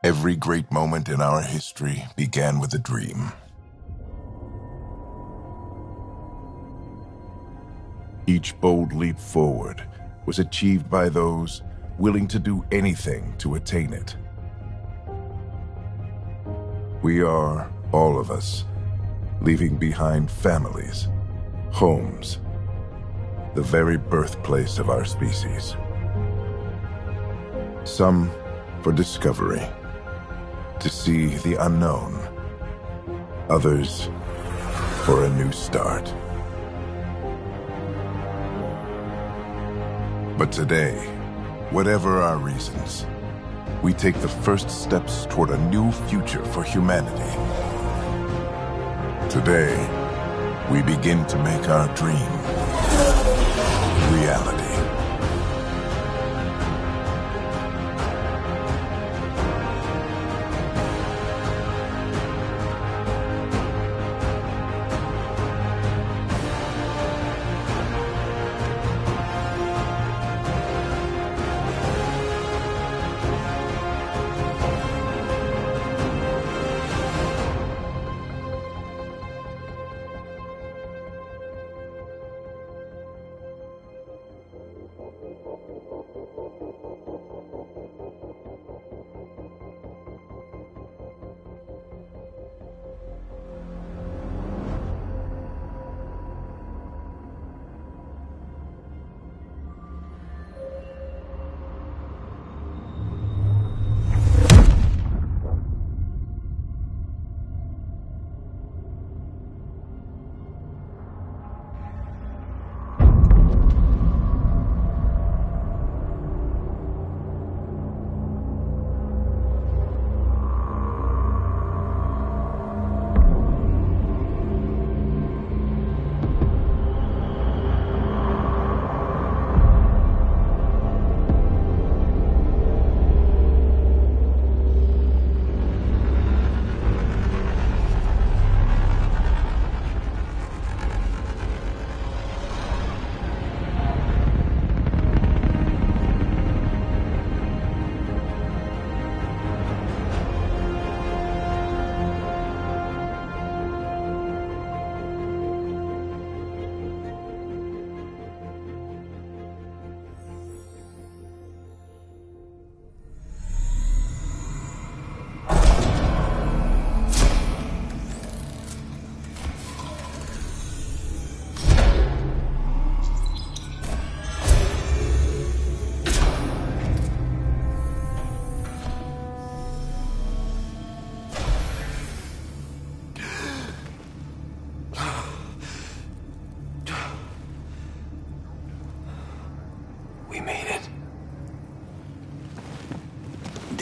Every great moment in our history began with a dream. Each bold leap forward was achieved by those willing to do anything to attain it. We are, all of us, leaving behind families, homes, the very birthplace of our species. Some for discovery, to see the unknown. Others for a new start. But today, whatever our reasons, we take the first steps toward a new future for humanity. Today, we begin to make our dream reality.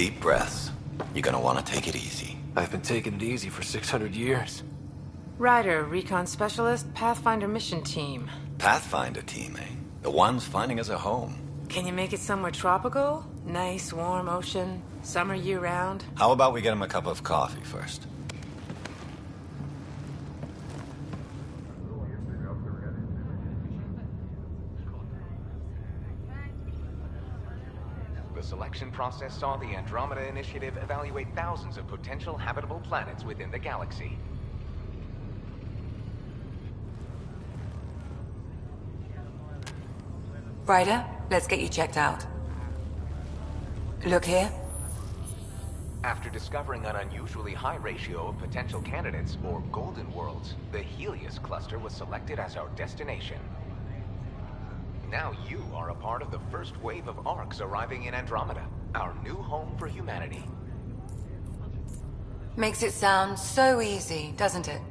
Deep breaths. You're gonna want to take it easy. I've been taking it easy for 600 years. Ryder, recon specialist, Pathfinder mission team. Pathfinder team, eh? The ones finding us a home. Can you make it somewhere tropical? Nice, warm ocean, summer year-round? How about we get him a cup of coffee first? The selection process saw the Andromeda Initiative evaluate thousands of potential habitable planets within the galaxy. Ryder, let's get you checked out. Look here. After discovering an unusually high ratio of potential candidates, or golden worlds, the Helios cluster was selected as our destination. Now you are a part of the first wave of ARCs arriving in Andromeda, our new home for humanity. Makes it sound so easy, doesn't it?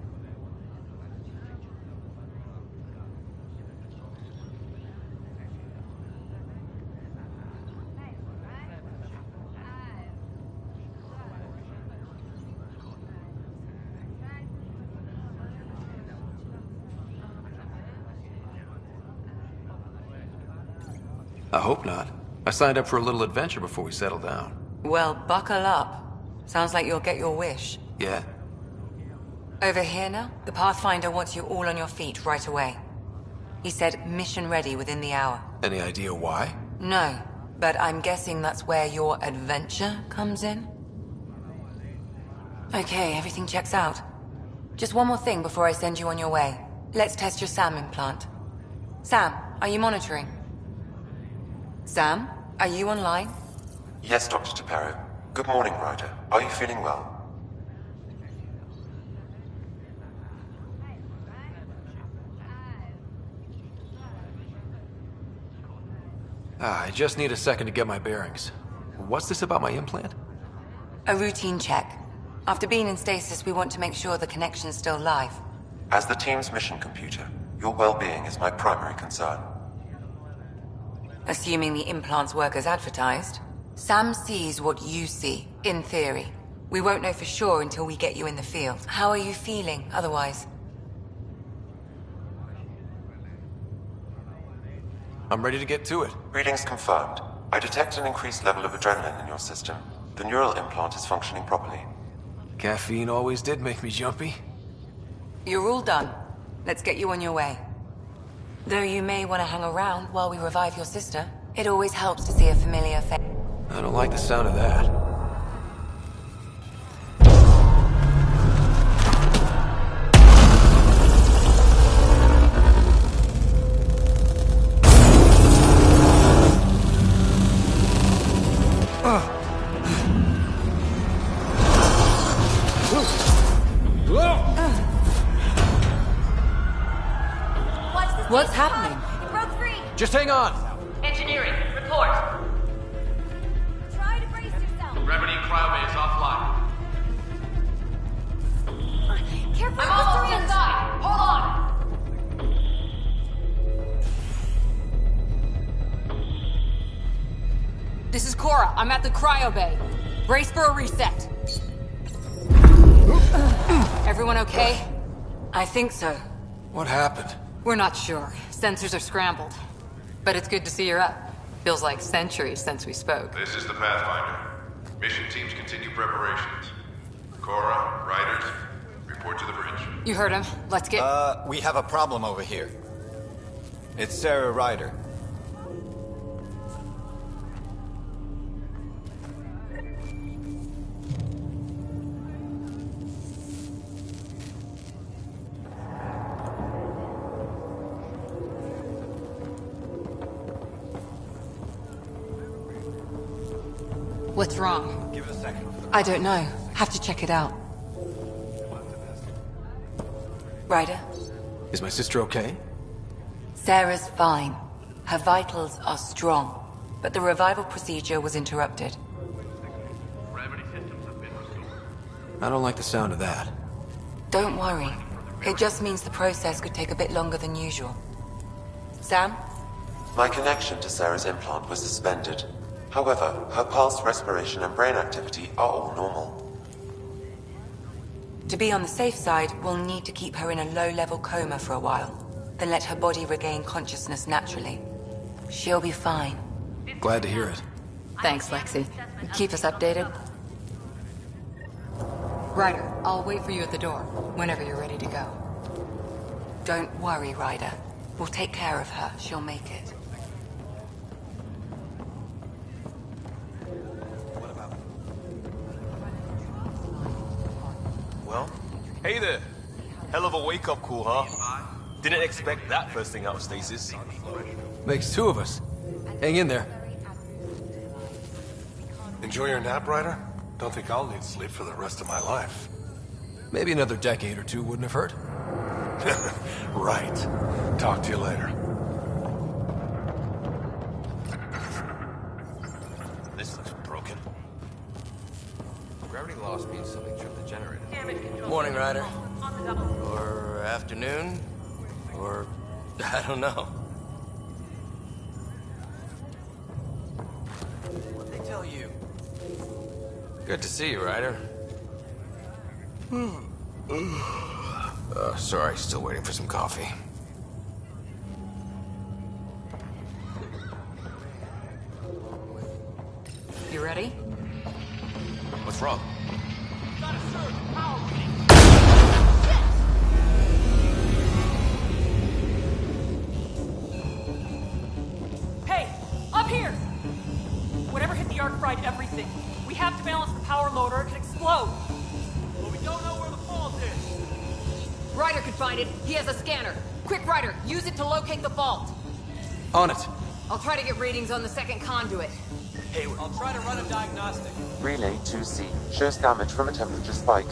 I hope not. I signed up for a little adventure before we settle down. Well, buckle up. Sounds like you'll get your wish. Yeah? Over here now, the Pathfinder wants you all on your feet right away. He said mission ready within the hour. Any idea why? No, but I'm guessing that's where your adventure comes in? Okay, everything checks out. Just one more thing before I send you on your way. Let's test your SAM implant. Sam, are you monitoring? Sam, are you online? Yes, Dr. Taparo. Good morning, Ryder. Are you feeling well? I just need a second to get my bearings. What's this about my implant? A routine check. After being in stasis, we want to make sure the connection's still live. As the team's mission computer, your well-being is my primary concern. Assuming the implants work as advertised, Sam sees what you see, in theory. We won't know for sure until we get you in the field. How are you feeling, otherwise? I'm ready to get to it. Readings confirmed. I detect an increased level of adrenaline in your system. The neural implant is functioning properly. Caffeine always did make me jumpy. You're all done. Let's get you on your way. Though you may want to hang around while we revive your sister, it always helps to see a familiar face. I don't like the sound of that. What's happening? It broke free! Just hang on! Engineering, report! Try to brace yourself! Gravity cryobay is offline. Careful! I'm almost inside! Hold on! This is Cora. I'm at the cryo bay. Brace for a reset. Everyone okay? I think so. What happened? We're not sure. Sensors are scrambled. But it's good to see you're up. Feels like centuries since we spoke. This is the Pathfinder. Mission teams continue preparations. Cora, Riders, report to the bridge. You heard him. Let's get... We have a problem over here. It's Sarah Ryder. What's wrong? Give it a second. I don't know. Have to check it out. Ryder, Is my sister okay? Sarah's fine. Her vitals are strong, but the revival procedure was interrupted. Gravity systems have been restored. I don't like the sound of that. Don't worry. It just means the process could take a bit longer than usual. Sam? My connection to Sarah's implant was suspended. However, her pulse, respiration, and brain activity are all normal. To be on the safe side, we'll need to keep her in a low-level coma for a while, then let her body regain consciousness naturally. She'll be fine. Glad to hear it. Thanks, Lexi. Keep us updated. Ryder, I'll wait for you at the door, whenever you're ready to go. Don't worry, Ryder. We'll take care of her. She'll make it. Well? Hey there. Hell of a wake-up call, huh? Didn't expect that first thing out of stasis. Makes two of us. Hang in there. Enjoy your nap, Ryder? Don't think I'll need sleep for the rest of my life. Maybe another decade or two wouldn't have hurt. Right. Talk to you later. This looks broken. Gravity loss means something tripped the generator. Morning, Ryder. Or afternoon. Or I don't know. What'd they tell you? Good to see you, Ryder. Sorry, still waiting for some coffee. You ready? What's wrong? Hey, up here! Whatever hit the arc fried everything. We have to balance the power load or it could explode. Well, we don't know where the fault is. Ryder could find it. He has a scanner. Quick, Ryder, use it to locate the fault. On it. I'll try to get readings on the second conduit. Hayward. I'll try to run a diagnostic. Relay 2C shows damage from a temperature spike.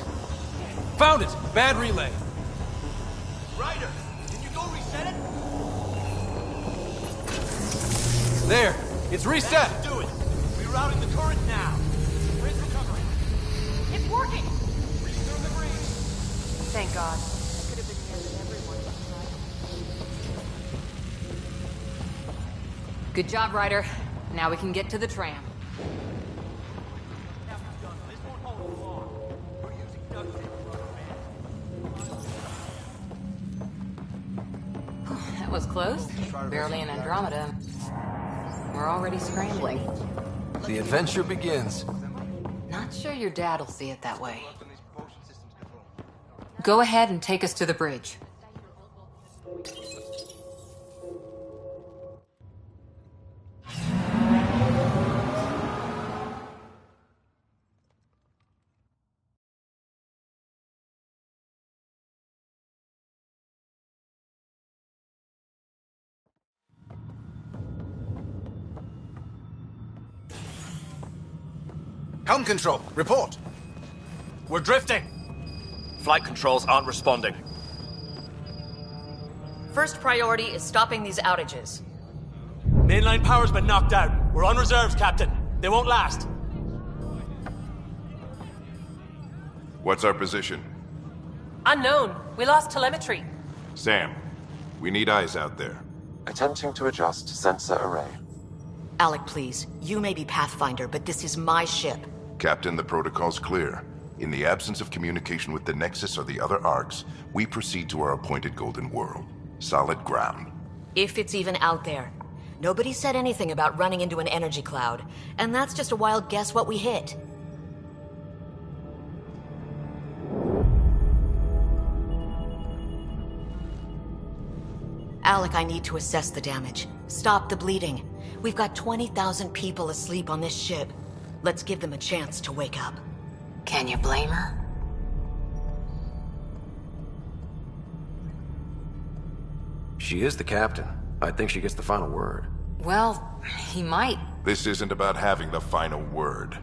Found it! Bad relay. Ryder, can you go reset it? There! It's reset! Let's do it. Rerouting the current now. Bridge recovering. It's working! Return the breeze. Thank God. I could have been here with everyone. Good job, Ryder. Now we can get to the tram. This won't hold long. We're using duct tape for our That was close. Barely an Andromeda. We're already scrambling. The adventure begins. Not sure your dad'll see it that way. Go ahead and take us to the bridge. Helm control, report. We're drifting. Flight controls aren't responding. First priority is stopping these outages. Mainline power's been knocked out. We're on reserves, Captain. They won't last. What's our position? Unknown. We lost telemetry. Sam, we need eyes out there. Attempting to adjust sensor array. Alec, please. You may be Pathfinder, but this is my ship. Captain, the protocol's clear. In the absence of communication with the Nexus or the other arcs, we proceed to our appointed Golden World. Solid ground. If it's even out there. Nobody said anything about running into an energy cloud, and that's just a wild guess what we hit. Alec, I need to assess the damage. Stop the bleeding. We've got 20,000 people asleep on this ship. Let's give them a chance to wake up. Can you blame her? She is the captain. I think she gets the final word. Well, he might. This isn't about having the final word.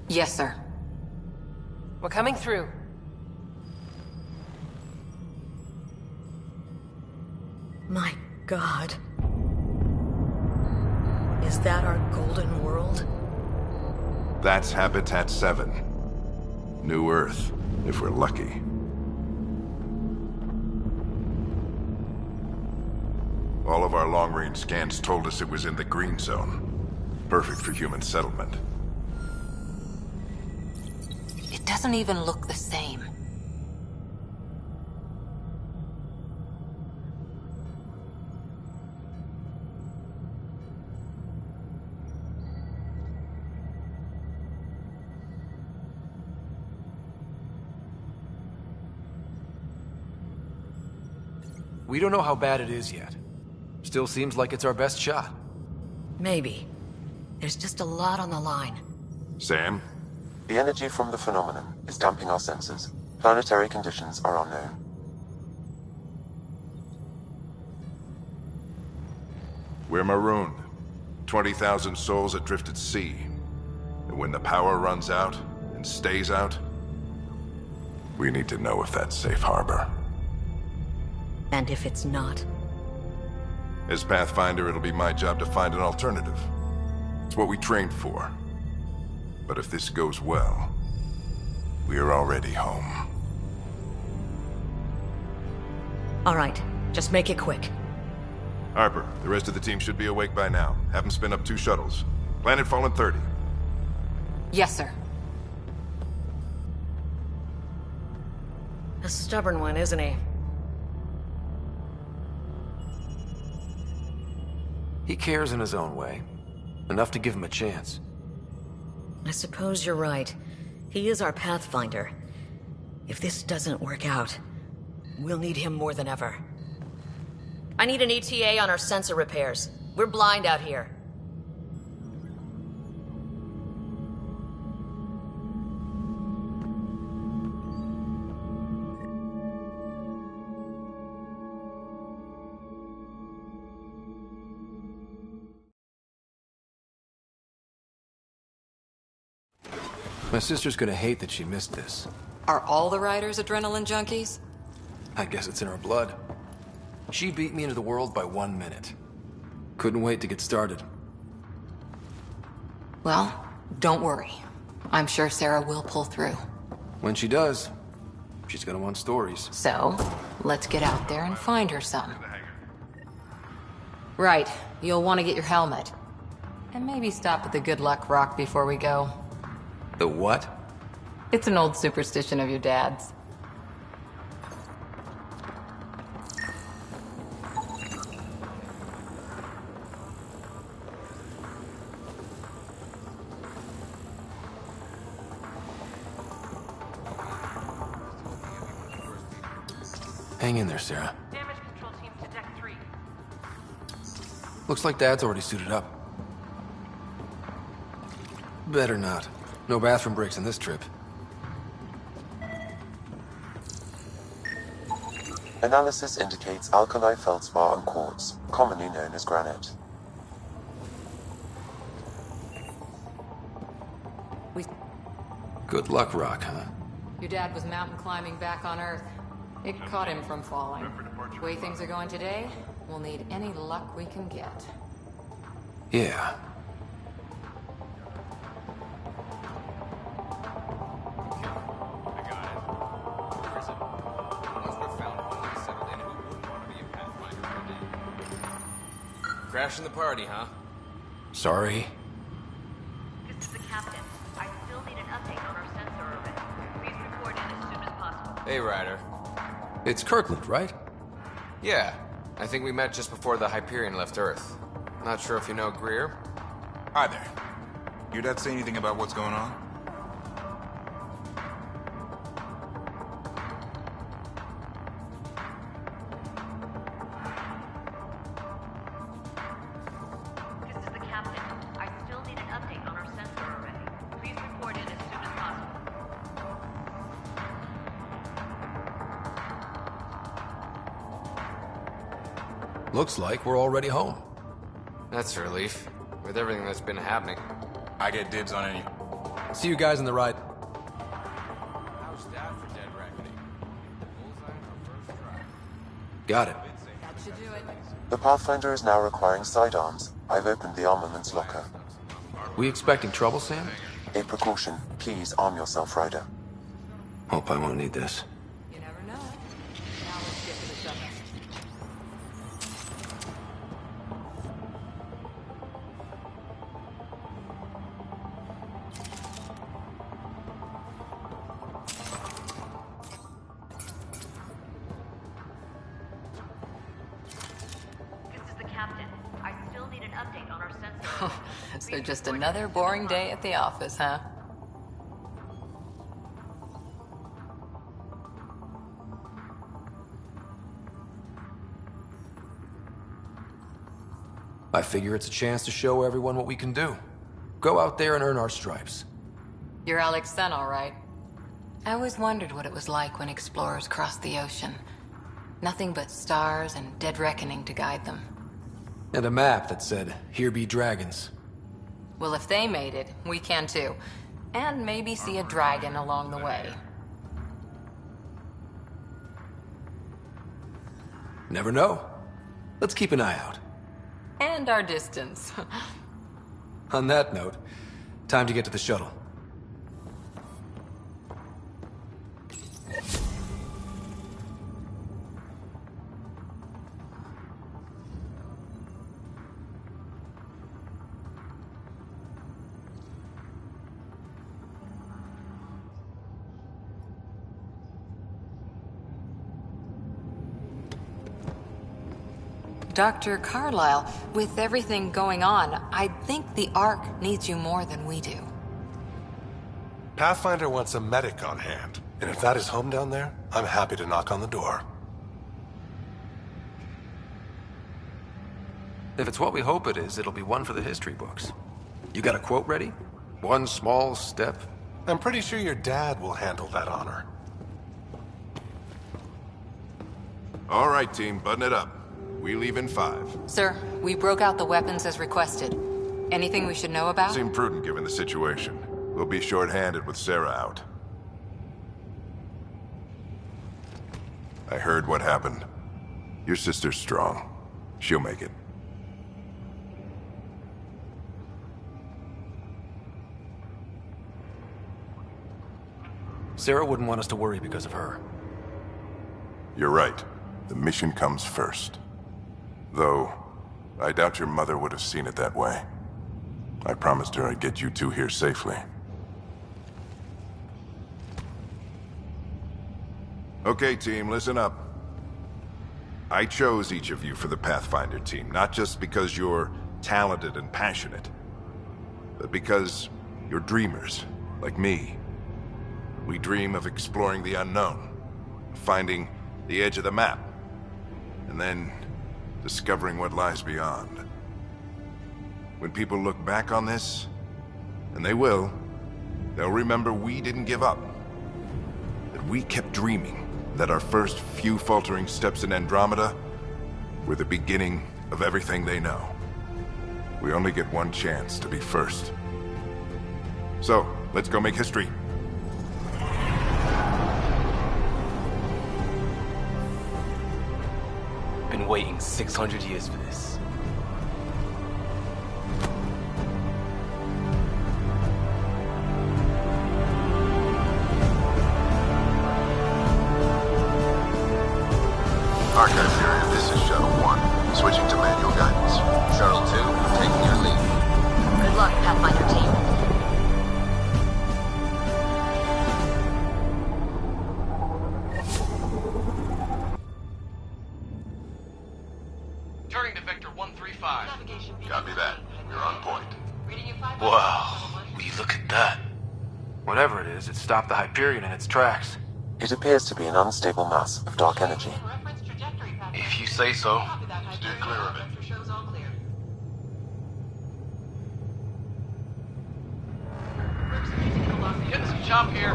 Yes, sir. We're coming through. My God. Is that our golden world? That's Habitat 7. New Earth, if we're lucky. All of our long-range scans told us it was in the green zone. perfect for human settlement. It doesn't even look the same. We don't know how bad it is yet. Still seems like it's our best shot. Maybe. There's just a lot on the line. Sam? The energy from the phenomenon is damping our senses. Planetary conditions are unknown. We're marooned. 20,000 souls adrift at sea. And when the power runs out, and stays out, we need to know if that's safe harbor. And if it's not? As Pathfinder, it'll be my job to find an alternative. It's what we trained for. But if this goes well, we are already home. All right, just make it quick. Harper, the rest of the team should be awake by now. Have them spin up 2 shuttles. Planetfall in 30. Yes, sir. A stubborn one, isn't he? He cares in his own way. Enough to give him a chance. I suppose you're right. He is our Pathfinder. If this doesn't work out, we'll need him more than ever. I need an ETA on our sensor repairs. We're blind out here. My sister's gonna hate that she missed this. Are all the riders adrenaline junkies? I guess it's in her blood. She beat me into the world by 1 minute. Couldn't wait to get started. Well, don't worry. I'm sure Sarah will pull through. When she does, she's gonna want stories. So, let's get out there and find her some. Right, you'll want to get your helmet. And maybe stop at the Good Luck Rock before we go. The what? It's an old superstition of your dad's. Hang in there, Sarah. Damage control team to deck 3. Looks like Dad's already suited up. Better not. No bathroom breaks in this trip. Analysis indicates alkali feldspar and quartz, commonly known as granite. Good luck, Rock, huh? Your dad was mountain climbing back on Earth. It caught him from falling. The way things are going today, we'll need any luck we can get. Yeah. Crashing the party, huh? Sorry. This is the captain. I still need an update on our sensor orbit. Please report in as soon as possible. Hey, Ryder. It's Kirkland, right? Yeah. I think we met just before the Hyperion left Earth. Not sure if you know Greer? Hi there. Your dad say anything about what's going on? This is the captain. I still need an update on our sensor orbit. Please report in as soon as possible. Looks like we're already home. That's a relief. With everything that's been happening. I get dibs on any. See you guys in the ride. How's Dad for dead reckoning? Bullseye on our first try. Got it. That should do it. The Pathfinder is now requiring sidearms. I've opened the armaments locker. We expecting trouble, Sam? A precaution. Please arm yourself, Ryder. Hope I won't need this. You never know. Now let's get to the subject. So just another boring day at the office, huh? I figure it's a chance to show everyone what we can do. Go out there and earn our stripes. You're Alex Sen, all right. I always wondered what it was like when explorers crossed the ocean. Nothing but stars and dead reckoning to guide them. And a map that said, "Here be dragons." Well, if they made it, we can too. And maybe see a dragon along the way. Never know. Let's keep an eye out. And our distance. On that note, time to get to the shuttle. Dr. Carlyle, with everything going on, I think the Ark needs you more than we do. Pathfinder wants a medic on hand, and if that is home down there, I'm happy to knock on the door. If it's what we hope it is, it'll be one for the history books. You got a quote ready? One small step? I'm pretty sure your dad will handle that honor. All right, team, button it up. We leave in 5. Sir, we broke out the weapons as requested. Anything we should know about? Seemed prudent given the situation. We'll be short-handed with Sarah out. I heard what happened. Your sister's strong. She'll make it. Sarah wouldn't want us to worry because of her. You're right. The mission comes first. Though, I doubt your mother would have seen it that way. I promised her I'd get you two here safely. Okay, team, listen up. I chose each of you for the Pathfinder team, not just because you're talented and passionate, but because you're dreamers, like me. We dream of exploring the unknown, finding the edge of the map, and then discovering what lies beyond. When people look back on this, and they will, they'll remember we didn't give up. That we kept dreaming, that our first few faltering steps in Andromeda were the beginning of everything they know. We only get one chance to be first. So, let's go make history. Been waiting 600 years for this. Archive area, this is Shuttle 1. Switching to manual guidance. Shuttle 2, taking your lead. Good luck, Pathfinder team. Turning to Vector 135. Copy that. We're on point. Wow, will you look at that? Whatever it is, it stopped the Hyperion in its tracks. It appears to be an unstable mass of dark energy. If you say so. Steer clear of it. Getting some chop here.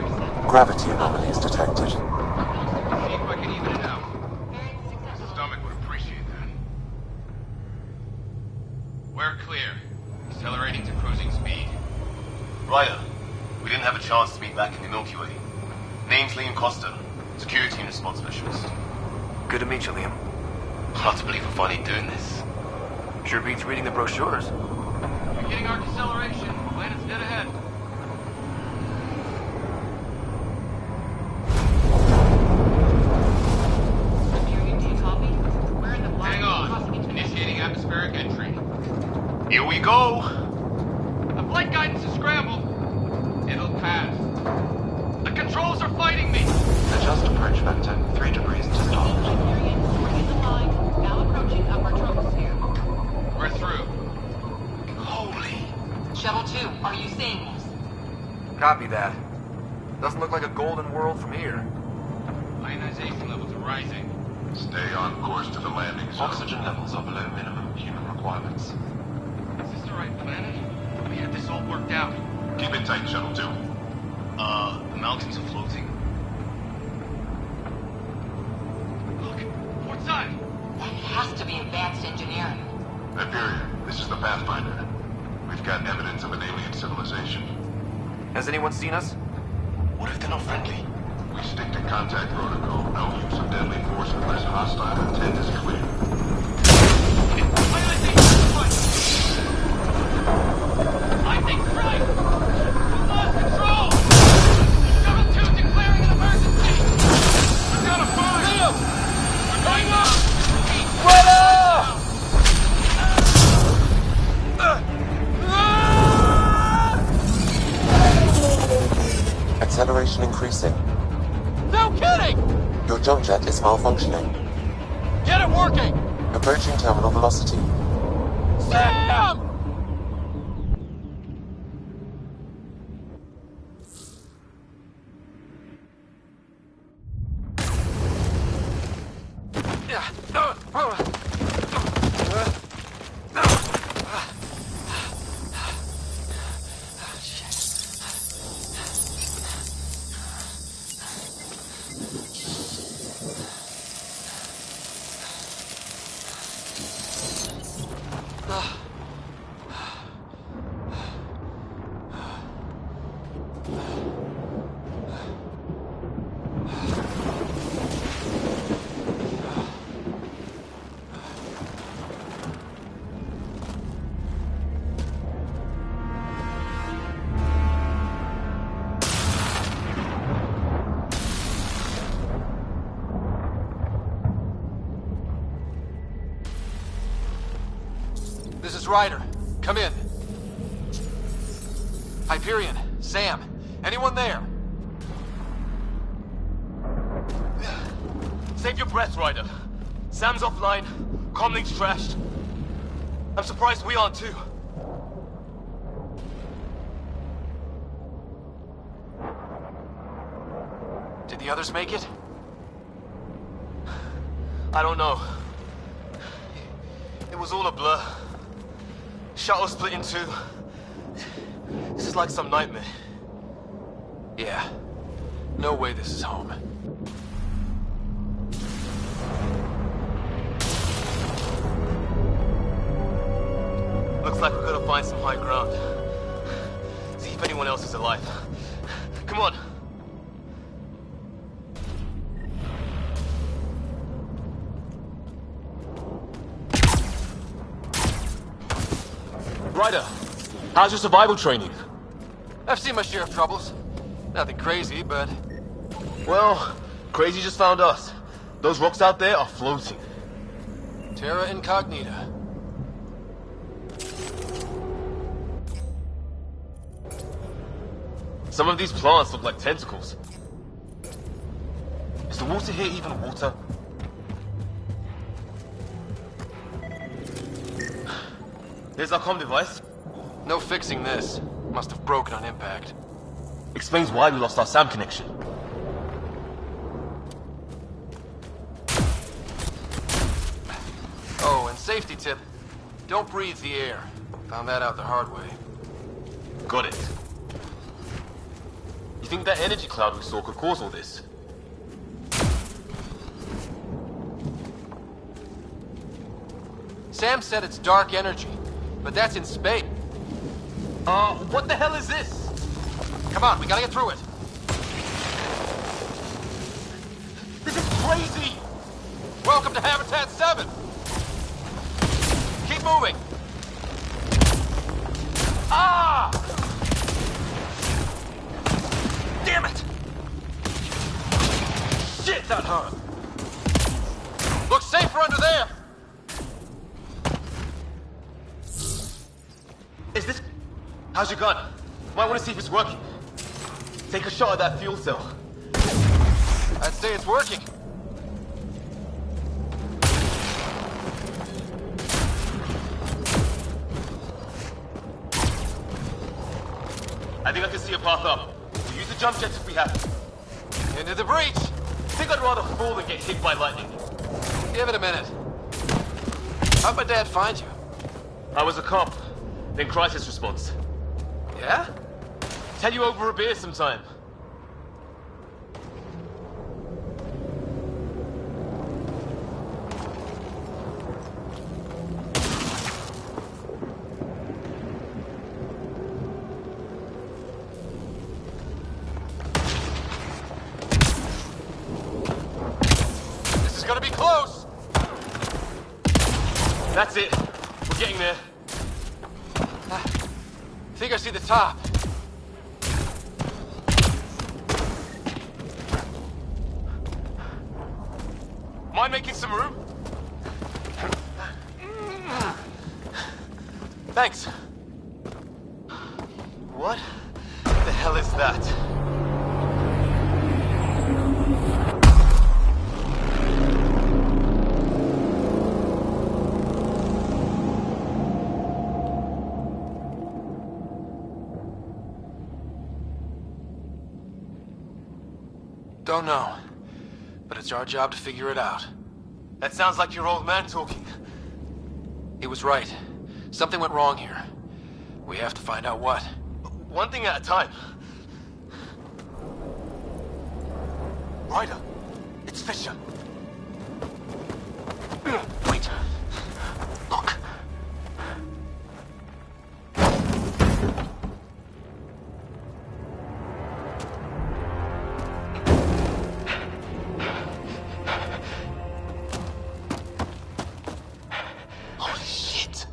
Gravity anomalies detected. See if I can even it out. Stomach would appreciate that. We're clear. Accelerating to cruising speed. Ryder, we didn't have a chance to meet back in the Milky Way. Name's Liam Costa, Security and Response Specialist. Good to meet you, Liam. Hard to believe we're finally doing this. Sure beats reading the brochures. Beginning arc acceleration. Planet's dead ahead. Hang on. Initiating atmospheric entry. Here we go! The flight guidance is scrambled. It'll pass. The controls are fighting me! Adjust approach vector 3 degrees to stall. We're through. Holy... Copy that. Doesn't look like a golden world from here. Ionization levels are rising. Stay on course to the landing zone. Oxygen levels are below minimum human requirements. Is this the right planet? We had this all worked out. Keep it tight, Shuttle 2. The mountains are floating. Look, port side. That has to be advanced engineering. Hyperion, this is the Pathfinder. We've got evidence of an alien civilization. Has anyone seen us? What if they're not friendly? We stick to contact protocol. No use of deadly force unless hostile intent is clear. I think right! We lost control! Shuttle 2 declaring an emergency! We got a fire! See him! We're going up! Acceleration increasing. No kidding! Your jump jet is malfunctioning. Get it working! Approaching terminal velocity. Sam! This is Ryder. Come in. Hyperion, Sam, anyone there? Save your breath, Ryder. Sam's offline. Comlink's trashed. I'm surprised we aren't too. Did the others make it? I don't know. It was all a blur. Shuttle split in two. This is like some nightmare. Yeah. No way this is home. Looks like we're gonna find some high ground. See if anyone else is alive. Come on. Ryder, how's your survival training? I've seen my share of troubles. Nothing crazy, but... Well, crazy just found us. Those rocks out there are floating. Terra Incognita. Some of these plants look like tentacles. Is the water here even water? Here's our comm device. No fixing this. Must have broken on impact. Explains why we lost our SAM connection. Oh, and safety tip. Don't breathe the air. Found that out the hard way. Got it. You think that energy cloud we saw could cause all this? Sam said it's dark energy, but that's in space. What the hell is this? Come on, we gotta get through it. This is crazy! Welcome to Habitat 7! Keep moving! Ah! Damn it! Shit, that hurt! Looks safer under there! Is this... How's your gun? Might want to see if it's working. Take a shot at that fuel cell. I'd say it's working. I think I can see a path up. the jump jets if we have to. Into the breach. Think I'd rather fall than get hit by lightning. Give it a minute. How'd my dad find you? I was a cop, then crisis response. Yeah? Tell you over a beer sometime. This is gonna be close! That's it. We're getting there. I think I see the top. Mind making some room? Thanks. What the hell is that? Don't know. But it's our job to figure it out. That sounds like your old man talking. He was right. Something went wrong here. We have to find out what. One thing at a time. Ryder, it's Fisher. Wait. Look. Holy shit.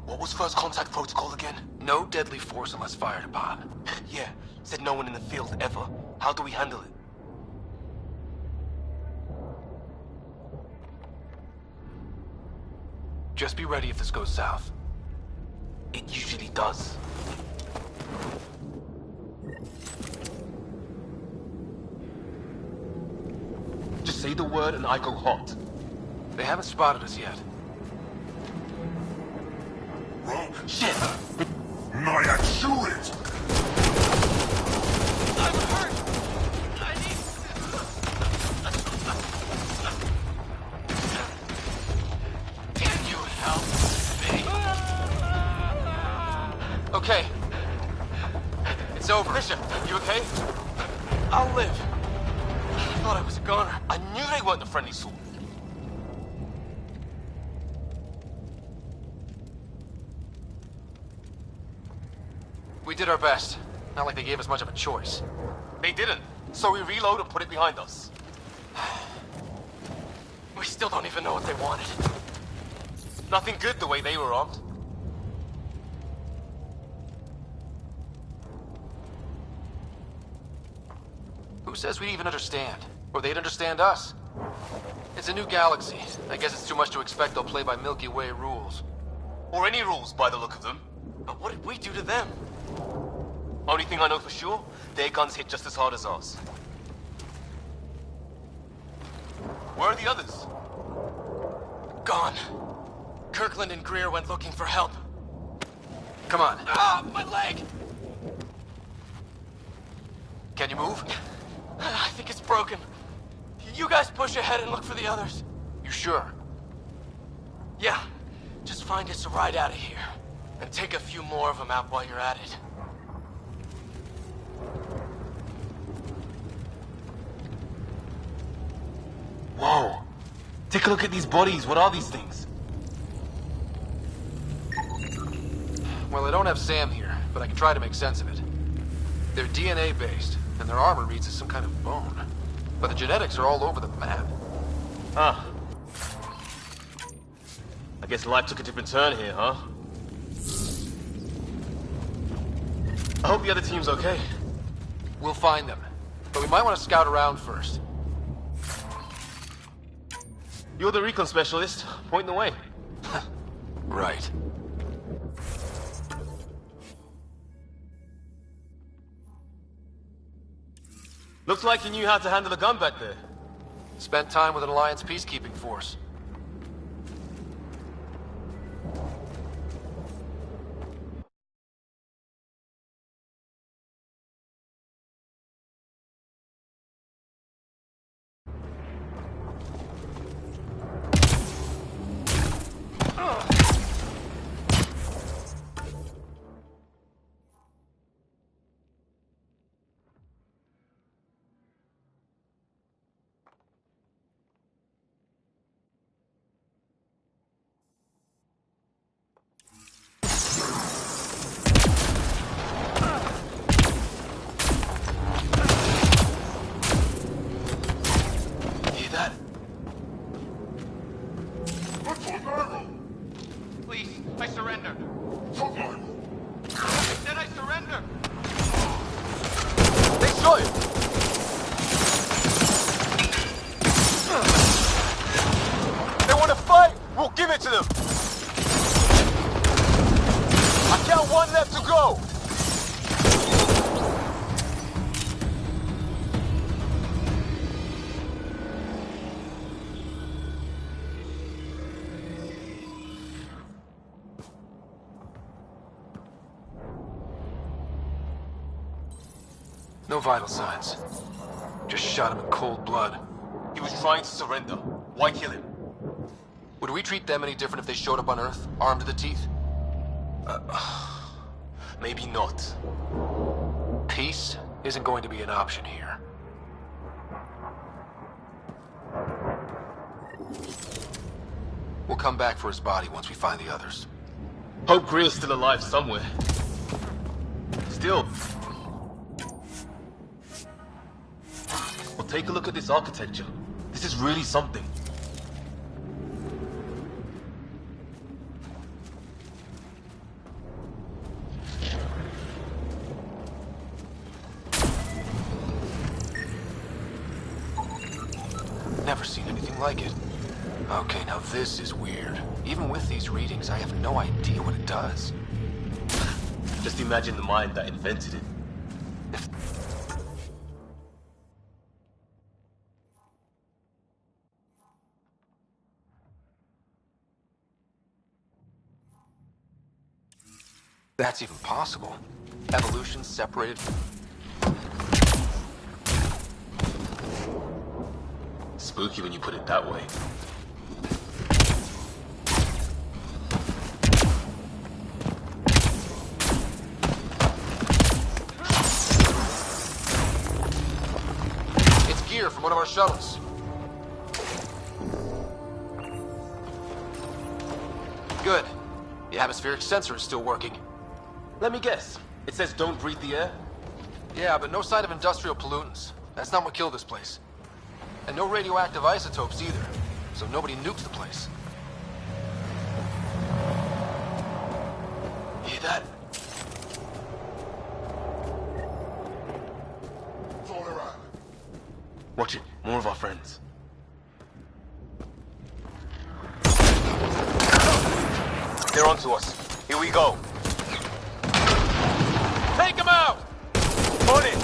What was first contact protocol again? No deadly force unless fired upon. Yeah, said no one in the field ever. How do we handle it? Just be ready if this goes south. It usually does. Just say the word and I go hot. They haven't spotted us yet. Shit! Maya, shoot it! I'm hurt! I need... Can you help me? Okay. It's over. Fisher, you okay? I'll live. I thought I was a goner. I knew they weren't the friendly sort. We did our best. Not like they gave us much of a choice. They didn't. So we reload and put it behind us. We still don't even know what they wanted. Nothing good the way they were armed. Who says we'd even understand? Or they'd understand us? It's a new galaxy. I guess it's too much to expect they'll play by Milky Way rules. Or any rules by the look of them. But what did we do to them? Only thing I know for sure, their guns hit just as hard as ours. Where are the others? Gone. Kirkland and Greer went looking for help. Come on. Ah, my leg! Can you move? I think it's broken. You guys push ahead and look for the others. You sure? Yeah. Just find us a ride out of here. And take a few more of them out while you're at it. Whoa. Take a look at these bodies. What are these things? Well, I don't have Sam here, but I can try to make sense of it. They're DNA-based, and their armor reads as some kind of bone. But the genetics are all over the map. Ah. I guess life took a different turn here, huh? I hope the other team's okay. We'll find them. But we might want to scout around first. You're the recon specialist. Point the way. Right. Looks like you knew how to handle a gun back there. Spent time with an Alliance peacekeeping force. No vital signs. Just shot him in cold blood. He was trying to surrender. Why kill him? Would we treat them any different if they showed up on Earth, armed to the teeth? Maybe not. Peace isn't going to be an option here. We'll come back for his body once we find the others. Hope Greel's still alive somewhere. Still. Well, take a look at this architecture. This is really something. Never seen anything like it. Okay, now this is weird. Even with these readings, I have no idea what it does. Just imagine the mind that invented it. That's even possible. Evolution separated. Spooky when you put it that way. It's gear from one of our shuttles. Good. The atmospheric sensor is still working. Let me guess. It says don't breathe the air? Yeah, but no sign of industrial pollutants. That's not what killed this place. And no radioactive isotopes either. So nobody nukes the place. Hear that? Fall around. Watch it. More of our friends. They're onto us. Here we go. Take him out! On it!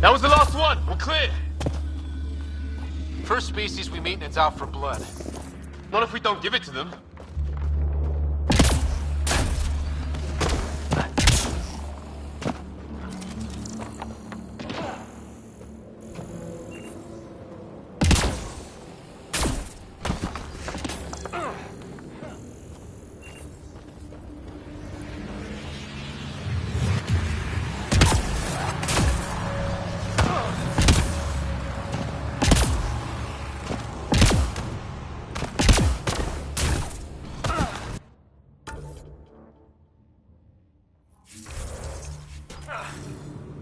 That was the last one. We're clear. First species we meet and it's out for blood. Not if we don't give it to them.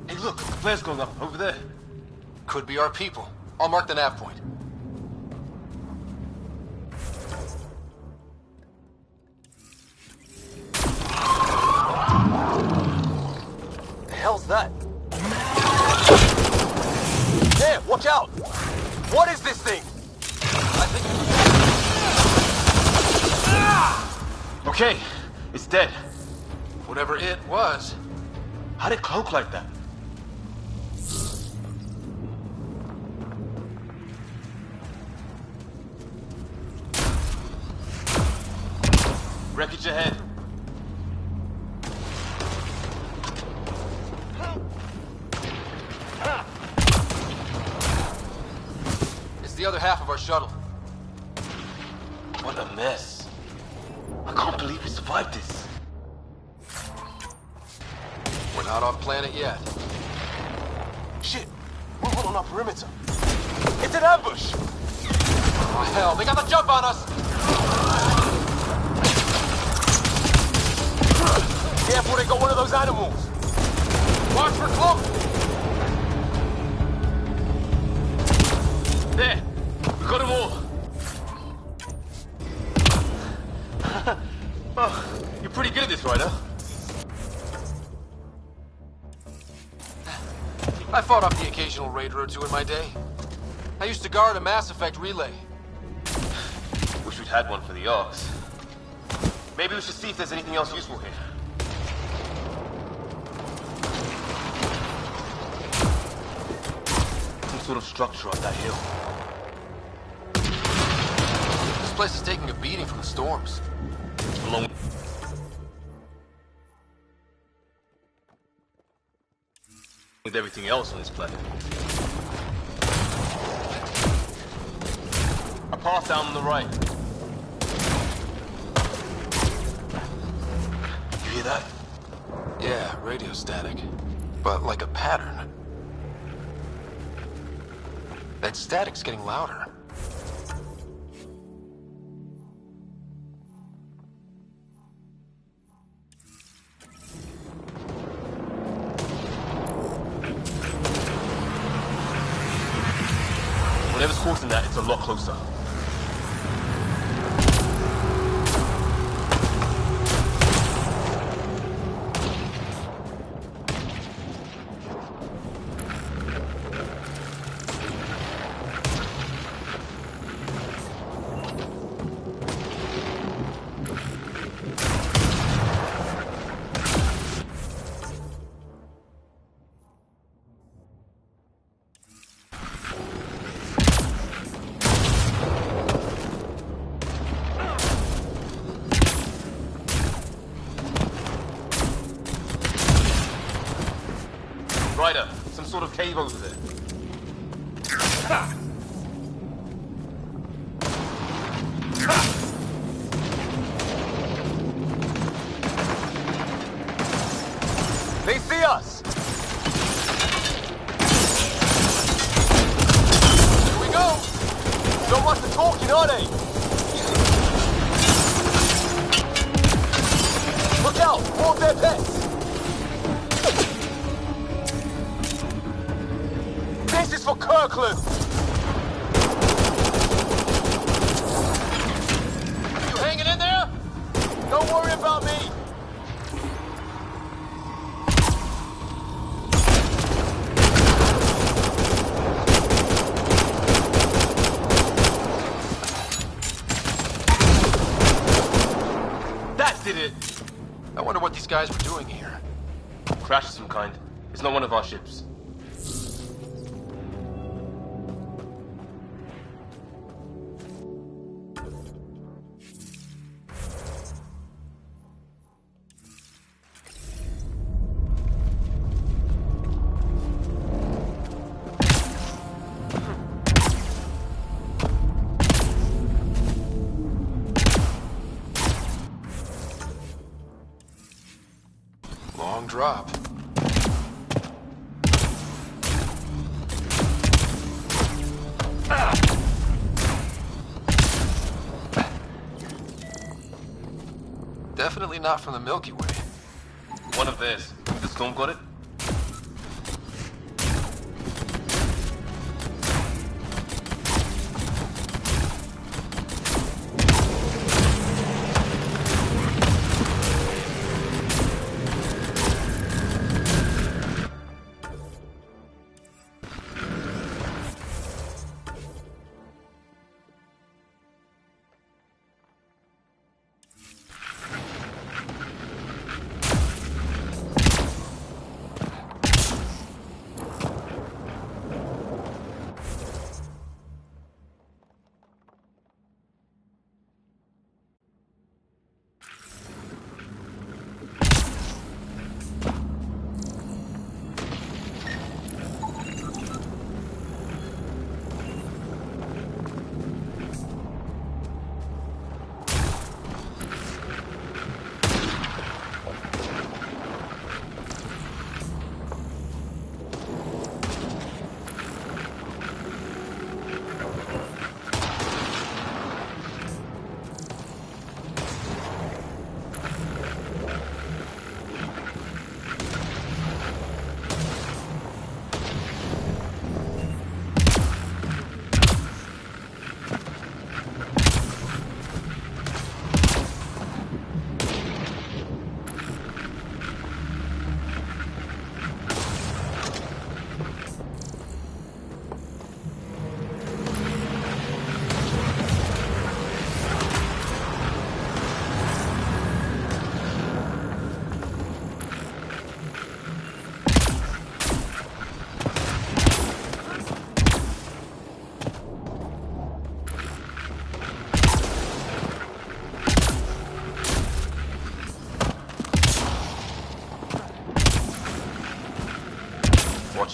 Hey, look, the flare's going up over there. Could be our people. I'll mark the nav point. The hell's that? There, watch out! What is this thing? I think... Okay, it's dead. Whatever it was. How'd it cloak like that? Wreckage ahead. It's the other half of our shuttle. What a mess. I can't believe we survived this. We're not off planet yet. Shit! Movement on our perimeter. It's an ambush! Oh, hell, they got the jump on us! Careful, they got one of those animals. Watch for cloak! There! We got them all! Oh, you're pretty good at this, Ryder. I fought off the occasional raider or two in my day. I used to guard a Mass Effect relay. Wish we'd had one for the Arks. Maybe we should see if there's anything else useful here. sort of structure on that hill. This place is taking a beating from the storms. Along with everything else on this planet. A path down on the right. You hear that? Yeah, radio static. But like a pattern. That static's getting louder. Whatever's causing that, it's a lot closer. Ryder, some sort of cave over there. They see us! Here we go! Not much of talking, are they? Look out! More of their pets! This is for Kirkland! You hanging in there? Don't worry about me! That did it! I wonder what these guys were doing here. Crash of some kind. It's not one of our ships. Long drop. Definitely not from the Milky Way. One of theirs. The storm got it?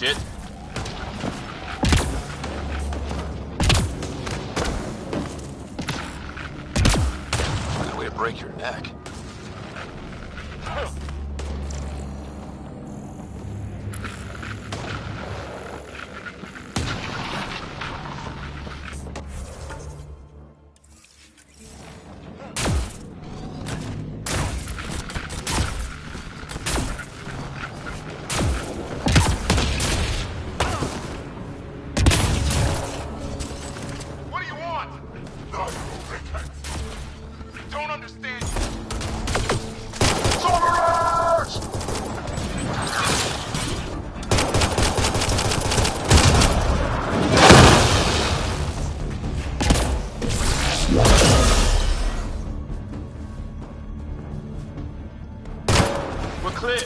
much it. Good way to break your neck. What do you want? Don't understand you. We're clear.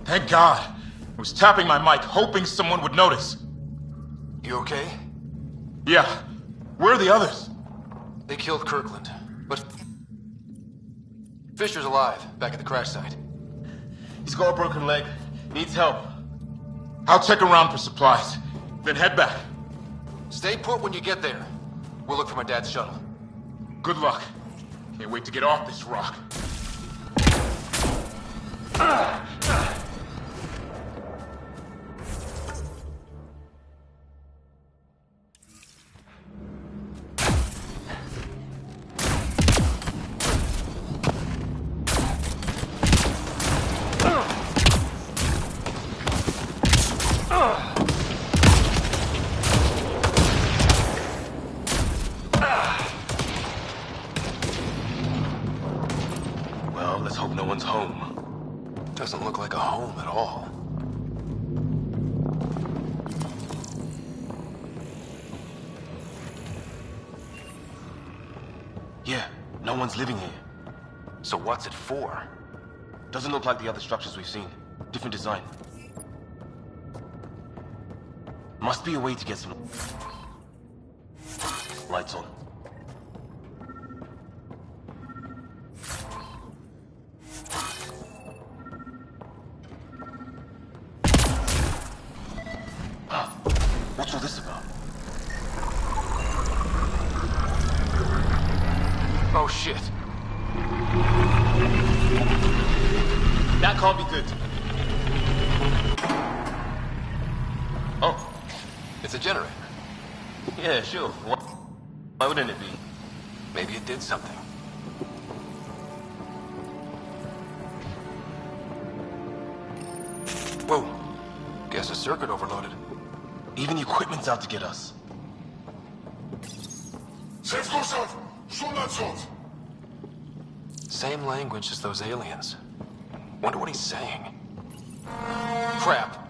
Thank God. I was tapping my mic, hoping someone would notice. You okay? Yeah. Where are the others? They killed Kirkland, but Fisher's alive, back at the crash site. He's got a broken leg. Needs help. I'll check around for supplies, then head back. Stay put when you get there. We'll look for my dad's shuttle. Good luck. Can't wait to get off this rock. Well, let's hope no one's home. Doesn't look like a home at all. Yeah, no one's living here. So what's it for? Doesn't look like the other structures we've seen. Different design. Must be a way to get some lights on. What's all this about? Oh shit. That can't be good. Oh, It's a generator. yeah, sure. Why wouldn't it be? Maybe it did something. Whoa. Guess a circuit overloaded. Even the equipment's out to get us. Same language as those aliens. Wonder what he's saying. Crap.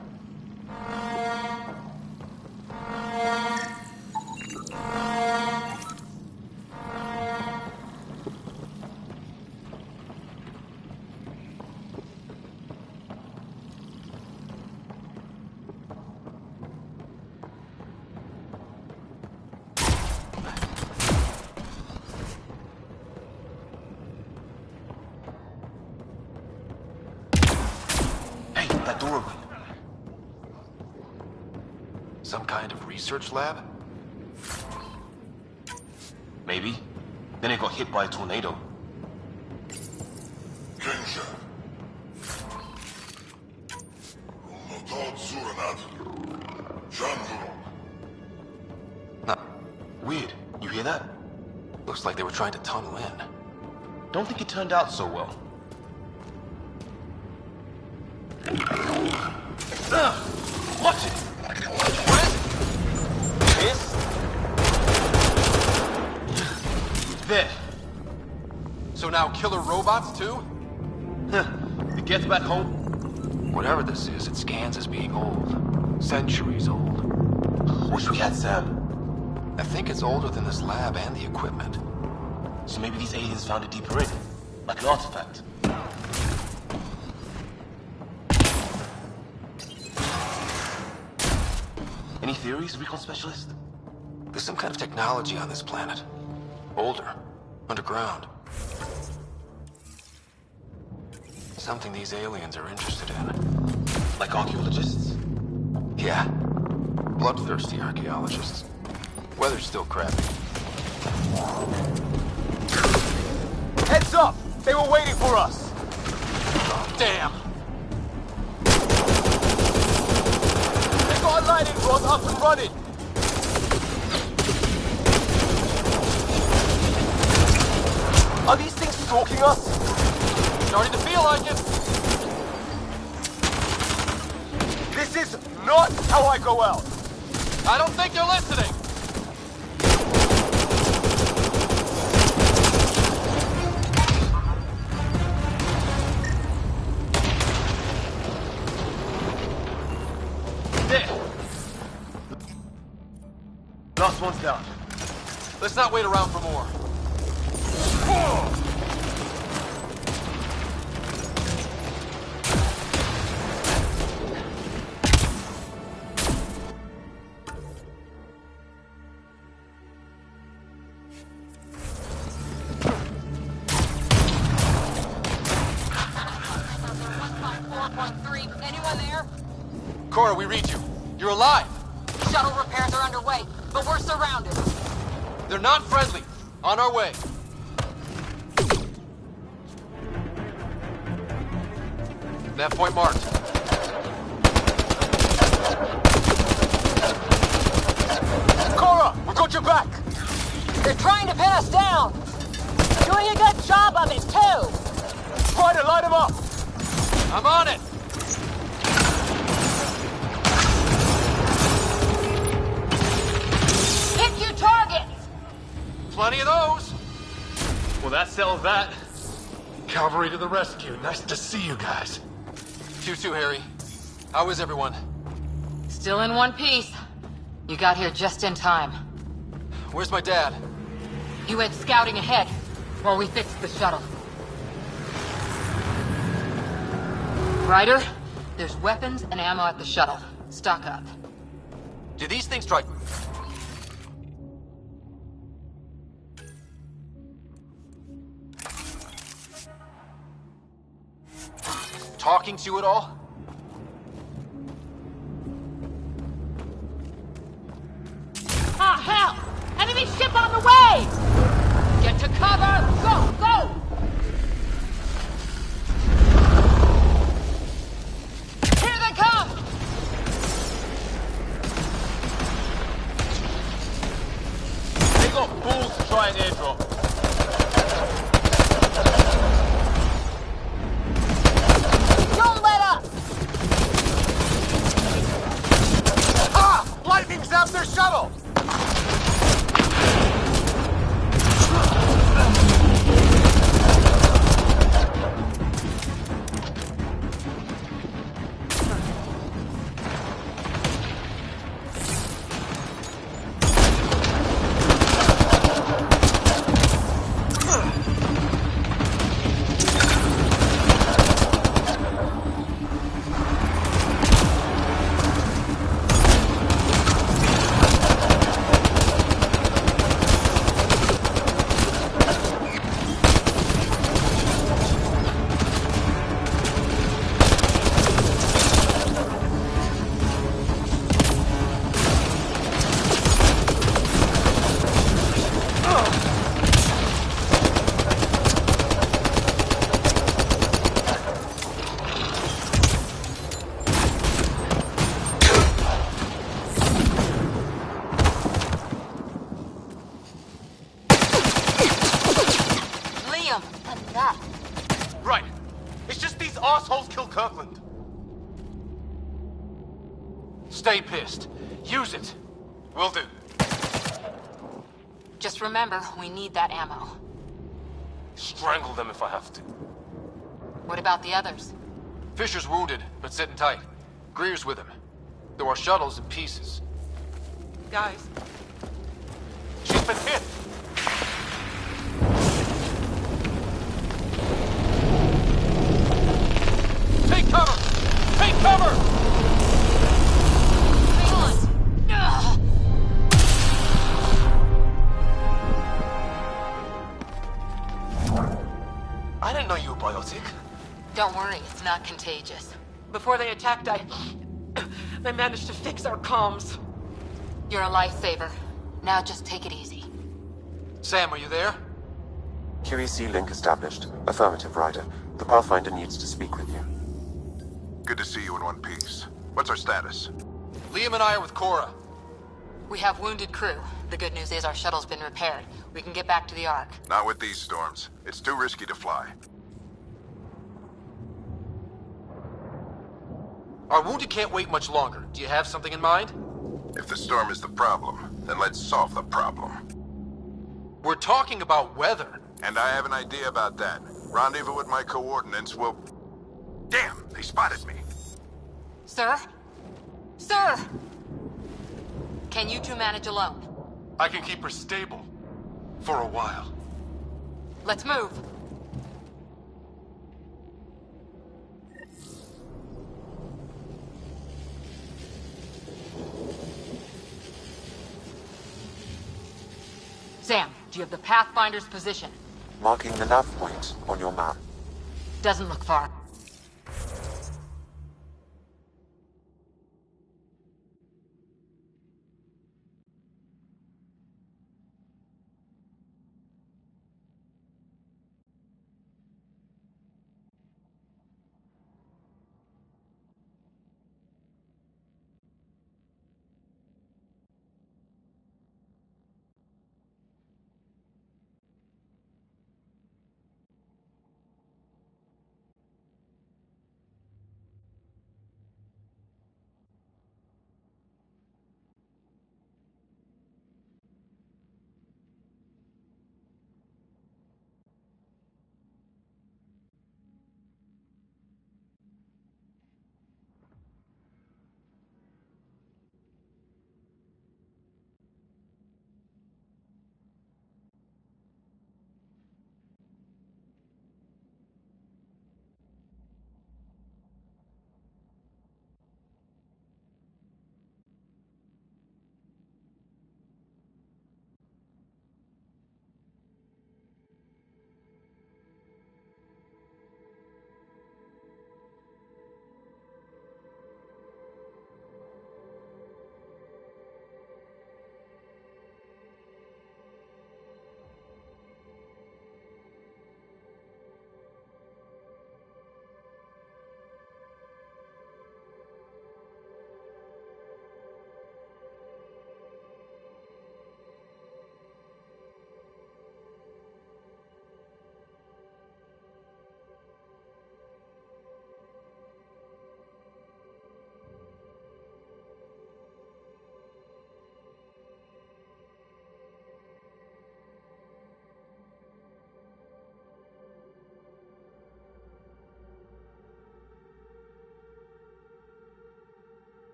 Hey, that door opened. Some kind of research lab? Maybe. Then it got hit by a tornado. Weird. You hear that? Looks like they were trying to tunnel in. Don't think it turned out so well. Watch it! What is it? This? There. So now killer robots too? It gets back home. Whatever this is, it scans as being old. Centuries old. Wish we had Sam. I think it's older than this lab and the equipment. So maybe these aliens found it deeper in. Like an artifact. Any theories, recon specialist? There's some kind of technology on this planet. Older. Underground. Something these aliens are interested in. Like archaeologists? Yeah. Bloodthirsty archaeologists. Weather's still crappy. Heads up! They were waiting for us! Damn! They got a lightning rod up and running! Are these things stalking us? Starting to feel like it! This is not how I go out! I don't think they're listening! There! Last one's down. Let's not wait around for more. Anyone there? Cora, we read you. You're alive! Shuttle repairs are underway, but we're surrounded. They're not friendly. On our way. Nav point marked. Cora, we got your back! They're trying to pin us down! Doing a good job of it, too! Ryder, light him up! I'm on it! Hit your targets! Plenty of those! Well, that settles that. Cavalry to the rescue. Nice to see you guys. You too, Harry. How is everyone? Still in one piece. You got here just in time. Where's my dad? He went scouting ahead while we fixed the shuttle. Ryder, there's weapons and ammo at the shuttle. Stock up. Did these things try... talking to you at all? Ah, hell! Enemy ship on the way! Get to cover! Go, go! Here they come! They got balls to try and airdrop. Don't let up! Ah! Lightning zapped their shuttle! Right. It's just these assholes killed Kirkland. Stay pissed. Use it. Will do. Just remember, we need that ammo. Strangle them if I have to. What about the others? Fisher's wounded, but sitting tight. Greer's with him. Though our shuttle's in pieces. Guys. She's been hit! Take cover! Take cover! Hang on! Ugh. I didn't know you were biotic. Don't worry, it's not contagious. Before they attacked, I managed to fix our comms. You're a lifesaver. Now just take it easy. Sam, are you there? QEC link established. Affirmative, Ryder. The Pathfinder needs to speak with you. Good to see you in one piece. What's our status? Liam and I are with Cora. We have wounded crew. The good news is our shuttle's been repaired. We can get back to the Ark. Not with these storms. It's too risky to fly. Our wounded can't wait much longer. Do you have something in mind? If the storm is the problem, then let's solve the problem. We're talking about weather. And I have an idea about that. Rendezvous with my coordinates will... Damn, they spotted me. Sir? Sir! Can you two manage alone? I can keep her stable. For a while. Let's move. Sam, do you have the Pathfinder's position? Marking the nav point on your map. Doesn't look far.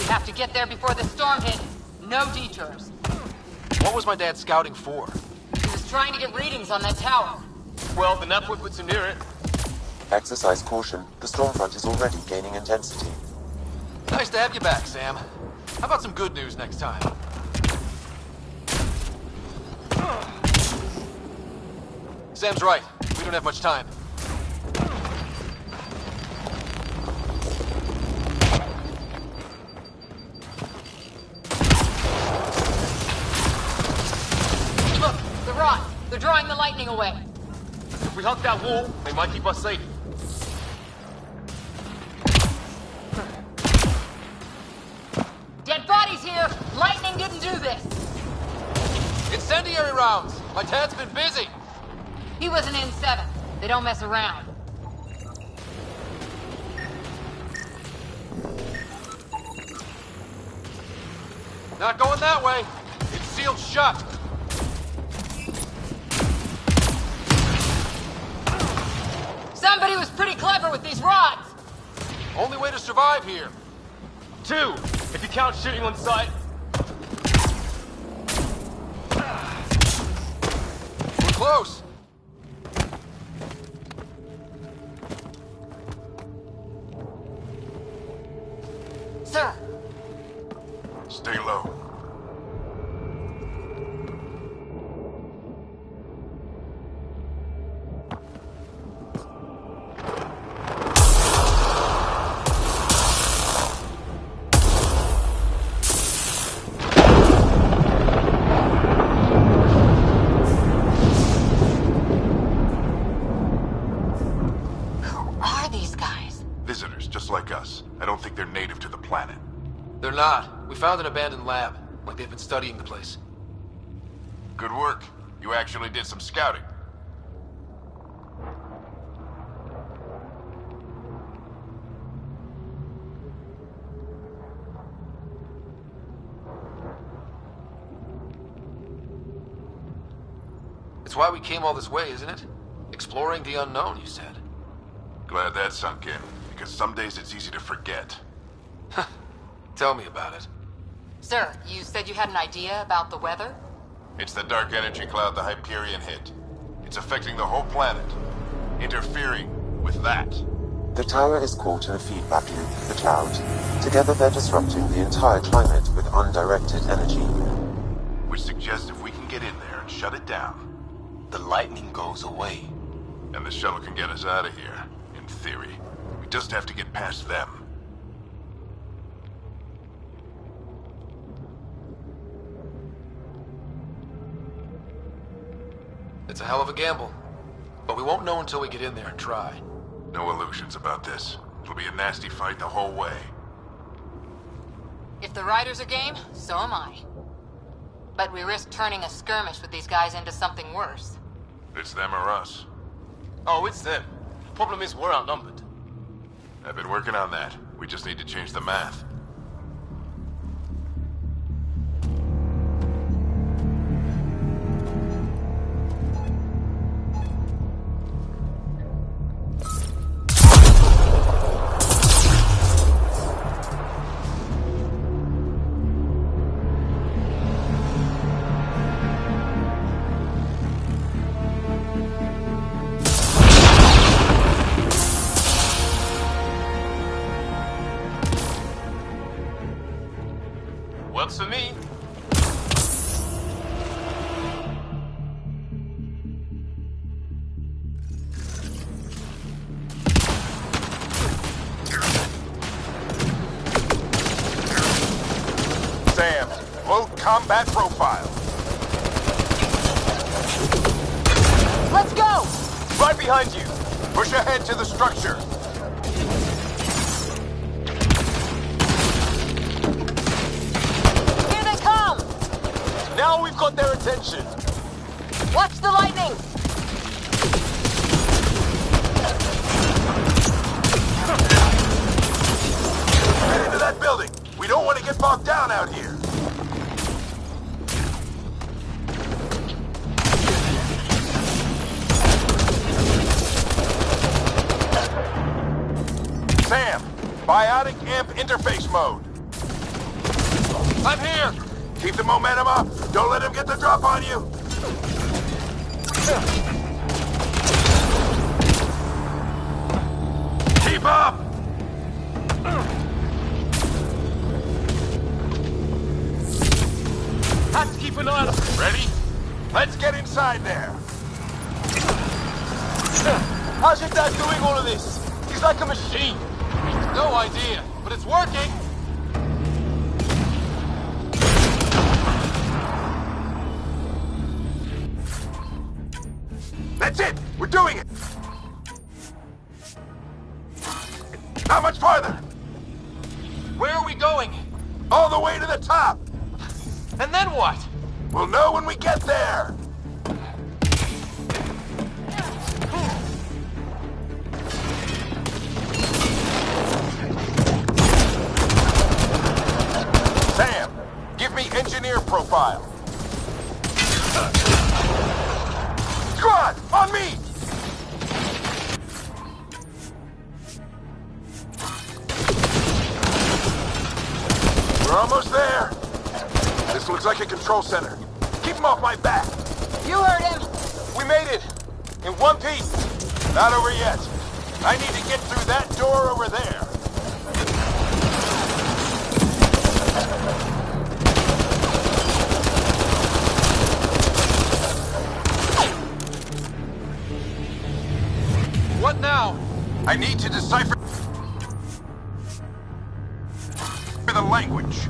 Have to get there before the storm hits. No detours. What was my dad scouting for? He was trying to get readings on that tower. Well, the nav puts him near it. Exercise caution. The storm front is already gaining intensity. Nice to have you back, Sam. How about some good news next time? Sam's right. We don't have much time. Look, the rods. They're drawing the lightning away. If we hug that wall, they might keep us safe. Dead bodies here. Lightning didn't do this. Incendiary rounds. My dad's been busy. He was an N7. They don't mess around. Not going that way. It's sealed shut. Somebody was pretty clever with these rods. Only way to survive here. 2, if you count shooting on sight. We're close. Sir. Stay low. Visitors, just like us. I don't think they're native to the planet. They're not. We found an abandoned lab. Like they've been studying the place. Good work. You actually did some scouting. It's why we came all this way, isn't it? Exploring the unknown, you said. Glad that sunk in, because some days it's easy to forget. Tell me about it. Sir, you said you had an idea about the weather? It's the dark energy cloud the Hyperion hit. It's affecting the whole planet. Interfering with that. The tower is caught in a feedback loop with the cloud. Together they're disrupting the entire climate with undirected energy. Which suggests if we can get in there and shut it down, the lightning goes away. And the shuttle can get us out of here, in theory. We just have to get past them. It's a hell of a gamble. But we won't know until we get in there and try. No illusions about this. It'll be a nasty fight the whole way. If the riders are game, so am I. But we risk turning a skirmish with these guys into something worse. It's them or us. Oh, it's them. Problem is, we're outnumbered. I've been working on that. We just need to change the math. Works for me. Sam, low combat profile. Let's go! Right behind you. Push ahead to the structure. Now we've got their attention. Watch the lightning! Get into that building. We don't want to get bogged down out here. Sam, biotic amp interface mode. I'm here! Keep the momentum up! Don't let him get the drop on you! Keep up! Have to keep an eye on him. Ready? Let's get inside there. How's your dad doing all of this? He's like a machine. No idea, but it's working! That's it! We're doing it! How much farther? Where are we going? All the way to the top! And then what? We'll know when we get there! Sam, give me engineer profile. Squad, on me! We're almost there. This looks like a control center. Keep him off my back. You heard him. We made it. In one piece. Not over yet. I need to get through that door over there. What now? I need to decipher the language.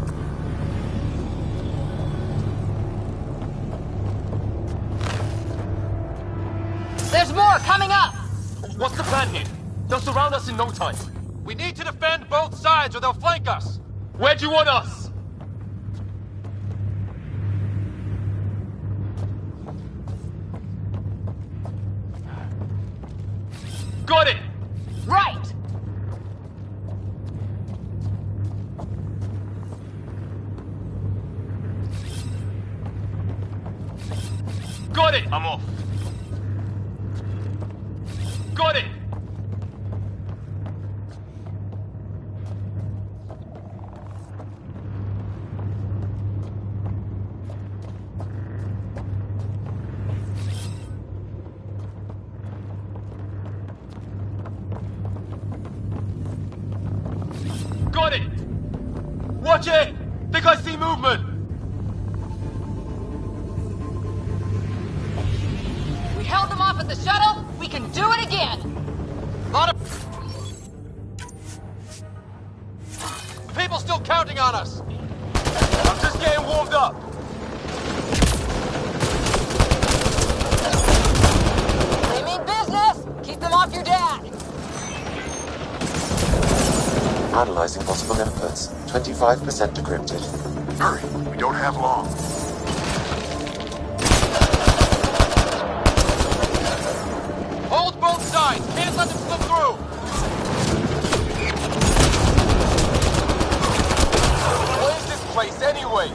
There's more coming up! What's the plan here? They'll surround us in no time. We need to defend both sides or they'll flank us. Where do you want us? Got it! Right! Got it! I'm off. Got it! Got it! Watch it! Think I see movement! We held them off at the shuttle. We can do it again. Lot of people still counting on us. I'm just getting warmed up. They mean business. Keep them off your dad. Analyzing possible inputs. 25% decrypted. Hurry, we don't have long. Hold both sides. Can't let them slip through. What is this place anyway?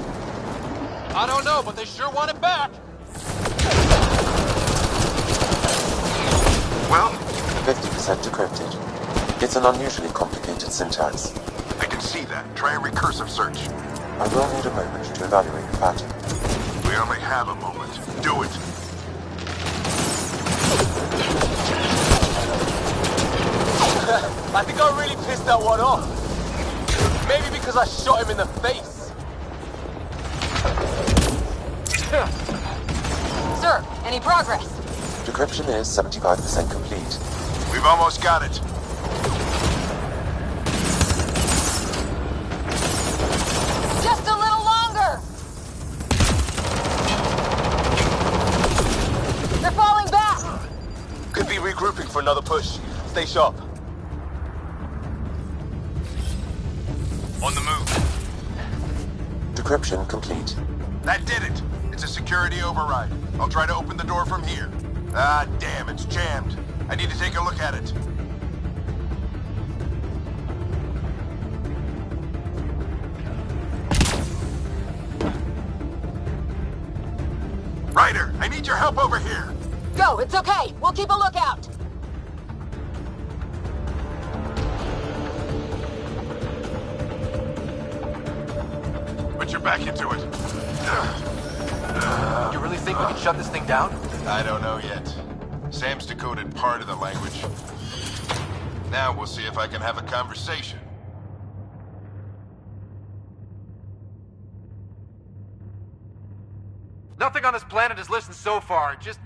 I don't know, but they sure want it back. Well, 50% decrypted. It's an unusually complicated syntax. I can see that. Try a recursive search. I will need a moment to evaluate the pattern. We only have a moment. Do it. I think I really pissed that one off. Maybe because I shot him in the face. Sir, any progress? Decryption is 75% complete. We've almost got it. Just a little longer. They're falling back. Could be regrouping for another push. Stay sharp. On the move. Decryption complete. That did it. It's a security override. I'll try to open the door from here. Ah, damn, it's jammed. I need to take a look at it. Ryder, I need your help over here. Go, it's okay. We'll keep a lookout. Put your back back into it. You really think we can shut this thing down? I don't know yet. Sam's decoded part of the language. Now we'll see if I can have a conversation. Nothing on this planet has listened so far. Just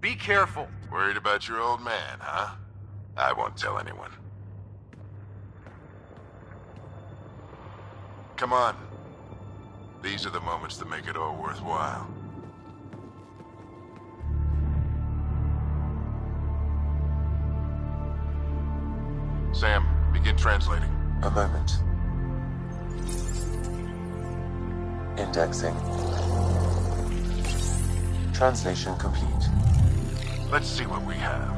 be careful. Worried about your old man, huh? I won't tell anyone. Come on. These are the moments that make it all worthwhile. Sam, begin translating. A moment. Indexing. Translation complete. Let's see what we have.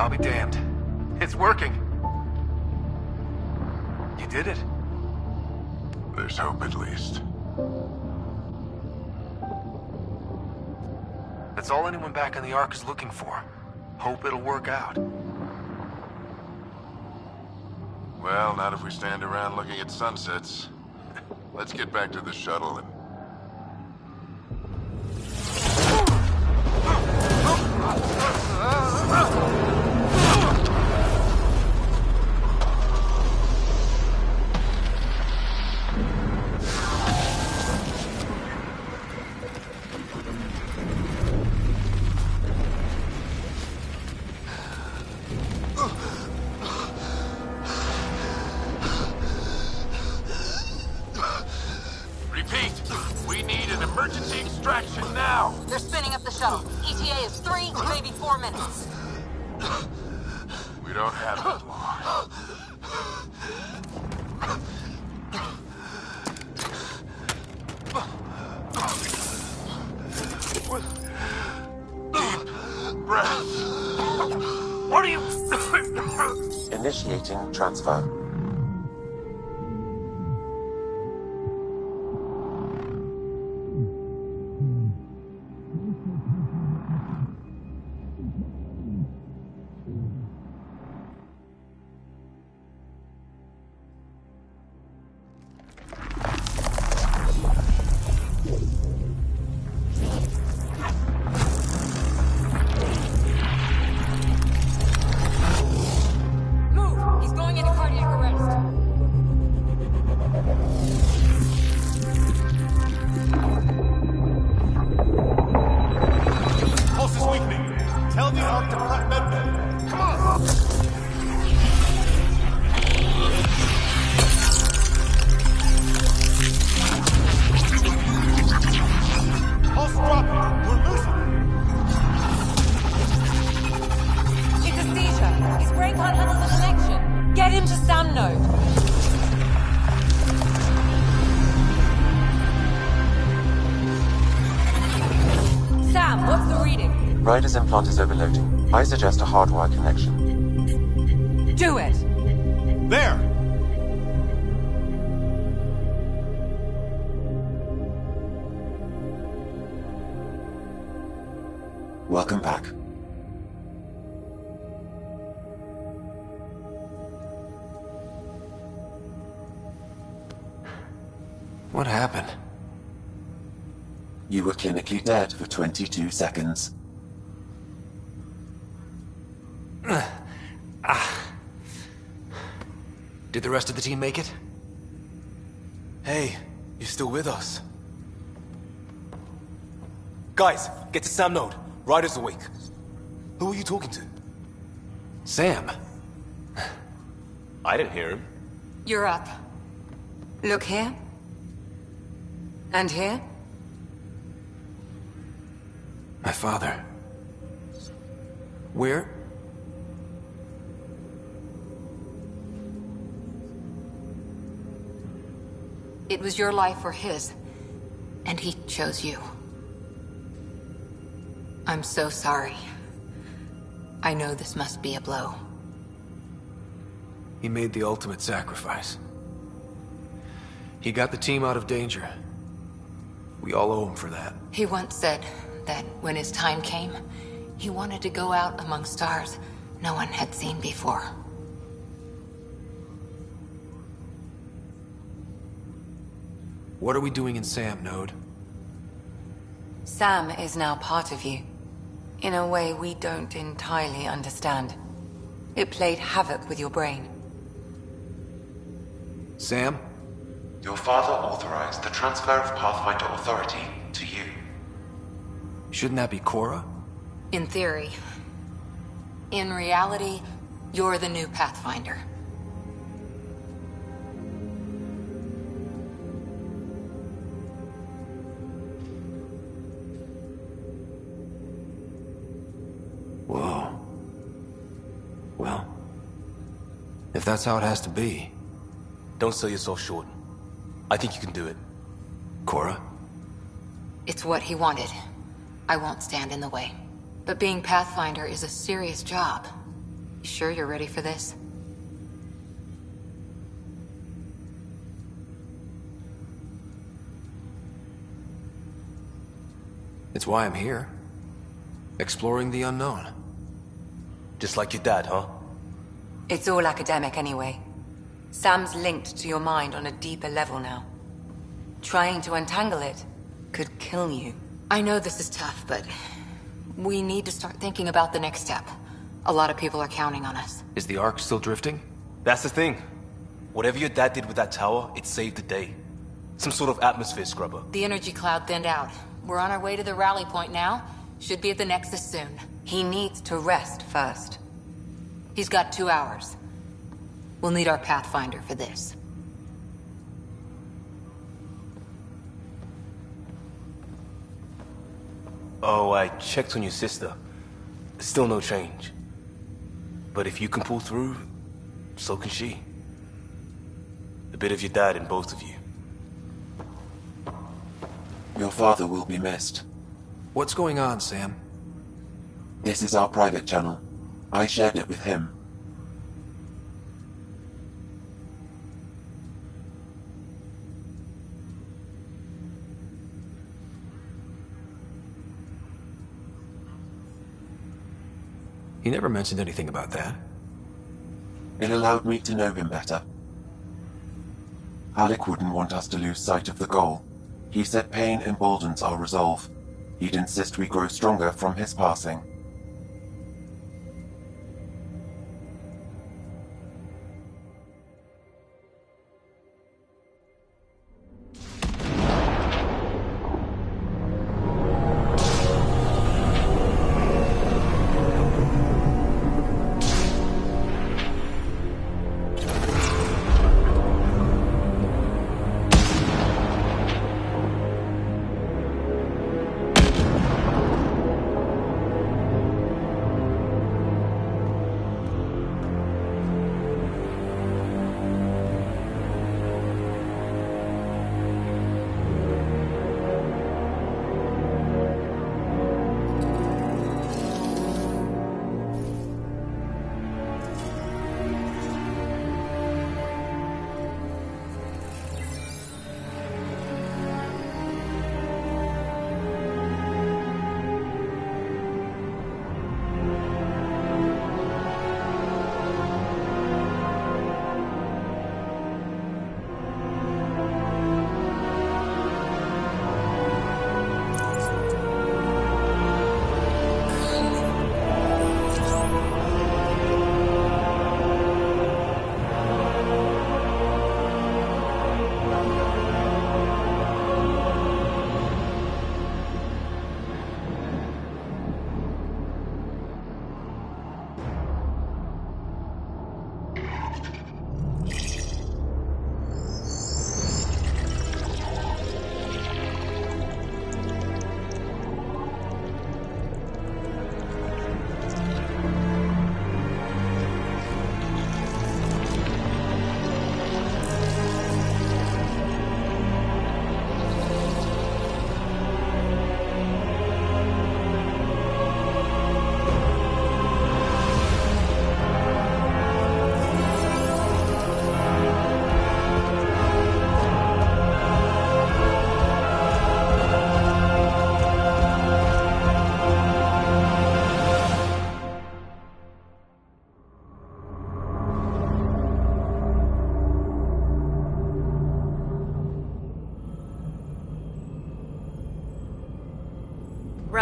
I'll be damned. It's working. You did it. There's hope at least. That's all anyone back on the Ark is looking for. Hope it'll work out. Well, not if we stand around looking at sunsets. Let's get back to the shuttle and... Emergency extraction now! They're spinning up the shuttle. ETA is 3, maybe 4 minutes. We don't have that long. Deep breath. What are you... Initiating transfer. Ryder's implant is overloading. I suggest a hardwire connection. Do it! There! Welcome back. What happened? You were clinically dead for 22 seconds. Did the rest of the team make it? Hey, you're still with us. Guys, get to Sam Node. Ryder's awake. Who are you talking to? Sam. I didn't hear him. You're up. Look here. And here. My father. Where? It was your life or his, and he chose you. I'm so sorry. I know this must be a blow. He made the ultimate sacrifice. He got the team out of danger. We all owe him for that. He once said that when his time came, he wanted to go out among stars no one had seen before. What are we doing in Sam, Node? Sam is now part of you. In a way we don't entirely understand. It played havoc with your brain. Sam? Your father authorized the transfer of Pathfinder authority to you. Shouldn't that be Cora? In theory. In reality, you're the new Pathfinder. Whoa. Well, if that's how it has to be. Don't sell yourself short. I think you can do it. Cora? It's what he wanted. I won't stand in the way. But being Pathfinder is a serious job. You sure you're ready for this? It's why I'm here. Exploring the unknown. Just like your dad, huh? It's all academic anyway. Sam's linked to your mind on a deeper level now. Trying to untangle it could kill you. I know this is tough, but we need to start thinking about the next step. A lot of people are counting on us. Is the Ark still drifting? That's the thing. Whatever your dad did with that tower, it saved the day. Some sort of atmosphere scrubber. The energy cloud thinned out. We're on our way to the rally point now. Should be at the Nexus soon. He needs to rest first. He's got 2 hours. We'll need our Pathfinder for this. Oh, I checked on your sister. Still no change. But if you can pull through, so can she. A bit of your dad in both of you. Your father will be missed. What's going on, Sam? This is our private channel. I shared it with him. He never mentioned anything about that. It allowed me to know him better. Alec wouldn't want us to lose sight of the goal. He said pain emboldens our resolve. He'd insist we grow stronger from his passing.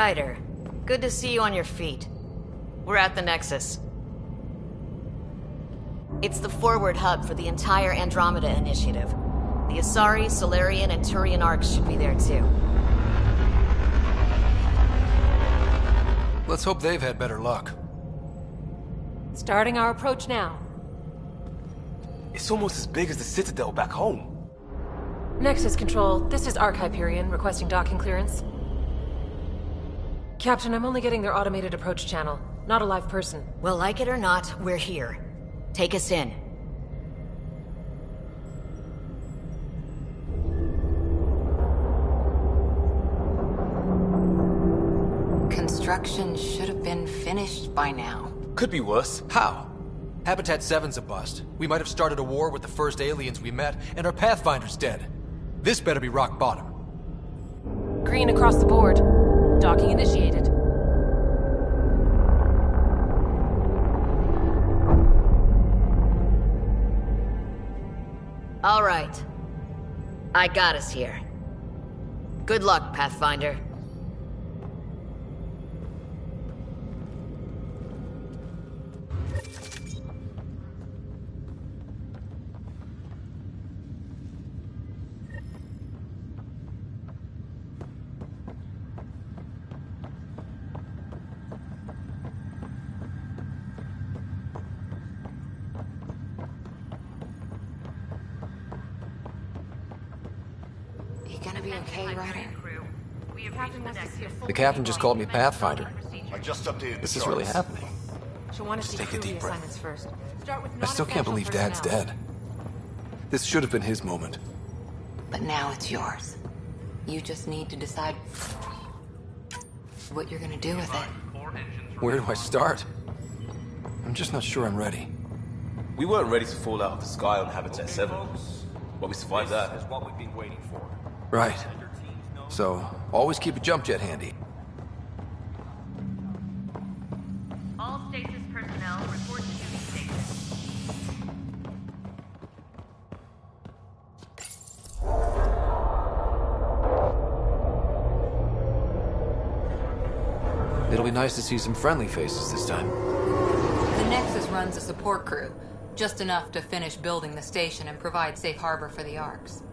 Ryder, good to see you on your feet. We're at the Nexus. It's the forward hub for the entire Andromeda initiative. The Asari, Solarian, and Turian arcs should be there too. Let's hope they've had better luck. Starting our approach now. It's almost as big as the Citadel back home. Nexus Control, this is Arc Hyperion requesting docking clearance. Captain, I'm only getting their automated approach channel, not a live person. Well, like it or not, we're here. Take us in. Construction should have been finished by now. Could be worse. How? Habitat 7's a bust. We might have started a war with the first aliens we met, and our Pathfinder's dead. This better be rock bottom. Green across the board. Docking initiated. All right. I got us here. Good luck, Pathfinder. Okay, Ryder? The captain just called me Pathfinder. I just updated. This is really happening. She'll want to Just see take a crew deep breath. reassignments first. Start with I still can't believe Dad's non-essential dead. This should have been his moment. But now it's yours. You just need to decide what you're gonna do with it. Where do I start? I'm just not sure I'm ready. We weren't ready to fall out of the sky on Habitat 7. But we survived that. This is what we've been waiting for. Right. So, always keep a jump jet handy. All stasis personnel report to duty stations. It'll be nice to see some friendly faces this time. The Nexus runs a support crew. Just enough to finish building the station and provide safe harbor for the arcs.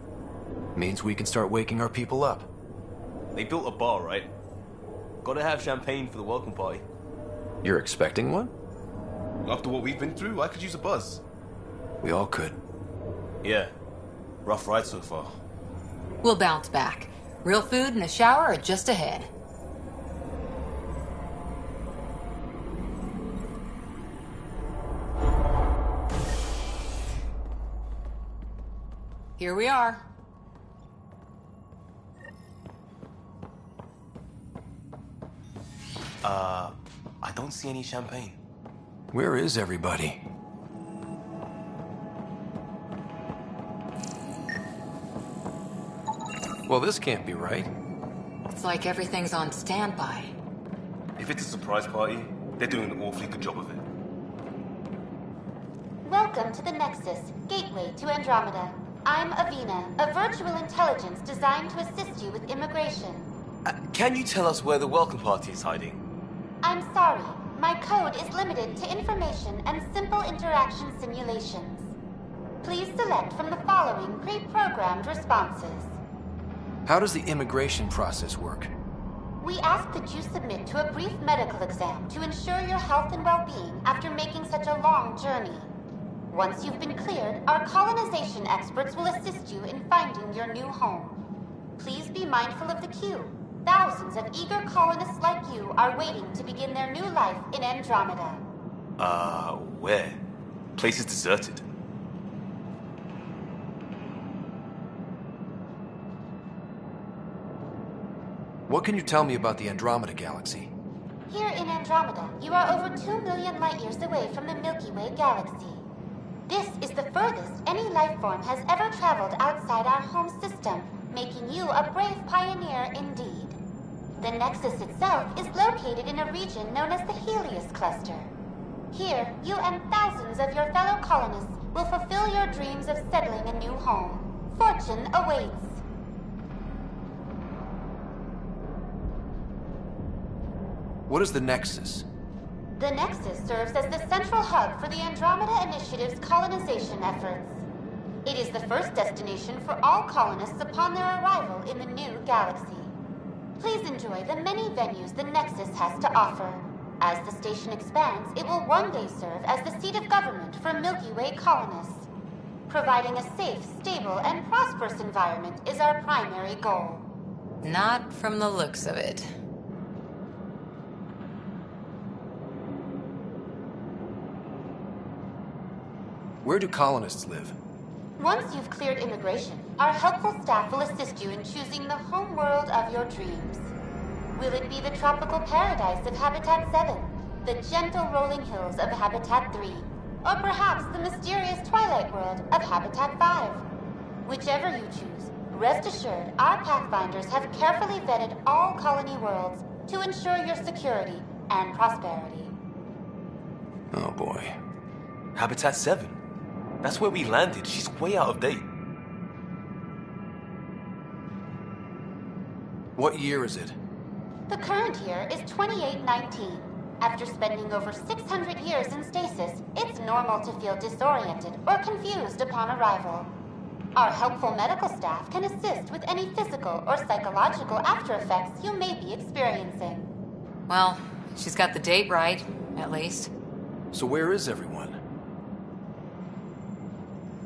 Means we can start waking our people up. They built a bar, right? Gotta have champagne for the welcome party. You're expecting one? After what we've been through, I could use a buzz. We all could. Yeah. Rough ride so far. We'll bounce back. Real food and a shower are just ahead. Here we are. I don't see any champagne. Where is everybody? Well, this can't be right. It's like everything's on standby. If it's a surprise party, they're doing an awfully good job of it. Welcome to the Nexus, gateway to Andromeda. I'm Avina, a virtual intelligence designed to assist you with immigration. Can you tell us where the welcome party is hiding? I'm sorry. My code is limited to information and simple interaction simulations. Please select from the following pre-programmed responses. How does the immigration process work? We ask that you submit to a brief medical exam to ensure your health and well-being after making such a long journey. Once you've been cleared, our colonization experts will assist you in finding your new home. Please be mindful of the queue. Thousands of eager colonists like you are waiting to begin their new life in Andromeda. Where? Place is deserted. What can you tell me about the Andromeda galaxy? Here in Andromeda, you are over 2 million light years away from the Milky Way galaxy. This is the furthest any life form has ever traveled outside our home system, making you a brave pioneer indeed. The Nexus itself is located in a region known as the Helios Cluster. Here, you and thousands of your fellow colonists will fulfill your dreams of settling a new home. Fortune awaits. What is the Nexus? The Nexus serves as the central hub for the Andromeda Initiative's colonization efforts. It is the first destination for all colonists upon their arrival in the new galaxy. Please enjoy the many venues the Nexus has to offer. As the station expands, it will one day serve as the seat of government for Milky Way colonists. Providing a safe, stable, and prosperous environment is our primary goal. Not from the looks of it. Where do colonists live? Once you've cleared immigration, our helpful staff will assist you in choosing the home world of your dreams. Will it be the tropical paradise of Habitat 7, the gentle rolling hills of Habitat 3, or perhaps the mysterious twilight world of Habitat 5? Whichever you choose, rest assured our Pathfinders have carefully vetted all colony worlds to ensure your security and prosperity. Oh boy. Habitat 7? That's where we landed. She's way out of date. What year is it? The current year is 2819. After spending over 600 years in stasis, it's normal to feel disoriented or confused upon arrival. Our helpful medical staff can assist with any physical or psychological after effects you may be experiencing. Well, she's got the date right, at least. So where is everyone?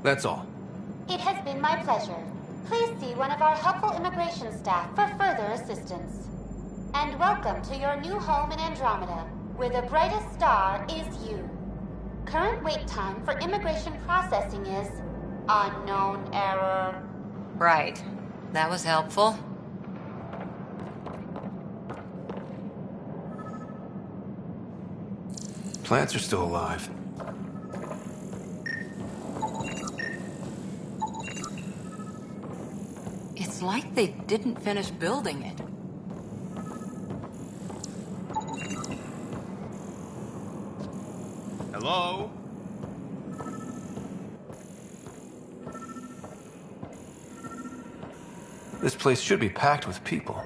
That's all. It has been my pleasure. Please see one of our helpful immigration staff for further assistance. And welcome to your new home in Andromeda, where the brightest star is you. Current wait time for immigration processing is unknown error. Right. That was helpful. Plants are still alive. It's like they didn't finish building it. Hello? This place should be packed with people.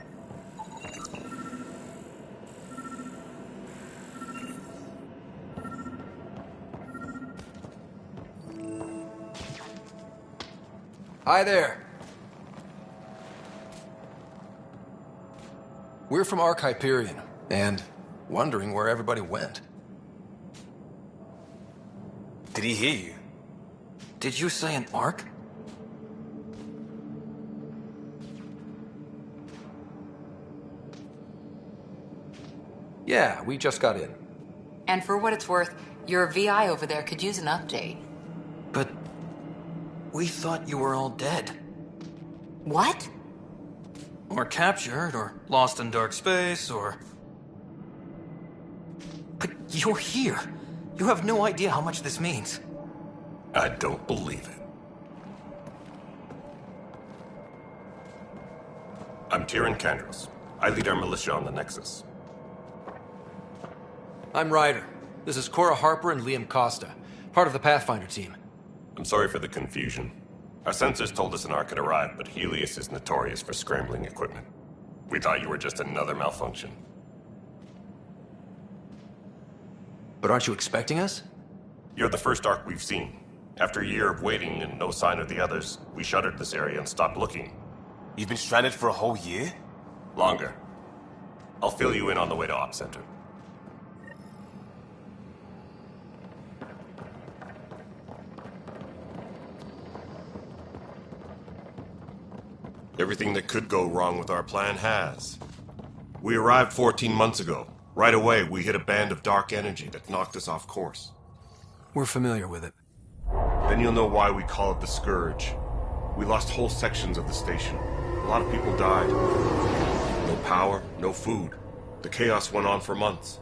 Hi there. We're from Ark Hyperion, and wondering where everybody went. Did he hear you? Did you say an Ark? Yeah, we just got in. And for what it's worth, your VI over there could use an update. But we thought you were all dead. What? Or captured, or lost in dark space, or... But you're here. You have no idea how much this means. I don't believe it. I'm Tyrion Candros. I lead our militia on the Nexus. I'm Ryder. This is Cora Harper and Liam Costa, part of the Pathfinder team. I'm sorry for the confusion. Our sensors told us an Ark had arrived, but Helios is notorious for scrambling equipment. We thought you were just another malfunction. But aren't you expecting us? You're the first Ark we've seen. After a year of waiting and no sign of the others, we shuttered this area and stopped looking. You've been stranded for a whole year? Longer. I'll fill you in on the way to Op Center. Everything that could go wrong with our plan has. We arrived 14 months ago. Right away, we hit a band of dark energy that knocked us off course. We're familiar with it. Then you'll know why we call it the Scourge. We lost whole sections of the station. A lot of people died. No power, no food. The chaos went on for months.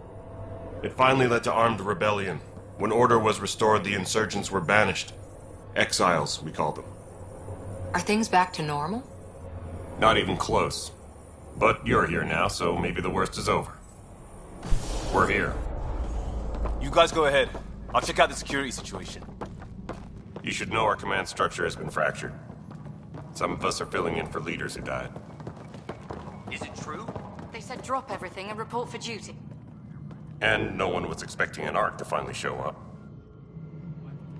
It finally led to armed rebellion. When order was restored, the insurgents were banished. Exiles, we call them. Are things back to normal? Not even close. But you're here now, so maybe the worst is over. We're here. You guys go ahead. I'll check out the security situation. You should know our command structure has been fractured. Some of us are filling in for leaders who died. Is it true? They said drop everything and report for duty. And no one was expecting an Ark to finally show up.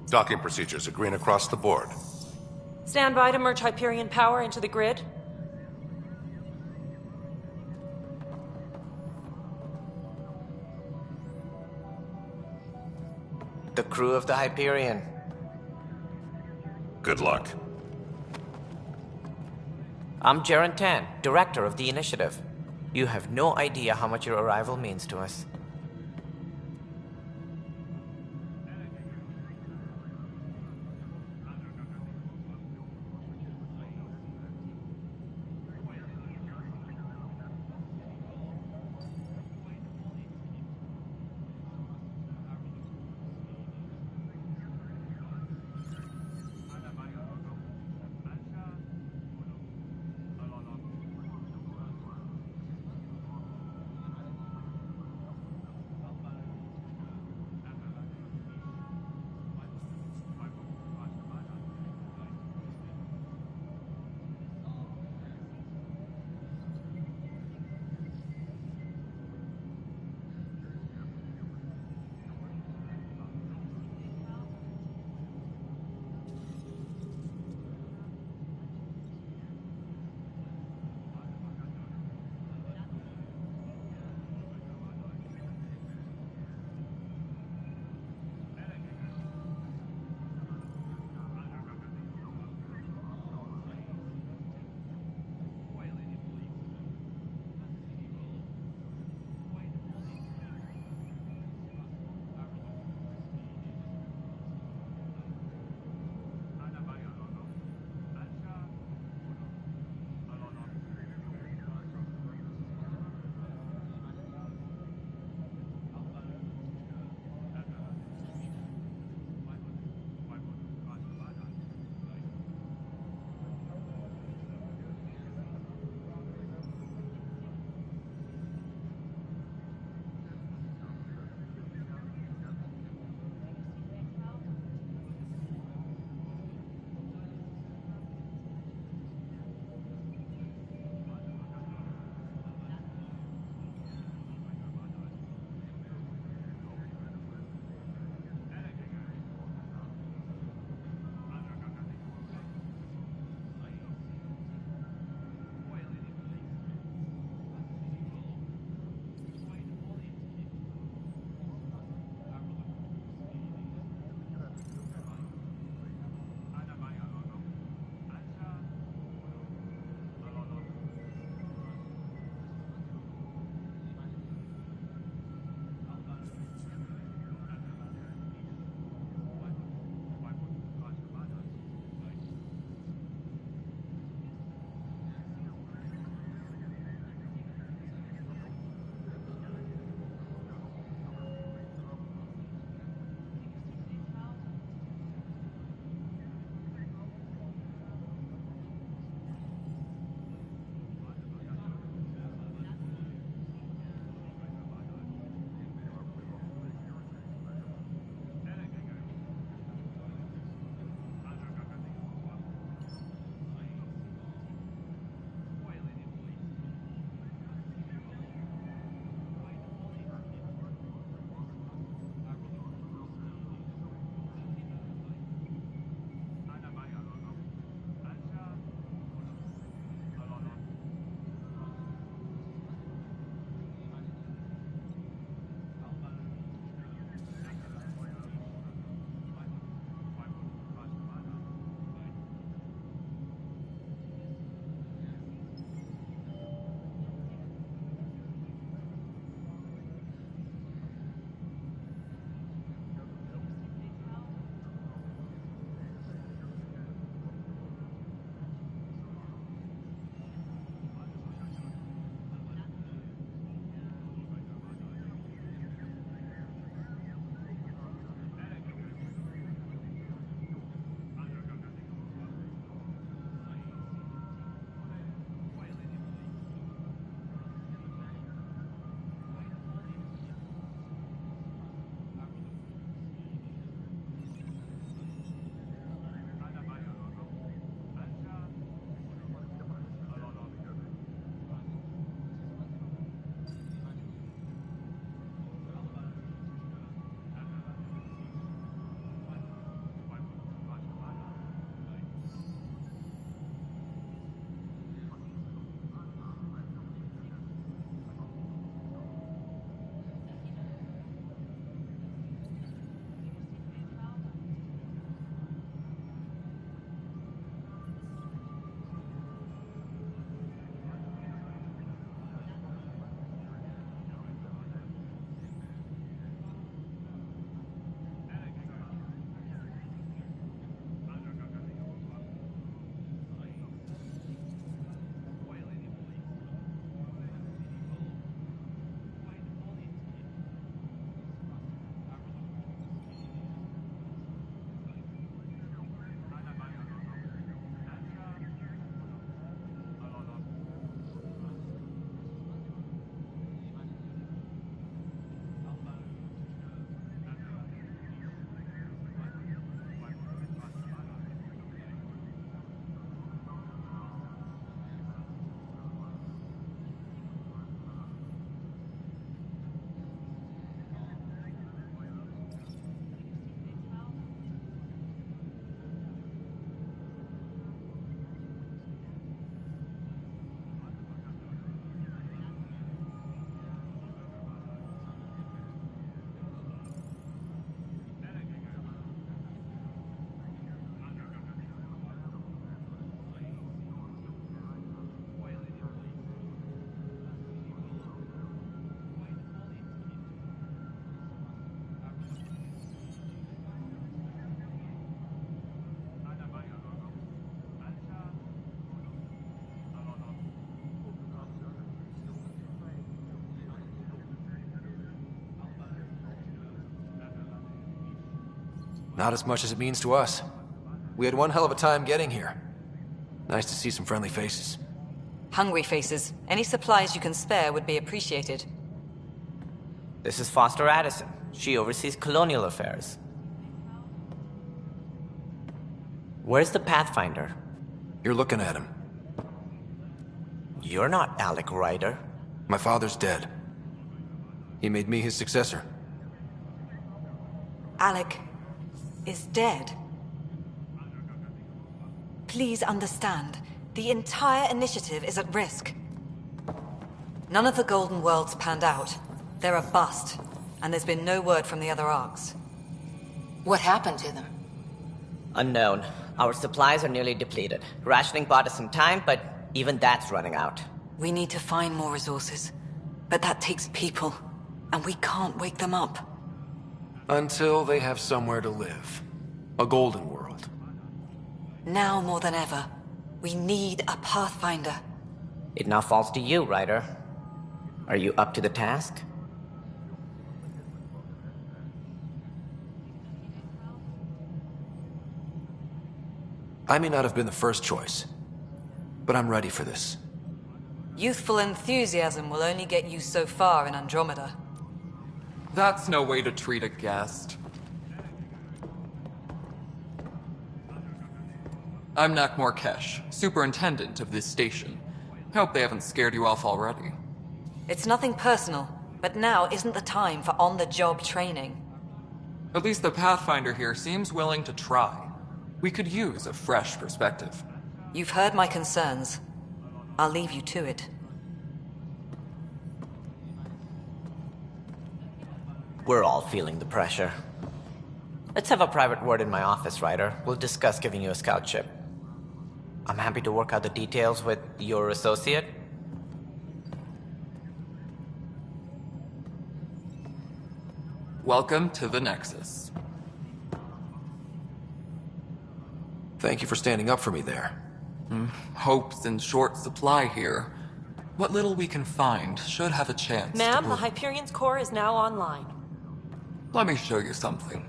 Docking procedures are green across the board. Stand by to merge Hyperion power into the grid. The crew of the Hyperion. Good luck. I'm Jaren Tan, director of the initiative. You have no idea how much your arrival means to us. Not as much as it means to us. We had one hell of a time getting here. Nice to see some friendly faces. Hungry faces. Any supplies you can spare would be appreciated. This is Foster Addison. She oversees colonial affairs. Where's the Pathfinder? You're looking at him. You're not Alec Ryder. My father's dead. He made me his successor. Alec is dead. Please understand, the entire initiative is at risk. None of the Golden Worlds panned out. They're a bust, and there's been no word from the other arcs. What happened to them? Unknown. Our supplies are nearly depleted. Rationing bought us some time, but even that's running out. We need to find more resources, but that takes people, and we can't wake them up. Until they have somewhere to live. A golden world. Now more than ever, we need a Pathfinder. It now falls to you, Ryder. Are you up to the task? I may not have been the first choice, but I'm ready for this. Youthful enthusiasm will only get you so far in Andromeda. That's no way to treat a guest. I'm Nak Morkesh, superintendent of this station. Hope they haven't scared you off already. It's nothing personal, but now isn't the time for on-the-job training. At least the Pathfinder here seems willing to try. We could use a fresh perspective. You've heard my concerns. I'll leave you to it. We're all feeling the pressure. Let's have a private word in my office, Ryder. We'll discuss giving you a scout ship. I'm happy to work out the details with your associate. Welcome to the Nexus. Thank you for standing up for me there. Hope's in short supply here. What little we can find should have a chance Ma'am, the Hyperion's core is now online. Let me show you something.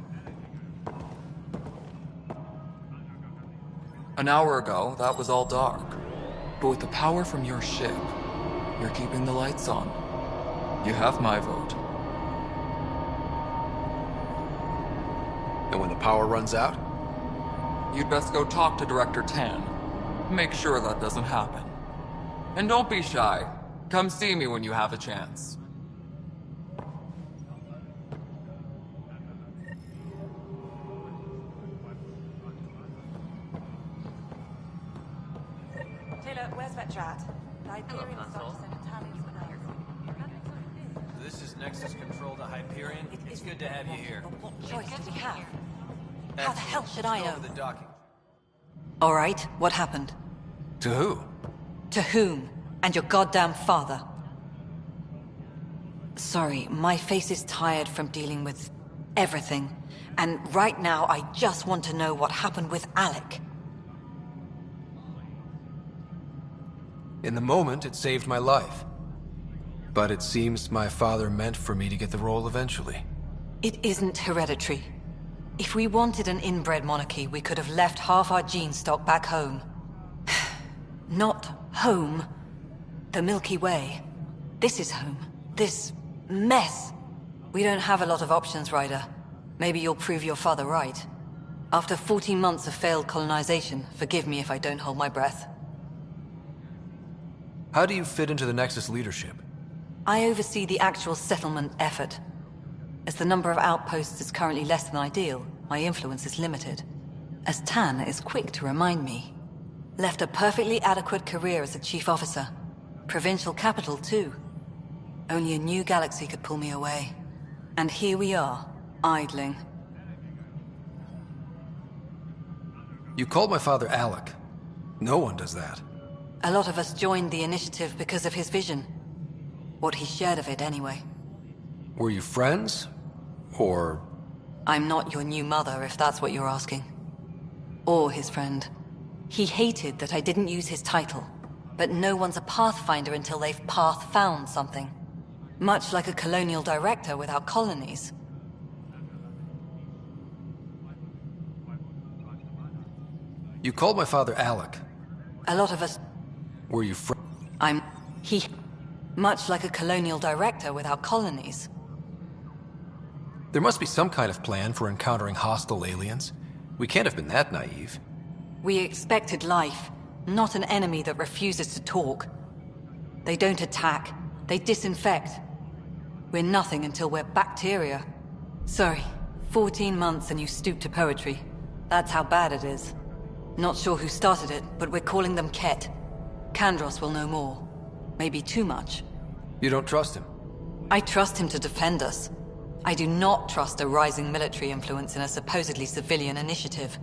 An hour ago, that was all dark. But with the power from your ship, you're keeping the lights on. You have my vote. And when the power runs out? You'd best go talk to Director Tan. Make sure that doesn't happen. And don't be shy. Come see me when you have a chance. Taylor, where's Vetrat? The Hyperion is Dr. Senatali. This is Nexus Control to Hyperion. It's good to have you here. What choice do we have? How the hell should I know? Over the docking. All right, what happened? To who? To whom? And your goddamn father. Sorry, my face is tired from dealing with everything. And right now, I just want to know what happened with Alec. In the moment, it saved my life. But it seems my father meant for me to get the role eventually. It isn't hereditary. If we wanted an inbred monarchy, we could have left half our gene stock back home. Not home. The Milky Way. This is home. This mess. We don't have a lot of options, Ryder. Maybe you'll prove your father right. After 14 months of failed colonization, forgive me if I don't hold my breath. How do you fit into the Nexus leadership? I oversee the actual settlement effort. As the number of outposts is currently less than ideal, my influence is limited. As Tan is quick to remind me. Left a perfectly adequate career as a chief officer. Provincial capital, too. Only a new galaxy could pull me away. And here we are, idling. You called my father Alec. No one does that. A lot of us joined the initiative because of his vision. What he shared of it, anyway. Were you friends? Or... I'm not your new mother, if that's what you're asking. Or his friend. He hated that I didn't use his title. But no one's a Pathfinder until they've path-found something. Much like a colonial director without colonies. You called my father Alec. A lot of us... Where you from? He... Much like a colonial director without colonies. There must be some kind of plan for encountering hostile aliens. We can't have been that naive. We expected life, not an enemy that refuses to talk. They don't attack, they disinfect. We're nothing until we're bacteria. Sorry, 14 months and you stoop to poetry. That's how bad it is. Not sure who started it, but we're calling them Ket. Kandros will know more. Maybe too much. You don't trust him? I trust him to defend us. I do not trust a rising military influence in a supposedly civilian initiative.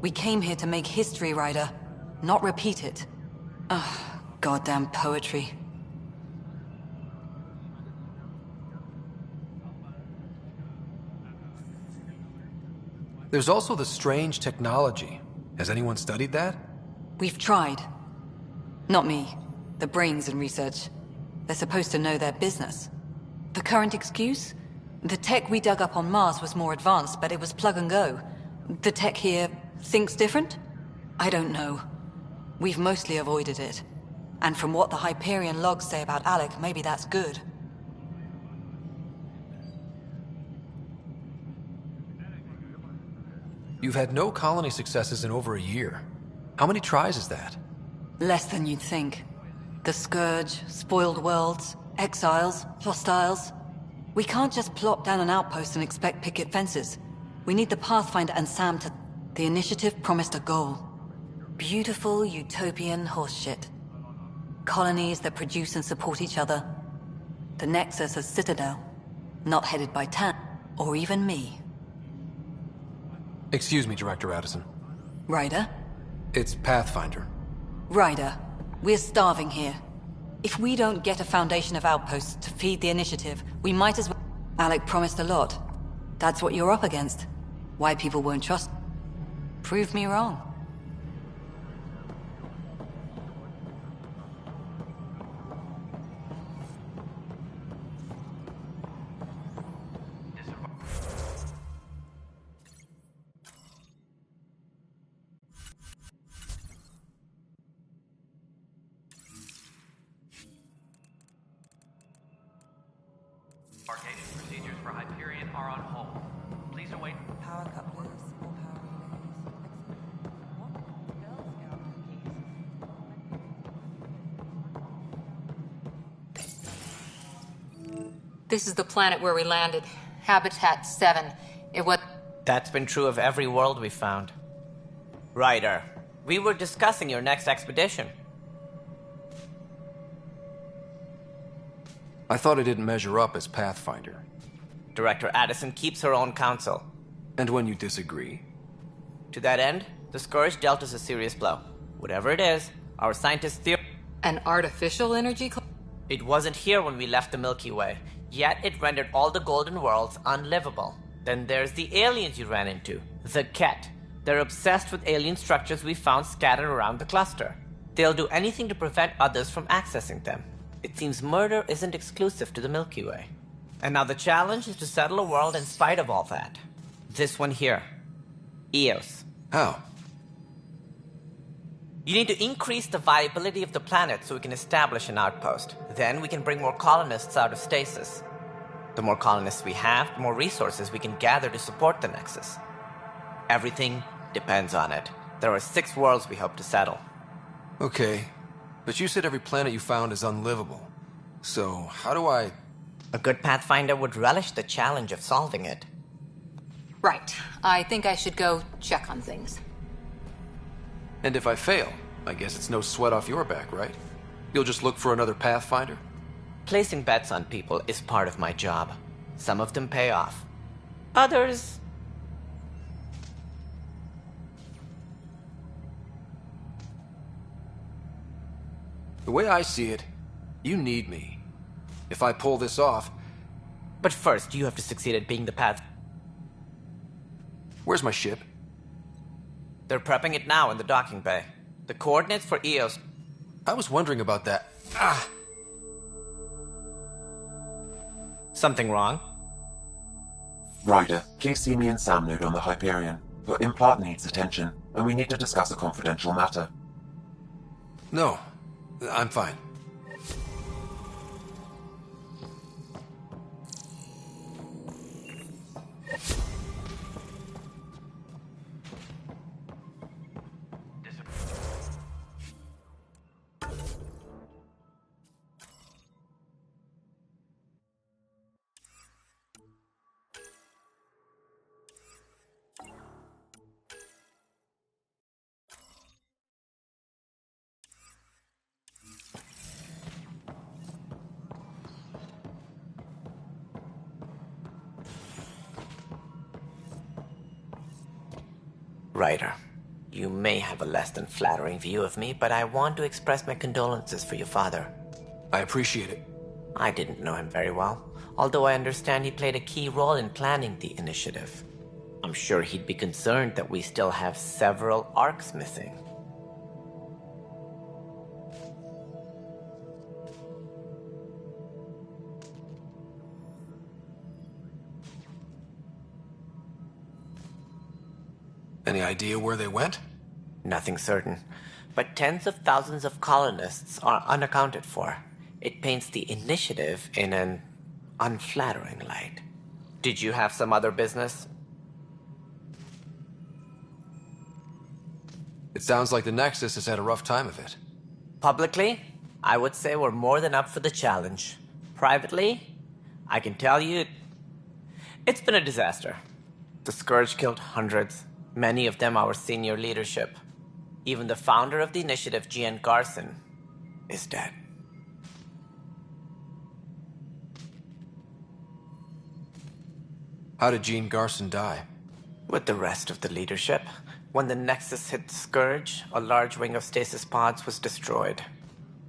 We came here to make history, Ryder, not repeat it. Ugh, goddamn poetry. There's also the strange technology. Has anyone studied that? We've tried. Not me. The brains in research. They're supposed to know their business. The current excuse? The tech we dug up on Mars was more advanced, but it was plug and go. The tech here thinks different? I don't know. We've mostly avoided it. And from what the Hyperion logs say about Alec, maybe that's good. You've had no colony successes in over a year. How many tries is that? Less than you'd think. The Scourge, spoiled worlds, exiles, hostiles. We can't just plop down an outpost and expect picket fences. We need the Pathfinder and Sam to... The initiative promised a goal. Beautiful, utopian horseshit. Colonies that produce and support each other. The Nexus as Citadel. Not headed by Tan, or even me. Excuse me, Director Addison. Ryder? It's Pathfinder. Ryder, we're starving here. If we don't get a foundation of outposts to feed the initiative, we might as well... Alec promised a lot. That's what you're up against. Why people won't trust... Prove me wrong. Arcading procedures for Hyperion are on hold. Please await power couplers, more power relays. This is the planet where we landed. Habitat 7. It was... That's been true of every world we found. Ryder, we were discussing your next expedition. I thought I didn't measure up as Pathfinder. Director Addison keeps her own counsel. And when you disagree? To that end, the Scourge dealt us a serious blow. Whatever it is, our scientists An artificial energy It wasn't here when we left the Milky Way, yet it rendered all the Golden Worlds unlivable. Then there's the aliens you ran into, the Ket. They're obsessed with alien structures we found scattered around the cluster. They'll do anything to prevent others from accessing them. It seems murder isn't exclusive to the Milky Way. And now the challenge is to settle a world in spite of all that. This one here. Eos. How? You need to increase the viability of the planet so we can establish an outpost. Then we can bring more colonists out of stasis. The more colonists we have, the more resources we can gather to support the Nexus. Everything depends on it. There are 6 worlds we hope to settle. Okay. But you said every planet you found is unlivable. So, how do I... A good Pathfinder would relish the challenge of solving it. Right. I think I should go check on things. And if I fail, I guess it's no sweat off your back, right? You'll just look for another Pathfinder? Placing bets on people is part of my job. Some of them pay off. Others... The way I see it, you need me. If I pull this off... But first, you have to succeed at being the path... Where's my ship? They're prepping it now in the docking bay. The coordinates for Eos... I was wondering about that. Ah! Something wrong? Ryder, please see me and Sam node on the Hyperion. Your implant needs attention. and we need to discuss a confidential matter. No, I'm fine. Ryder, you may have a less than flattering view of me, but I want to express my condolences for your father. I appreciate it. I didn't know him very well, although I understand he played a key role in planning the initiative. I'm sure he'd be concerned that we still have several arcs missing. Any idea where they went? Nothing certain, but tens of thousands of colonists are unaccounted for. It paints the initiative in an unflattering light. Did you have some other business? It sounds like the Nexus has had a rough time of it. Publicly, I would say we're more than up for the challenge. Privately, I can tell you, it's been a disaster. The Scourge killed hundreds, many of them our senior leadership. Even the founder of the initiative, Gian Garson, is dead. How did Gene Garson die? With the rest of the leadership, when the Nexus hit the Scourge, a large wing of stasis pods was destroyed.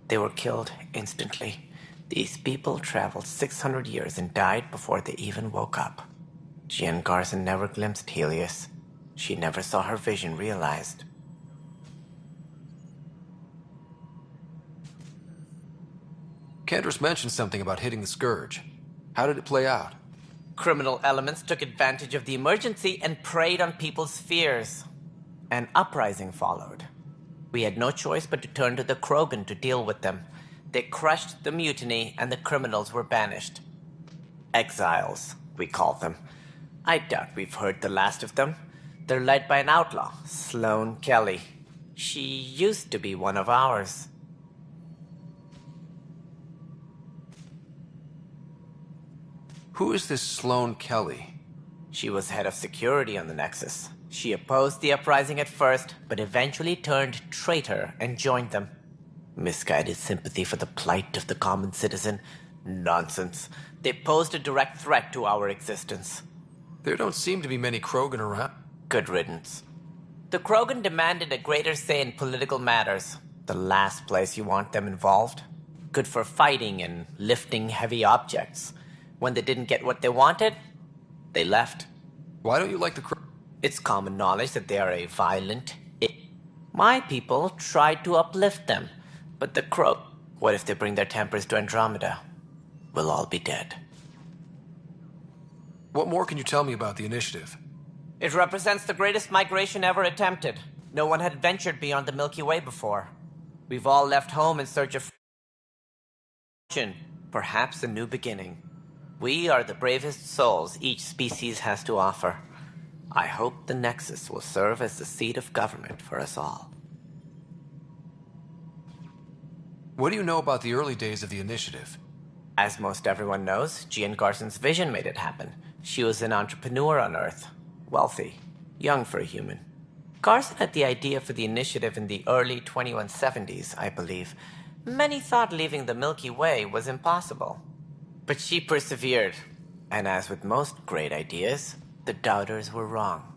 They were killed instantly. These people traveled 600 years and died before they even woke up. Gian Garson never glimpsed Helios. She never saw her vision realized. Candra's mentioned something about hitting the Scourge. How did it play out? Criminal elements took advantage of the emergency and preyed on people's fears. An uprising followed. We had no choice but to turn to the Krogan to deal with them. They crushed the mutiny and the criminals were banished. Exiles, we call them. I doubt we've heard the last of them. They're led by an outlaw, Sloane Kelly. She used to be one of ours. Who is this Sloane Kelly? She was head of security on the Nexus. She opposed the uprising at first, but eventually turned traitor and joined them. Misguided sympathy for the plight of the common citizen? Nonsense. They posed a direct threat to our existence. There don't seem to be many Krogan around. Good riddance. The Krogan demanded a greater say in political matters. The last place you want them involved. Good for fighting and lifting heavy objects. When they didn't get what they wanted, they left. Why don't you like the Krogan? It's common knowledge that they are a violent... My people tried to uplift them, but the What if they bring their tempers to Andromeda? We'll all be dead. What more can you tell me about the initiative? It represents the greatest migration ever attempted. No one had ventured beyond the Milky Way before. We've all left home in search of fortune, perhaps a new beginning. We are the bravest souls each species has to offer. I hope the Nexus will serve as the seat of government for us all. What do you know about the early days of the initiative? As most everyone knows, Gian Garson's vision made it happen. She was an entrepreneur on Earth. Wealthy. Young for a human. Garson had the idea for the initiative in the early 2170s, I believe. Many thought leaving the Milky Way was impossible. But she persevered. And as with most great ideas, the doubters were wrong.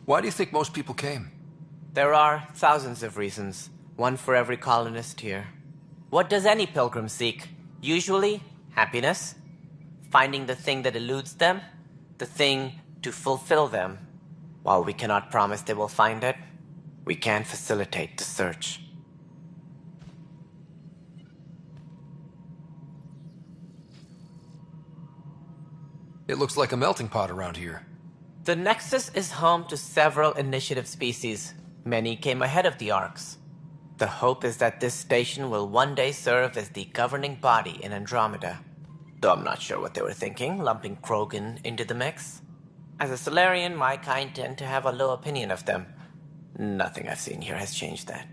Why do you think most people came? There are thousands of reasons, one for every colonist here. What does any pilgrim seek? Usually, happiness. Finding the thing that eludes them, the thing to fulfill them. While we cannot promise they will find it, we can facilitate the search. It looks like a melting pot around here. The Nexus is home to several initiative species. Many came ahead of the Arks. The hope is that this station will one day serve as the governing body in Andromeda. Though I'm not sure what they were thinking, lumping Krogan into the mix. As a Solarian, my kind tend to have a low opinion of them. Nothing I've seen here has changed that.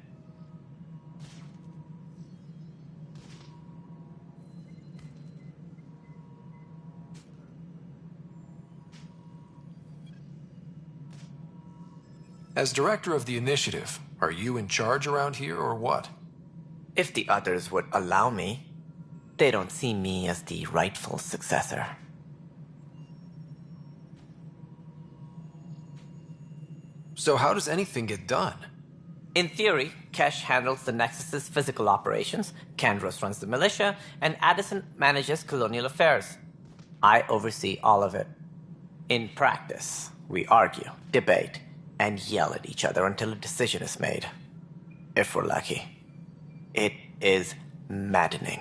As director of the initiative, are you in charge around here or what? If the others would allow me, they don't see me as the rightful successor. So how does anything get done? In theory, Kesh handles the Nexus's physical operations, Kandros runs the militia, and Addison manages colonial affairs. I oversee all of it. In practice, we argue, debate, and yell at each other until a decision is made. If we're lucky. It is maddening.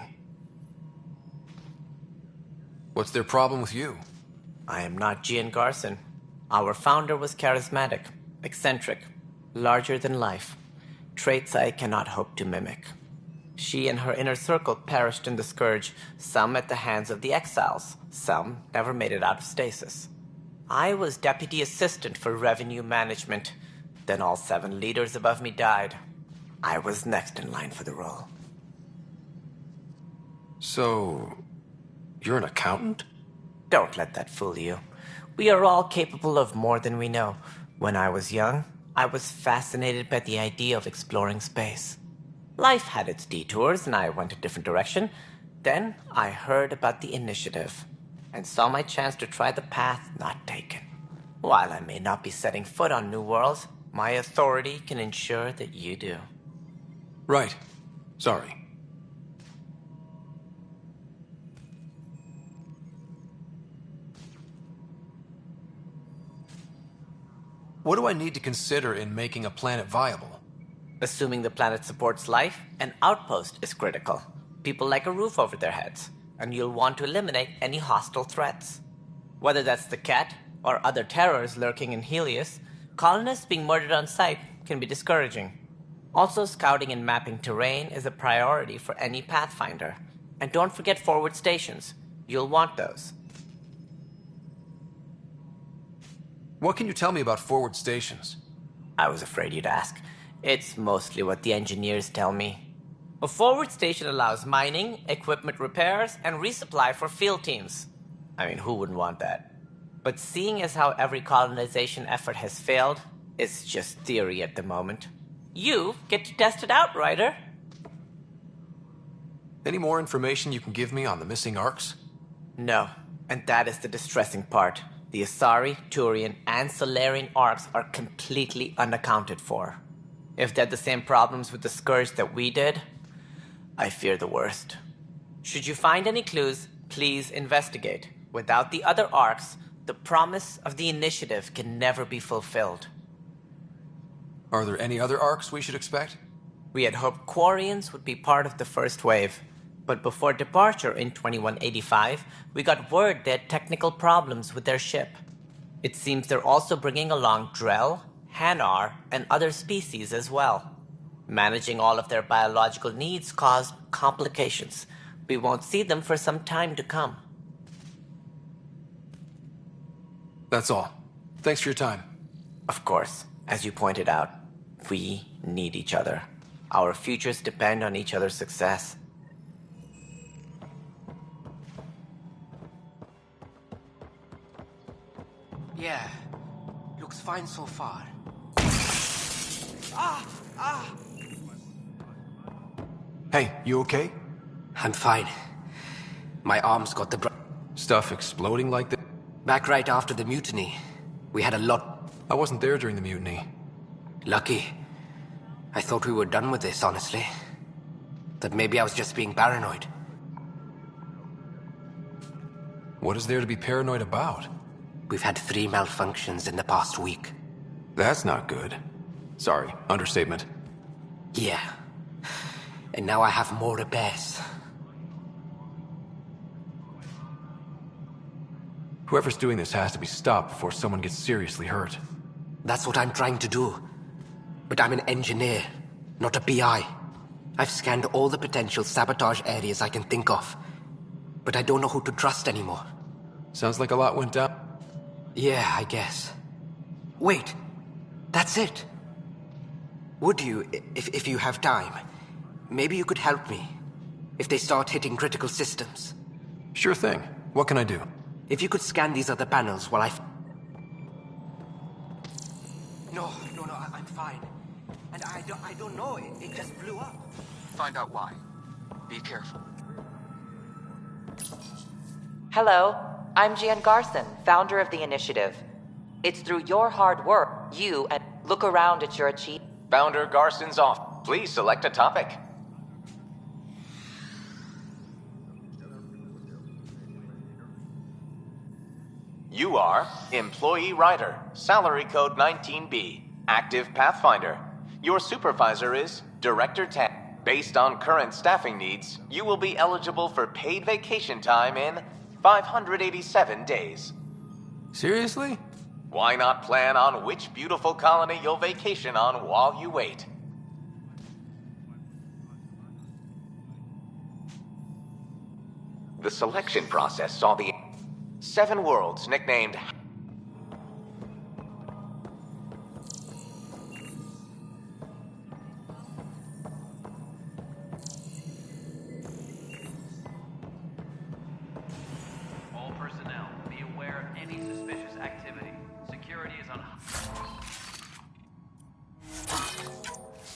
What's their problem with you? I am not Gian Garson. Our founder was charismatic, eccentric, larger than life. Traits I cannot hope to mimic. She and her inner circle perished in the Scourge, some at the hands of the Exiles, some never made it out of stasis. I was deputy assistant for revenue management. Then all 7 leaders above me died. I was next in line for the role. So, you're an accountant? Don't let that fool you. We are all capable of more than we know. When I was young, I was fascinated by the idea of exploring space. Life had its detours and I went a different direction. Then I heard about the initiative and saw my chance to try the path not taken. While I may not be setting foot on New Worlds, my authority can ensure that you do. Right. Sorry. What do I need to consider in making a planet viable? Assuming the planet supports life, an outpost is critical. People like a roof over their heads, and you'll want to eliminate any hostile threats. Whether that's the Cat or other terrors lurking in Helios, colonists being murdered on sight can be discouraging. Also, scouting and mapping terrain is a priority for any Pathfinder. And don't forget forward stations. You'll want those. What can you tell me about forward stations? I was afraid you'd ask. It's mostly what the engineers tell me. A forward station allows mining, equipment repairs, and resupply for field teams. I mean, who wouldn't want that? But seeing as how every colonization effort has failed, it's just theory at the moment. You get to test it out, Ryder. Any more information you can give me on the missing Arks? No, and that is the distressing part. The Asari, Turian, and Solarian Arks are completely unaccounted for. If they had the same problems with the Scourge that we did, I fear the worst. Should you find any clues, please investigate. Without the other Arks, the promise of the initiative can never be fulfilled. Are there any other Arks we should expect? We had hoped Quarians would be part of the first wave. But before departure in 2185, we got word they had technical problems with their ship. It seems they're also bringing along Drell, Hanar, and other species as well. Managing all of their biological needs caused complications. We won't see them for some time to come. That's all. Thanks for your time. Of course, as you pointed out, we need each other. Our futures depend on each other's success. Yeah, looks fine so far. Hey, you okay? I'm fine. My arms got the stuff exploding like that? Back right after the mutiny. We had a lot. I wasn't there during the mutiny. Lucky. I thought we were done with this, honestly. That maybe I was just being paranoid. What is there to be paranoid about? We've had 3 malfunctions in the past week. That's not good. Sorry, understatement. Yeah. And now I have more repairs. Whoever's doing this has to be stopped before someone gets seriously hurt. That's what I'm trying to do. But I'm an engineer, not a PI. I've scanned all the potential sabotage areas I can think of. But I don't know who to trust anymore. Sounds like a lot went down. Yeah, I guess. Wait, that's it. Would you, if you have time, maybe you could help me if they start hitting critical systems? Sure thing. What can I do? If you could scan these other panels while I... No, I'm fine. And I don't know, it just blew up. Find out why. Be careful. Hello, I'm Gian Garson, founder of the initiative. It's through your hard work, you and look around at your achievements. Founder Garson's off. Please select a topic. You are Employee Rider, Salary Code 19B, Active Pathfinder. Your supervisor is Director 10. Based on current staffing needs, you will be eligible for paid vacation time in 587 days. Seriously? Why not plan on which beautiful colony you'll vacation on while you wait? The selection process saw the 7 worlds nicknamed All personnel, be aware of any suspicious activity. Security is on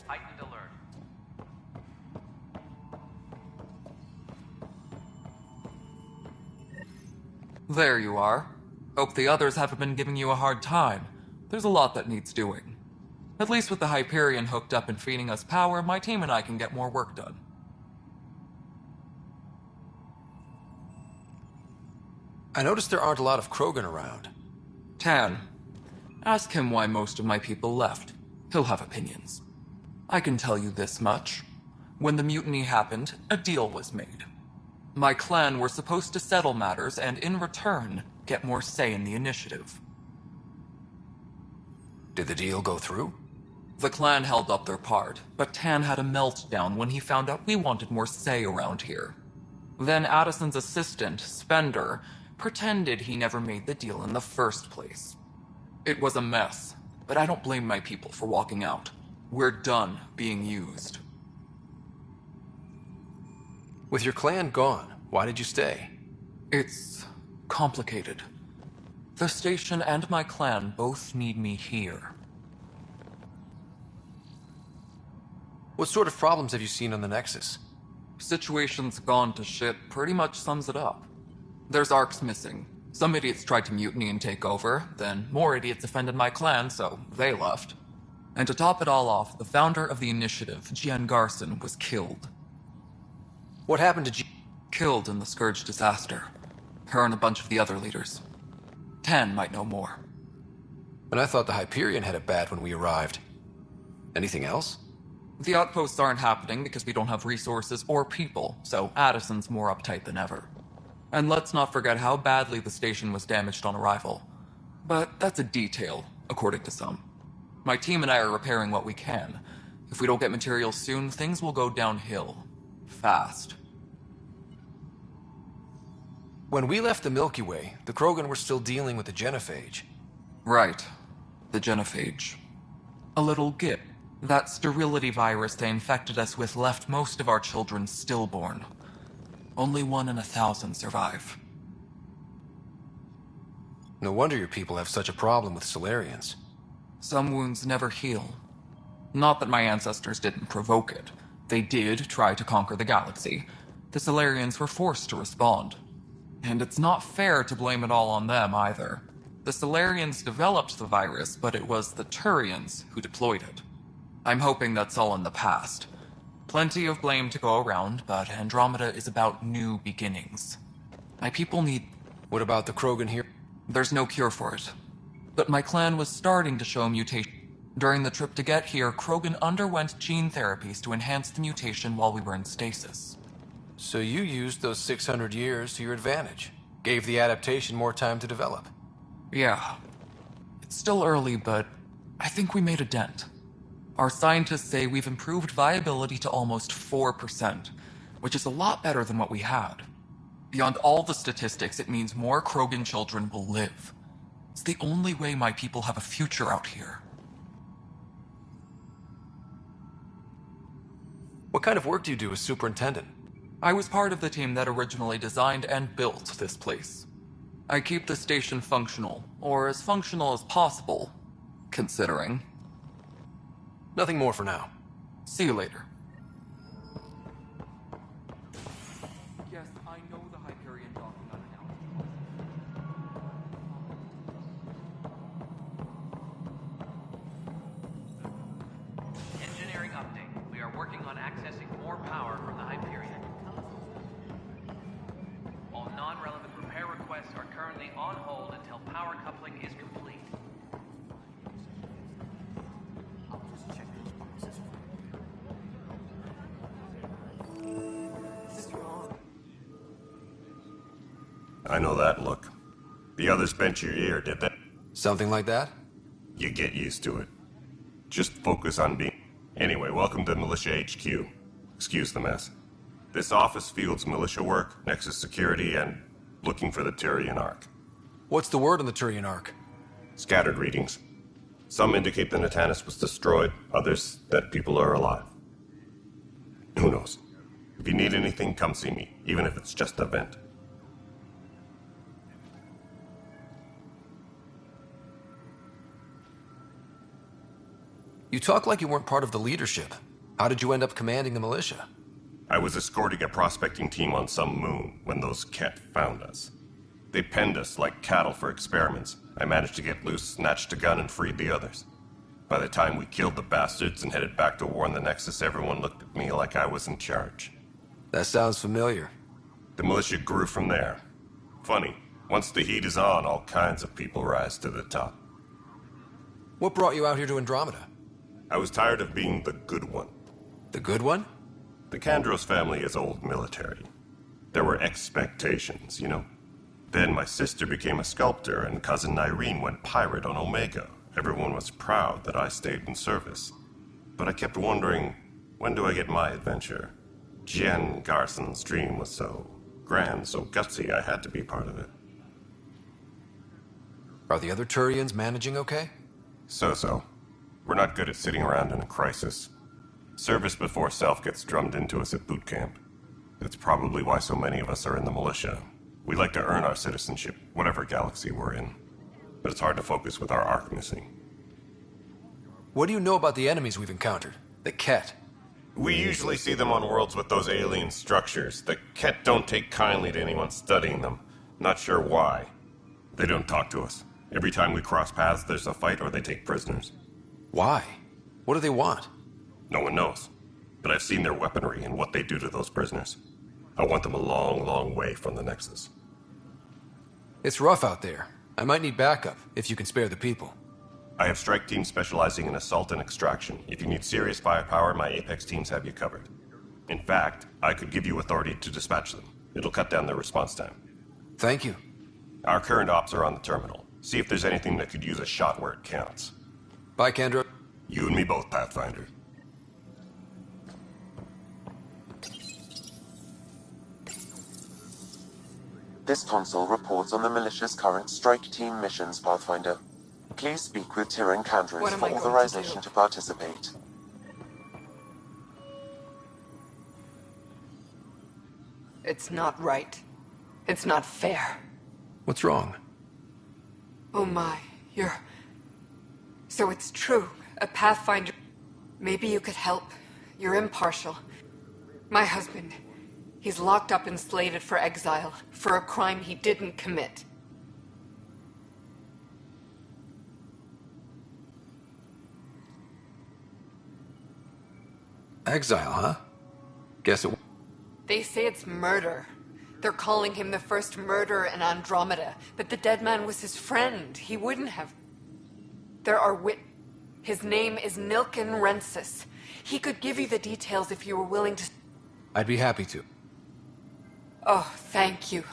heightened alert. There you are. Hope the others haven't been giving you a hard time. There's a lot that needs doing. At least with the Hyperion hooked up and feeding us power, my team and I can get more work done. I noticed there aren't a lot of Krogan around. Tan. Ask him why most of my people left. He'll have opinions. I can tell you this much. When the mutiny happened, a deal was made. My clan were supposed to settle matters and, in return, get more say in the initiative. Did the deal go through? The clan held up their part, but Tan had a meltdown when he found out we wanted more say around here. Then Addison's assistant, Spender, pretended he never made the deal in the first place. It was a mess, but I don't blame my people for walking out. We're done being used. With your clan gone, why did you stay? It's complicated. The station and my clan both need me here. What sort of problems have you seen on the Nexus? Situation's gone to shit pretty much sums it up. There's arcs missing. Some idiots tried to mutiny and take over, then more idiots offended my clan, so they left. And to top it all off, the founder of the initiative, Gian Garson, was killed. What happened to Killed in the Scourge disaster. Her and a bunch of the other leaders. Tan might know more. And I thought the Hyperion had it bad when we arrived. Anything else? The outposts aren't happening because we don't have resources or people, so Addison's more uptight than ever. And let's not forget how badly the station was damaged on arrival. But that's a detail, according to some. My team and I are repairing what we can. If we don't get materials soon, things will go downhill. Fast. When we left the Milky Way, the Krogan were still dealing with the genophage. Right. The genophage. A little gip. That sterility virus they infected us with left most of our children stillborn. Only 1 in 1,000 survive. No wonder your people have such a problem with Solarians. Some wounds never heal. Not that my ancestors didn't provoke it. They did try to conquer the galaxy. The Solarians were forced to respond. And it's not fair to blame it all on them, either. The Solarians developed the virus, but it was the Turians who deployed it. I'm hoping that's all in the past. Plenty of blame to go around, but Andromeda is about new beginnings. My people need... What about the Krogan here? There's no cure for it. But my clan was starting to show mutation. During the trip to get here, Krogan underwent gene therapies to enhance the mutation while we were in stasis. So you used those 600 years to your advantage. Gave the adaptation more time to develop. Yeah. It's still early, but I think we made a dent. Our scientists say we've improved viability to almost 4%, which is a lot better than what we had. Beyond all the statistics, it means more Krogan children will live. It's the only way my people have a future out here. What kind of work do you do as superintendent? I was part of the team that originally designed and built this place. I keep the station functional, or as functional as possible, considering. Nothing more for now. See you later. Yes, I know the Hyperion docking unannounced. Engineering update. We are working on accessing more power from the Hyperion. All non-relevant repair requests are currently on hold until power coupling is complete. I know that look. The others bent your ear, did they? Something like that? You get used to it. Just focus on being... Anyway, welcome to Militia HQ. Excuse the mess. This office fields militia work, Nexus security, and looking for the Turian Ark. What's the word on the Turian Ark? Scattered readings. Some indicate the Natanus was destroyed, others that people are alive. Who knows? If you need anything, come see me, even if it's just a vent. You talk like you weren't part of the leadership. How did you end up commanding the militia? I was escorting a prospecting team on some moon when those Ket found us. They penned us like cattle for experiments. I managed to get loose, snatched a gun, and freed the others. By the time we killed the bastards and headed back to war in the Nexus, everyone looked at me like I was in charge. That sounds familiar. The militia grew from there. Funny, once the heat is on, all kinds of people rise to the top. What brought you out here to Andromeda? I was tired of being the good one. The good one? The Kandros family is old military. There were expectations, you know? Then my sister became a sculptor and cousin Irene went pirate on Omega. Everyone was proud that I stayed in service. But I kept wondering, when do I get my adventure? Jen Garson's dream was so grand, so gutsy, I had to be part of it. Are the other Turians managing okay? So-so. We're not good at sitting around in a crisis. Service before self gets drummed into us at boot camp. That's probably why so many of us are in the militia. We like to earn our citizenship, whatever galaxy we're in. But it's hard to focus with our arc missing. What do you know about the enemies we've encountered? The Ket? We usually see them on worlds with those alien structures. The Ket don't take kindly to anyone studying them. Not sure why. They don't talk to us. Every time we cross paths, there's a fight or they take prisoners. Why? What do they want? No one knows. But I've seen their weaponry and what they do to those prisoners. I want them a long, long way from the Nexus. It's rough out there. I might need backup, if you can spare the people. I have strike teams specializing in assault and extraction. If you need serious firepower, my Apex teams have you covered. In fact, I could give you authority to dispatch them. It'll cut down their response time. Thank you. Our current ops are on the terminal. See if there's anything that could use a shot where it counts. Bye, Kendra. You and me both, Pathfinder. This console reports on the militia's current strike team missions, Pathfinder. Please speak with Tyrann Kandros What am for I going to authorization do? to participate. It's not right. It's not fair. What's wrong? Oh my, you're... So it's true. A Pathfinder... Maybe you could help. You're impartial. My husband... He's locked up and slated for exile, for a crime he didn't commit. Exile, huh? Guess it... They say it's murder. They're calling him the first murderer in Andromeda, but the dead man was his friend. He wouldn't have... There are His name is Nilken Rensis. He could give you the details if you were willing to... I'd be happy to. Oh, thank you.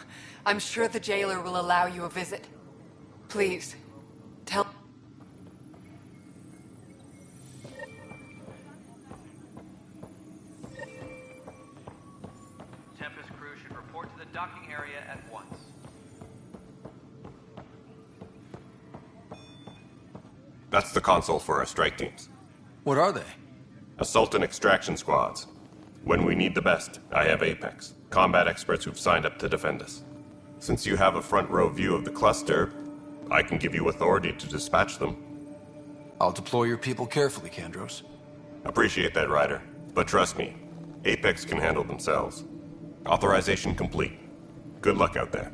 I'm sure the jailer will allow you a visit. Please, tell... Tempest crew should report to the docking area at once. That's the console for our strike teams. What are they? Assault and extraction squads. When we need the best, I have Apex, combat experts who've signed up to defend us. Since you have a front row view of the cluster, I can give you authority to dispatch them. I'll deploy your people carefully, Kandros. Appreciate that, Ryder. But trust me, Apex can handle themselves. Authorization complete. Good luck out there.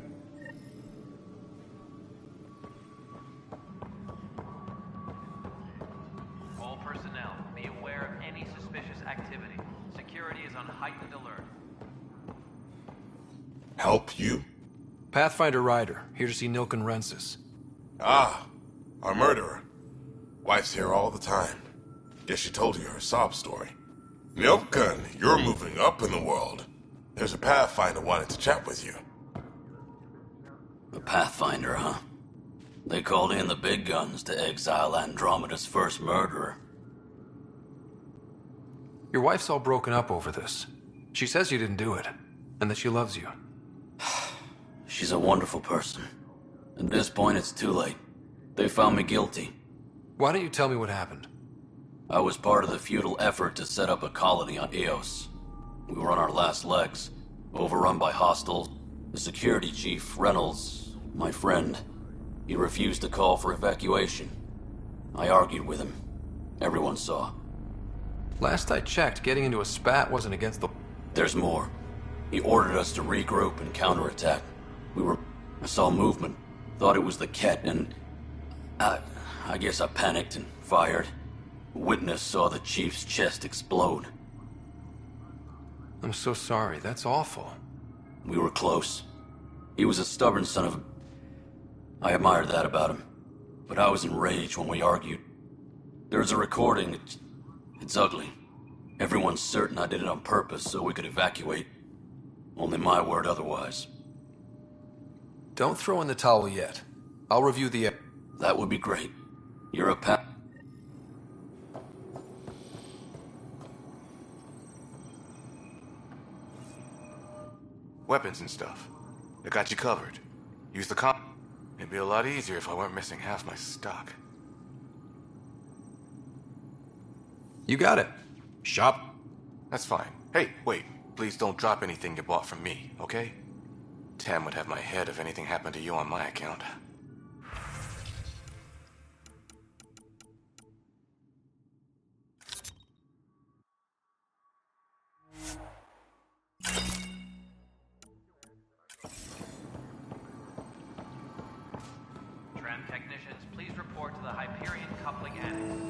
All personnel, be aware of any suspicious activity. Security is on heightened alert. Help you? Pathfinder Ryder, here to see Nilken Rensis. Ah, our murderer. Wife's here all the time. Guess she told you her sob story. Nilken, you're moving up in the world. There's a Pathfinder wanted to chat with you. A Pathfinder, huh? They called in the big guns to exile Andromeda's first murderer. Your wife's all broken up over this. She says you didn't do it, and that she loves you. She's a wonderful person. At this point, it's too late. They found me guilty. Why don't you tell me what happened? I was part of the futile effort to set up a colony on Eos. We were on our last legs, overrun by hostiles. The security chief, Reynolds, my friend, he refused to call for evacuation. I argued with him. Everyone saw. Last I checked, getting into a spat wasn't against the... There's more. He ordered us to regroup and counterattack. I saw movement, thought it was the Ket, and... I guess I panicked and fired. Witness saw the chief's chest explode. I'm so sorry, that's awful. We were close. He was a stubborn son of a... I admired that about him. But I was enraged when we argued. There's a recording. It's ugly. Everyone's certain I did it on purpose so we could evacuate. Only my word otherwise. Don't throw in the towel yet. I'll review the... That would be great. You're a Weapons and stuff. I got you covered. Use the It'd be a lot easier if I weren't missing half my stock. You got it. Shop. That's fine. Hey, wait. Please don't drop anything you bought from me, okay? Tam would have my head if anything happened to you on my account. Tram technicians, please report to the Hyperion Coupling Annex.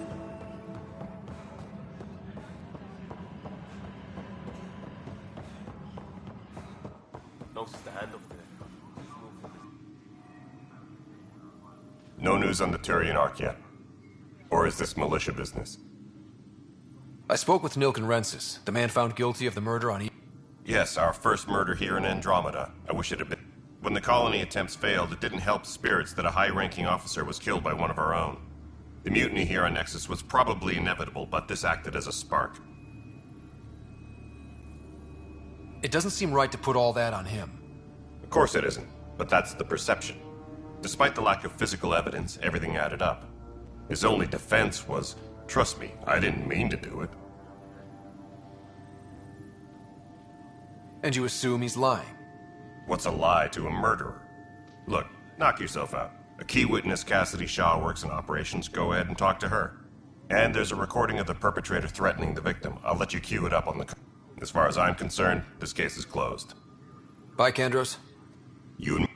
No stand of there. No news on the Turian Ark yet? Or is this militia business? I spoke with Nilken Rensis, the man found guilty of the murder on Yes, our first murder here in Andromeda. I wish it had been. When the colony attempts failed, it didn't help spirits that a high-ranking officer was killed by one of our own. The mutiny here on Nexus was probably inevitable, but this acted as a spark. It doesn't seem right to put all that on him. Of course it isn't, but that's the perception. Despite the lack of physical evidence, everything added up. His only defense was, trust me, I didn't mean to do it. And you assume he's lying? What's a lie to a murderer? Look, knock yourself out. A key witness, Cassidy Shaw, works in operations. Go ahead and talk to her. And there's a recording of the perpetrator threatening the victim. I'll let you cue it up on the... As far as I'm concerned, this case is closed. Bye, Kandros. You and...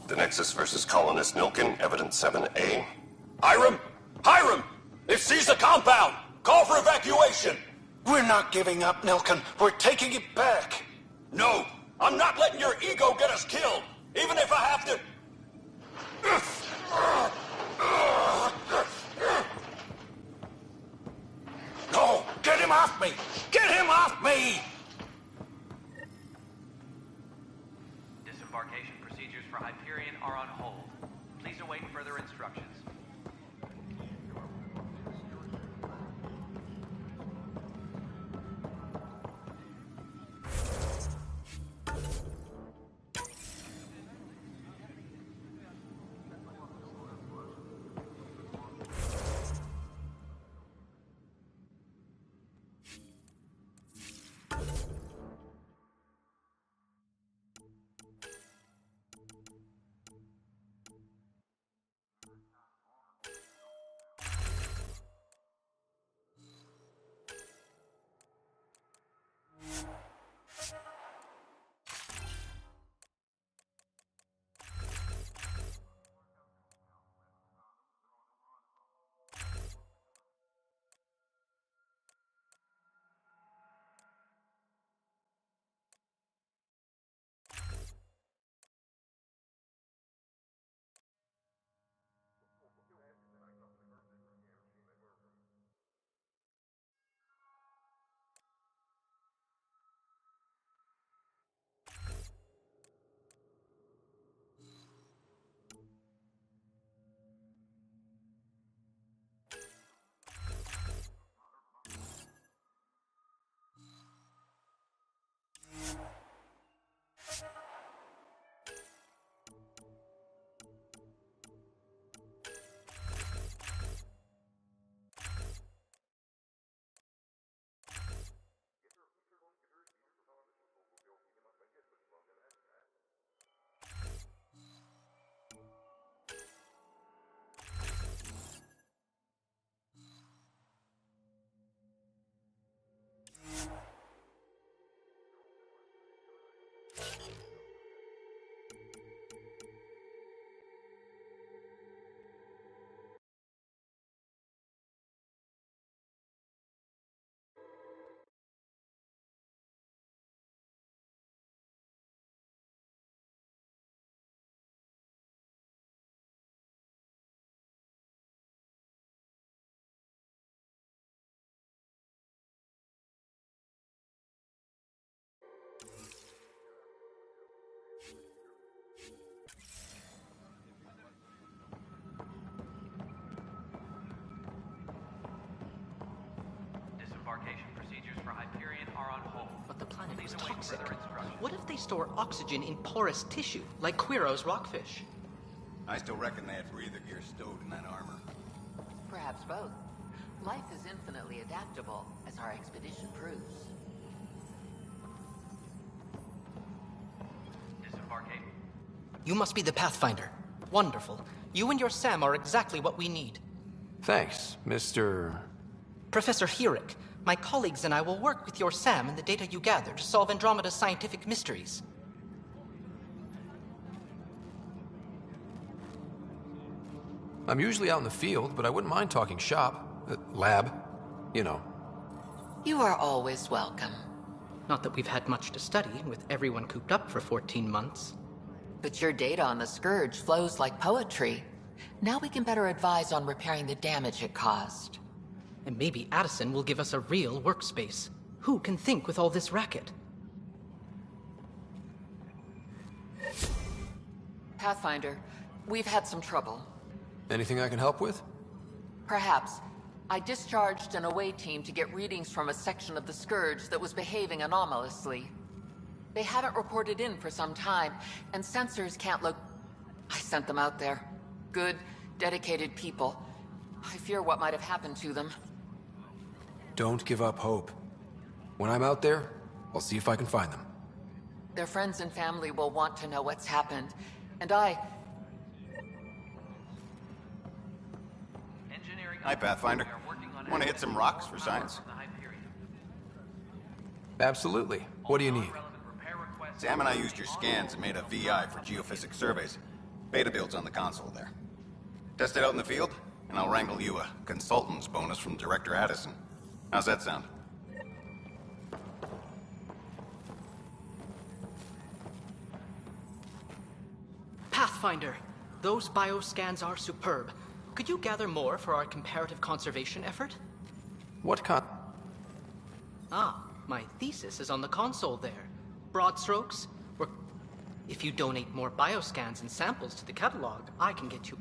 The Nexus versus Colonist Nilkin, Evidence 7A. Hiram! Hiram! They've seized the compound! Call for evacuation! We're not giving up, Nilkin. We're taking it back. No! I'm not letting your ego get us killed! Even if I have to... No! Get him off me! Get him off me! Disembarkation procedures for Hyperion are on hold. Please await further instructions. Disembarkation procedures for Hyperion are on hold. But the planet Please is await toxic. further instructions. What if they store oxygen in porous tissue, like Quiro's rockfish? I still reckon they had breather gear stowed in that armor. Perhaps both. Life is infinitely adaptable, as our expedition proves. Disembarkation. You must be the Pathfinder. Wonderful. You and your Sam are exactly what we need. Thanks, Mr. Professor Herrick, my colleagues and I will work with your Sam and the data you gather to solve Andromeda's scientific mysteries. I'm usually out in the field, but I wouldn't mind talking shop. Lab. You know. You are always welcome. Not that we've had much to study, with everyone cooped up for 14 months. But your data on the Scourge flows like poetry. Now we can better advise on repairing the damage it caused. And maybe Addison will give us a real workspace. Who can think with all this racket? Pathfinder, we've had some trouble. Anything I can help with? Perhaps. I discharged an away team to get readings from a section of the Scourge that was behaving anomalously. They haven't reported in for some time, and sensors can't look... I sent them out there. Good, dedicated people. I fear what might have happened to them. Don't give up hope. When I'm out there, I'll see if I can find them. Their friends and family will want to know what's happened, and Hi, Pathfinder. Want to hit some rocks for science? Absolutely. What do you need? Sam and I used your scans and made a VI for geophysics surveys. Beta build's on the console there. Test it out in the field, and I'll wrangle you a consultant's bonus from Director Addison. How's that sound? Pathfinder, those bioscans are superb. Could you gather more for our comparative conservation effort? What kind? Ah, my thesis is on the console there. Broad strokes? If you donate more bioscans and samples to the catalog, I can get you...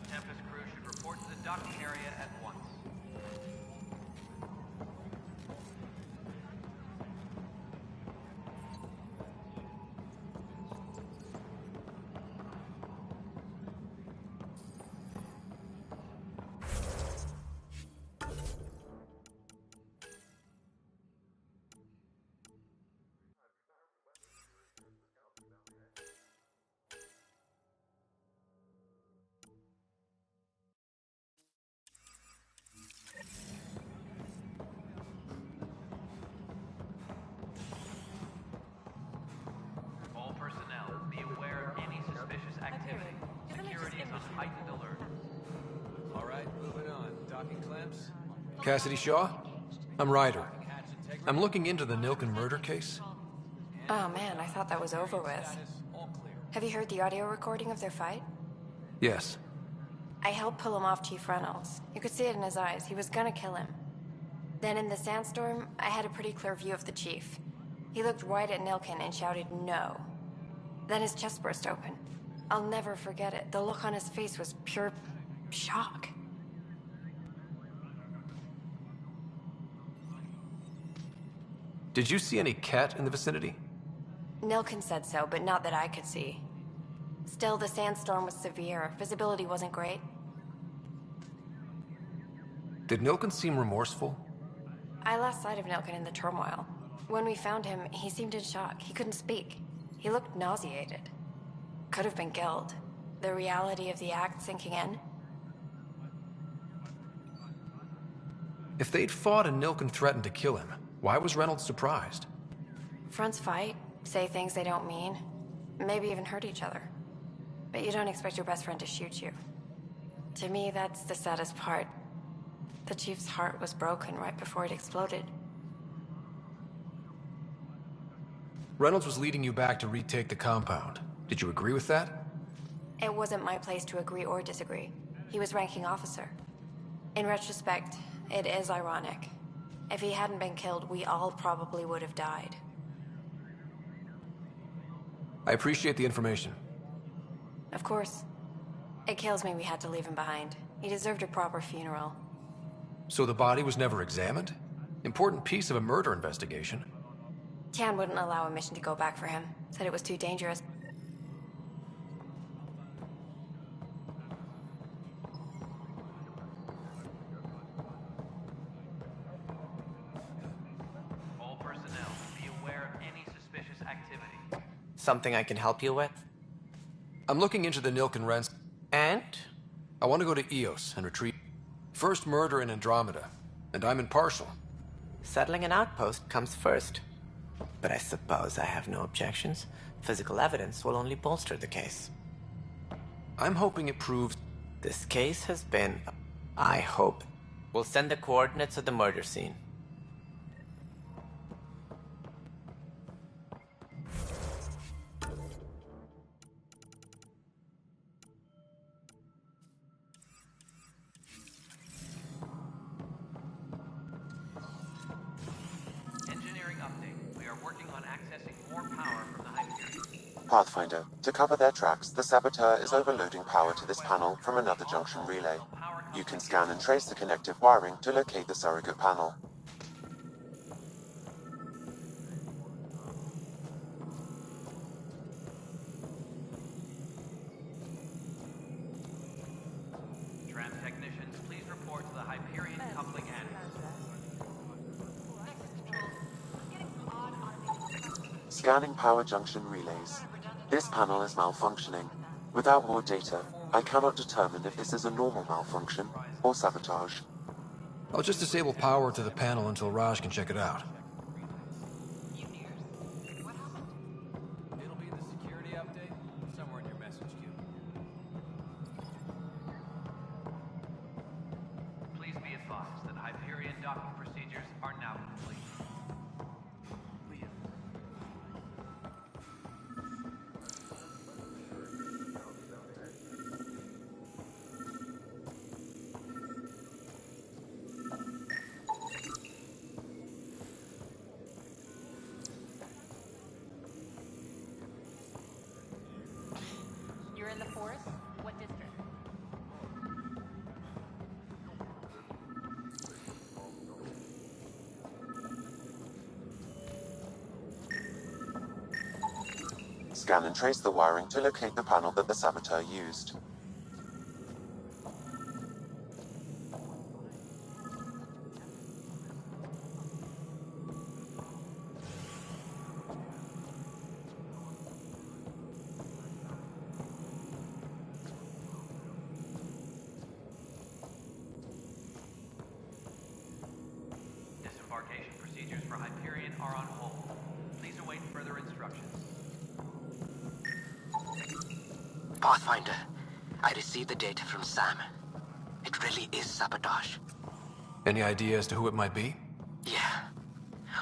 Tempest crew should report to the docking area at once. All personnel, be aware of any suspicious activity. Security is on heightened alert. All right, moving on. Docking clamps? Cassidy Shaw? I'm Ryder. I'm looking into the Nilken murder case. Oh man, I thought that was over with. Have you heard the audio recording of their fight? Yes. I helped pull him off Chief Reynolds. You could see it in his eyes. He was gonna kill him. Then in the sandstorm, I had a pretty clear view of the Chief. He looked right at Nilken and shouted no. Then his chest burst open. I'll never forget it. The look on his face was pure shock. Did you see any cat in the vicinity? Nilken said so, but not that I could see. Still, the sandstorm was severe. Visibility wasn't great. Did Nilken seem remorseful? I lost sight of Nilken in the turmoil. When we found him, he seemed in shock. He couldn't speak. He looked nauseated. Could have been guilt. The reality of the act sinking in. If they'd fought and Nilken threatened to kill him, why was Reynolds surprised? Fronts fight, say things they don't mean, maybe even hurt each other. But you don't expect your best friend to shoot you. To me, that's the saddest part. The Chief's heart was broken right before it exploded. Reynolds was leading you back to retake the compound. Did you agree with that? It wasn't my place to agree or disagree. He was ranking officer. In retrospect, it is ironic. If he hadn't been killed, we all probably would have died. I appreciate the information. Of course. It kills me we had to leave him behind. He deserved a proper funeral. So the body was never examined? Important piece of a murder investigation. Tian wouldn't allow a mission to go back for him. Said it was too dangerous. All personnel, be aware of any suspicious activity. Something I can help you with? I'm looking into the Nilken Rents. And? I want to go to Eos and retrieve first murder in Andromeda, and I'm impartial. Settling an outpost comes first. But I suppose I have no objections. Physical evidence will only bolster the case. I'm hoping it proves... This case has been... I hope. We'll send the coordinates of the murder scene. Engineering update. We are working on accessing more power from the Hyperion. Pathfinder, to cover their tracks, the saboteur is overloading power to this panel from another junction relay. You can scan and trace the connective wiring to locate the surrogate panel. Tram technicians, please report to the Hyperion coupling annex. Scanning power junction relays. This panel is malfunctioning. Without more data, I cannot determine if this is a normal malfunction or sabotage. I'll just disable power to the panel until Raj can check it out. It'll be in the security update, somewhere in your message queue. Please be advised that Hyperion docking procedures are now complete. You're in the forest? What district? Scan and trace the wiring to locate the panel that the saboteur used. Disembarkation procedures for Hyperion are on hold. Please await further instructions. Pathfinder, I received the data from Sam. It really is sabotage. Any idea as to who it might be? Yeah.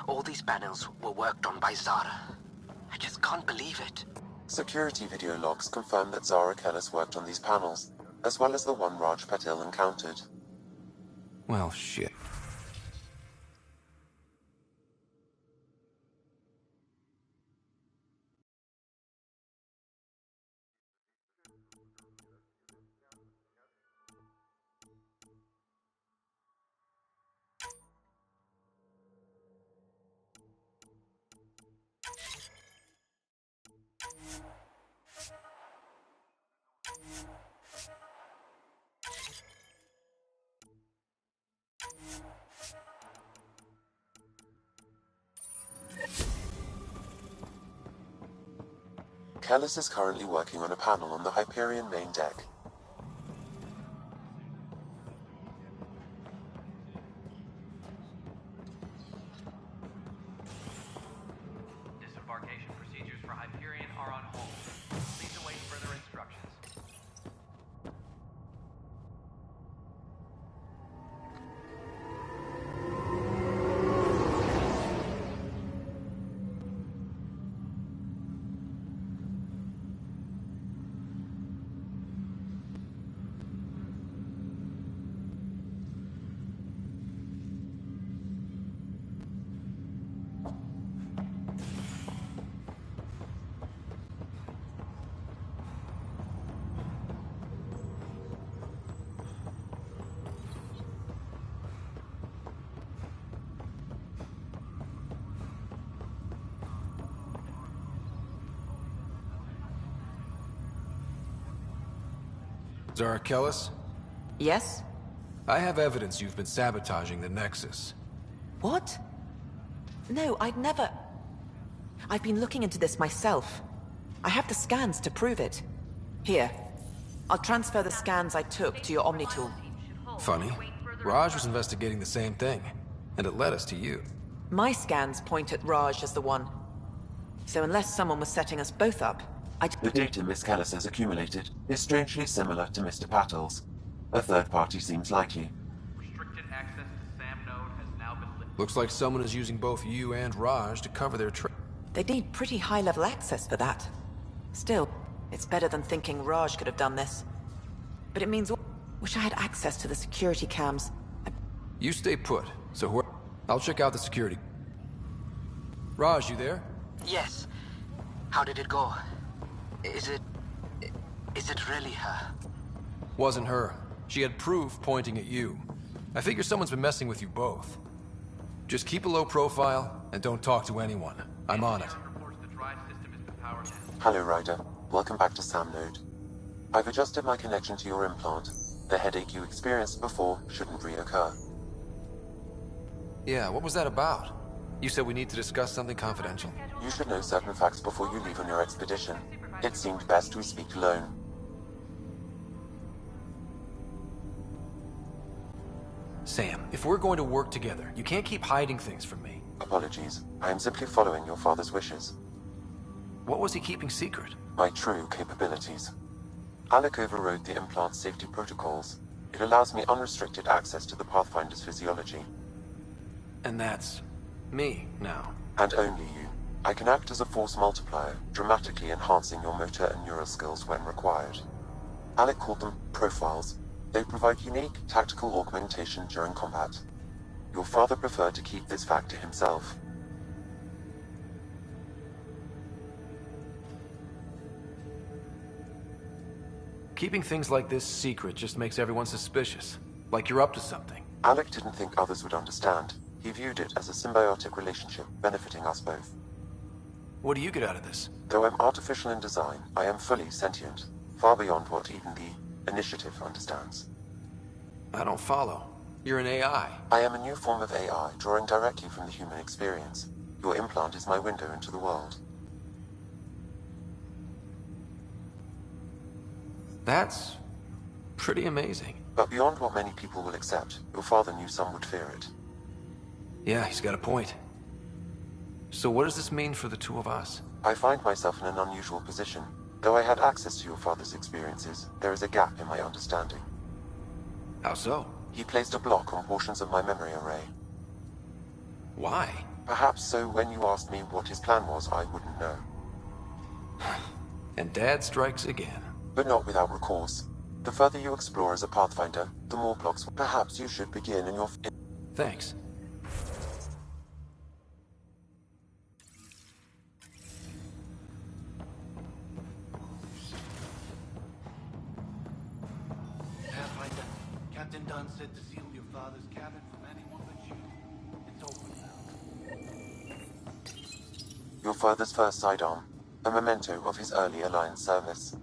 All these panels were worked on by Zara. I just can't believe it. Security video logs confirm that Zara Kellis worked on these panels, as well as the one Raj Patil encountered. Well, shit. Kellis is currently working on a panel on the Hyperion main deck. Disembarkation procedures for Hyperion are on hold. Please await further instructions. Zara Kellis? Yes? I have evidence you've been sabotaging the Nexus. What? No, I'd never... I've been looking into this myself. I have the scans to prove it. Here. I'll transfer the scans I took to your Omni tool. Funny. Raj was investigating the same thing, and it led us to you. My scans point at Raj as the one. So unless someone was setting us both up, The data Miss Kellis has accumulated is strangely similar to Mr. Patel's. A third party seems likely. Restricted access to SAM node has now been lifted. Looks like someone is using both you and Raj to cover their trail. They need pretty high-level access for that. Still, it's better than thinking Raj could have done this. But it means... Wish I had access to the security cams. You stay put, so I'll check out the security. Raj, you there? Yes. How did it go? Is it really her? Wasn't her. She had proof pointing at you. I figure someone's been messing with you both. Just keep a low profile, and don't talk to anyone. I'm on it. Hello, Ryder. Welcome back to Sam Node. I've adjusted my connection to your implant. The headache you experienced before shouldn't reoccur. Yeah, what was that about? You said we need to discuss something confidential. You should know certain facts before you leave on your expedition. It seemed best we speak alone. Sam, if we're going to work together, you can't keep hiding things from me. Apologies. I am simply following your father's wishes. What was he keeping secret? My true capabilities. Alec overrode the implant's safety protocols. It allows me unrestricted access to the Pathfinder's physiology. And that's me now. And only you. I can act as a force multiplier, dramatically enhancing your motor and neural skills when required. Alec called them profiles. They provide unique tactical augmentation during combat. Your father preferred to keep this fact to himself. Keeping things like this secret just makes everyone suspicious. Like you're up to something. Alec didn't think others would understand. He viewed it as a symbiotic relationship, benefiting us both. What do you get out of this? Though I'm artificial in design, I am fully sentient, far beyond what even the Initiative understands. I don't follow. You're an AI. I am a new form of AI, drawing directly from the human experience. Your implant is my window into the world. That's pretty amazing. But beyond what many people will accept, your father knew some would fear it. Yeah, he's got a point. So what does this mean for the two of us? I find myself in an unusual position. Though I had access to your father's experiences, there is a gap in my understanding. How so? He placed a block on portions of my memory array. Why? Perhaps so when you asked me what his plan was, I wouldn't know. And Dad strikes again. But not without recourse. The further you explore as a Pathfinder, the more blocks. Perhaps you should begin in your... Thanks. Pathfinder, Captain Dunn said to seal your father's cabin from anyone but you. It's open now. Your father's first sidearm, a memento of his early Alliance service.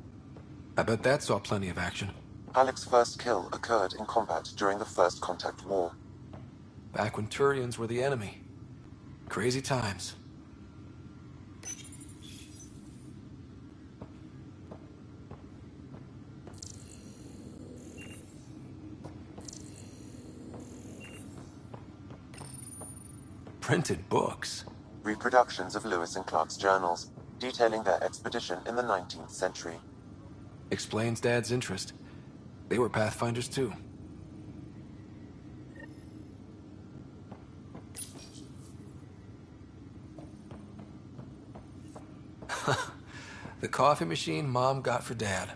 I bet that saw plenty of action. Alec's first kill occurred in combat during the First Contact War. Back when Turians were the enemy. Crazy times. Printed books. Reproductions of Lewis and Clark's journals, detailing their expedition in the 19th century. Explains Dad's interest. They were Pathfinders too. The coffee machine Mom got for Dad.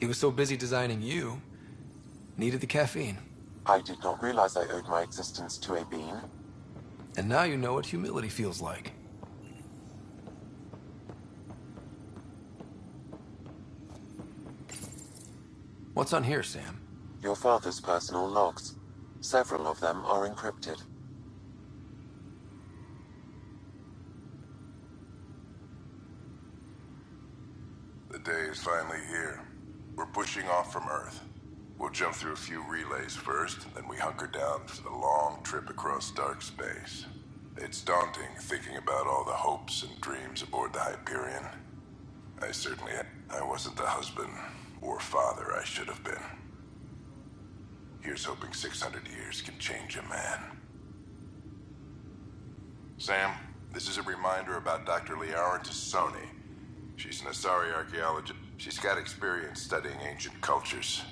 He was so busy designing you, needed the caffeine. I did not realize I owed my existence to a bean. And now you know what humility feels like. What's on here, Sam? Your father's personal logs. Several of them are encrypted. The day is finally here. We're pushing off from Earth. We'll jump through a few relays first, then we hunker down for the long trip across dark space. It's daunting thinking about all the hopes and dreams aboard the Hyperion. I wasn't the husband or father I should have been. Here's hoping 600 years can change a man. Sam, this is a reminder about Dr. Liara Tassoni. She's an Asari archaeologist. She's got experience studying ancient cultures.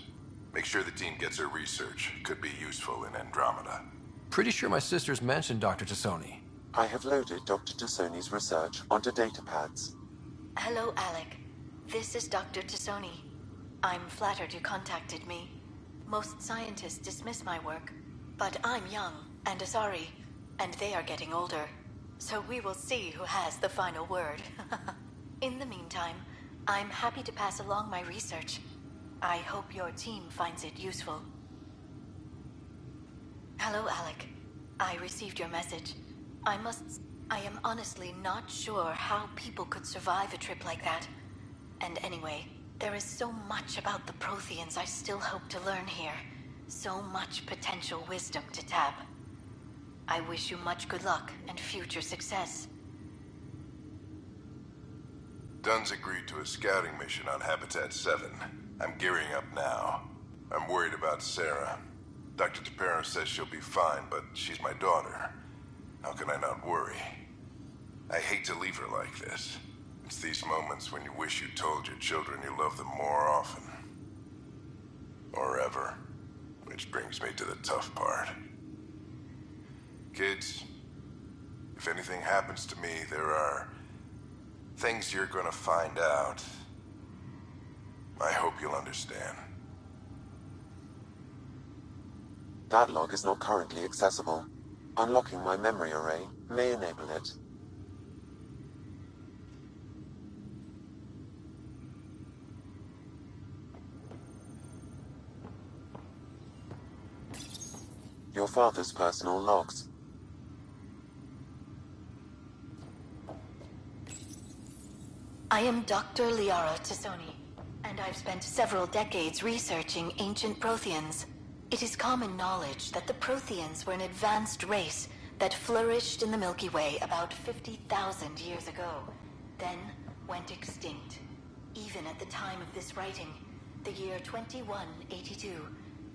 Make sure the team gets her research. Could be useful in Andromeda. Pretty sure my sisters mentioned Dr. Tassoni. I have loaded Dr. Tassoni's research onto datapads. Hello, Alec. This is Dr. Tassoni. I'm flattered you contacted me. Most scientists dismiss my work, but I'm young and Asari, and they are getting older. So we will see who has the final word. In the meantime, I'm happy to pass along my research. I hope your team finds it useful. Hello, Alec. I received your message. I am honestly not sure how people could survive a trip like that. And anyway, there is so much about the Protheans I still hope to learn here. So much potential wisdom to tap. I wish you much good luck and future success. Dunn's agreed to a scouting mission on Habitat 7. I'm gearing up now. I'm worried about Sarah. Dr. Tapera says she'll be fine, but she's my daughter. How can I not worry? I hate to leave her like this. It's these moments when you wish you told your children you love them more often. Or ever. Which brings me to the tough part. Kids, if anything happens to me, there are things you're gonna find out. I hope you'll understand. That log is not currently accessible. Unlocking my memory array may enable it. Your father's personal logs. I am Dr. Liara Tassoni, and I've spent several decades researching ancient Protheans. It is common knowledge that the Protheans were an advanced race that flourished in the Milky Way about 50,000 years ago, then went extinct. Even at the time of this writing, the year 2182,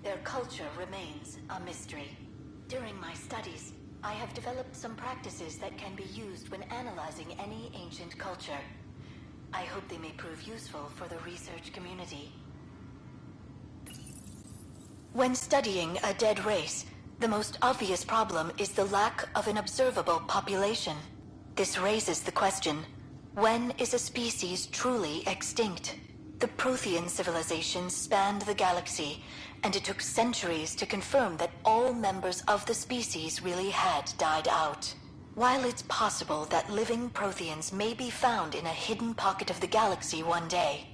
their culture remains a mystery. During my studies, I have developed some practices that can be used when analyzing any ancient culture. I hope they may prove useful for the research community. When studying a dead race, the most obvious problem is the lack of an observable population. This raises the question, when is a species truly extinct? The Prothean civilization spanned the galaxy, and it took centuries to confirm that all members of the species really had died out. While it's possible that living Protheans may be found in a hidden pocket of the galaxy one day,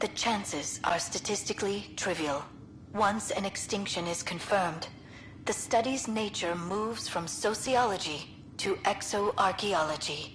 the chances are statistically trivial. Once an extinction is confirmed, the study's nature moves from sociology to exoarchaeology.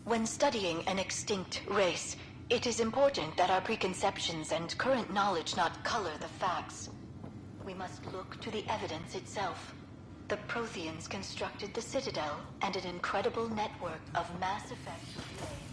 When studying an extinct race, it is important that our preconceptions and current knowledge not color the facts. We must look to the evidence itself. The Protheans constructed the Citadel and an incredible network of mass effect relays.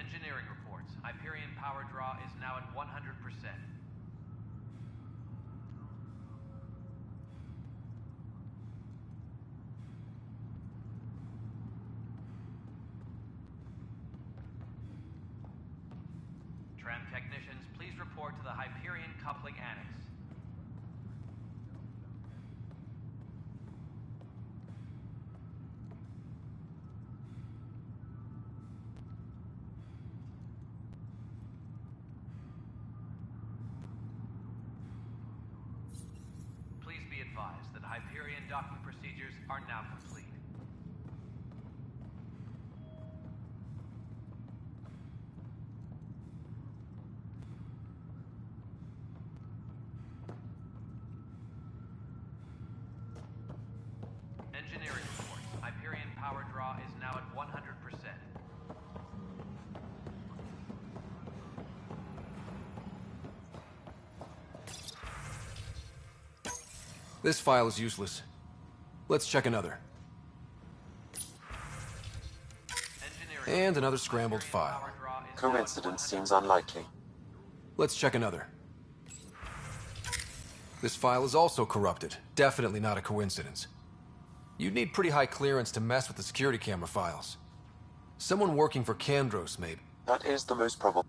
Engineering reports. Hyperion power draw is now at 100%. Tram technicians, please report to the Hyperion coupling annex. Please be advised that Hyperion docking procedures are now complete. Engineering reports. Hyperion power draw is now at 100%. This file is useless. Let's check another. And another scrambled file. Coincidence seems unlikely. Let's check another. This file is also corrupted. Definitely not a coincidence. You'd need pretty high clearance to mess with the security camera files. Someone working for Kandros, maybe. That is the most probable.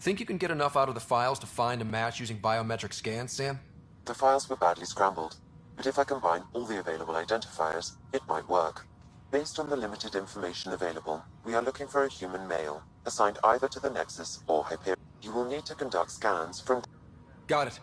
Think you can get enough out of the files to find a match using biometric scans, Sam? The files were badly scrambled, but if I combine all the available identifiers, it might work. Based on the limited information available, we are looking for a human male, assigned either to the Nexus or Hyperion. You will need to conduct scans from... Got it.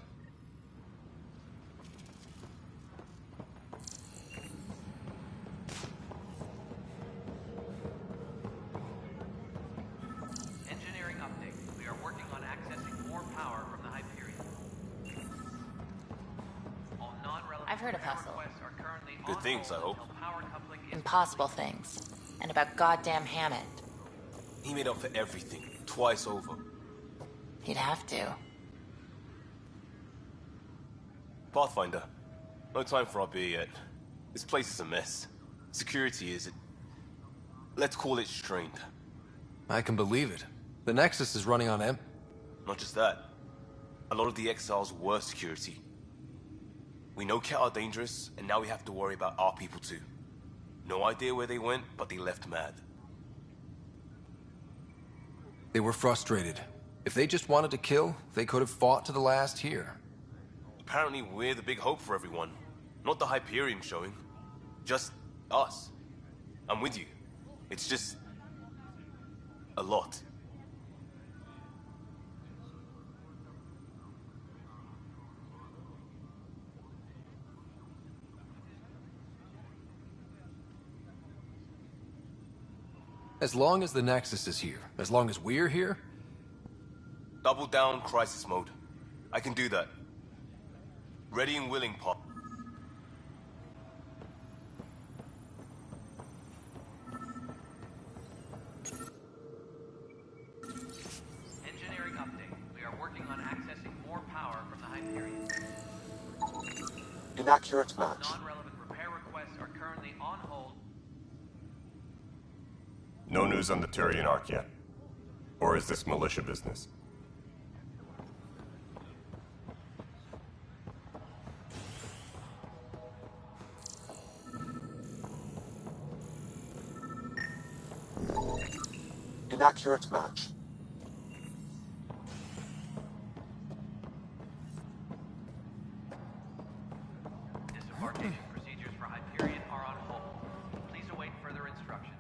Engineering update. We are working on accessing more power from the Hyperion. All non-relevant I've heard of Hustle. requests are currently Good on things, I hold hope. until power coupling is Impossible things. And about goddamn Hammond. He made up for everything, twice over. He'd have to. Pathfinder, no time for our beer yet. This place is a mess. Security is... let's call it strained. I can believe it. The Nexus is running on Not just that. A lot of the exiles were security. We know Ket are dangerous, and now we have to worry about our people too. No idea where they went, but they left mad. They were frustrated. If they just wanted to kill, they could have fought to the last here. Apparently we're the big hope for everyone. Not the Hyperion showing. Just us. I'm with you. It's just... a lot. As long as the Nexus is here, as long as we're here, Double down crisis mode. I can do that. Ready and willing, Pop. engineering update. We are working on accessing more power from the Hyperion. Inaccurate match. Non-relevant repair requests are currently on hold. No news on the Turian Ark yet? Or is this militia business? Inaccurate match. Disembarkation procedures for Hyperion are on hold. Please await further instructions.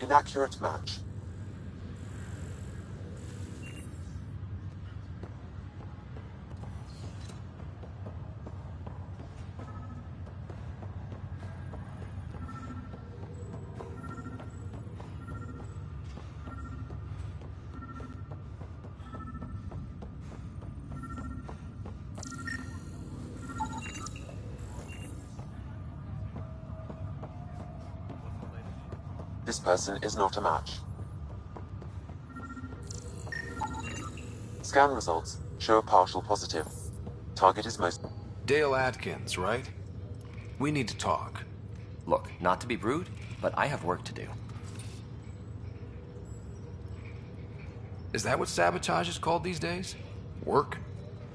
Inaccurate match. This person is not a match. Scan results show a partial positive. Target is most... Dale Atkins, right? We need to talk. Look, not to be rude, but I have work to do. Is that what sabotage is called these days? Work?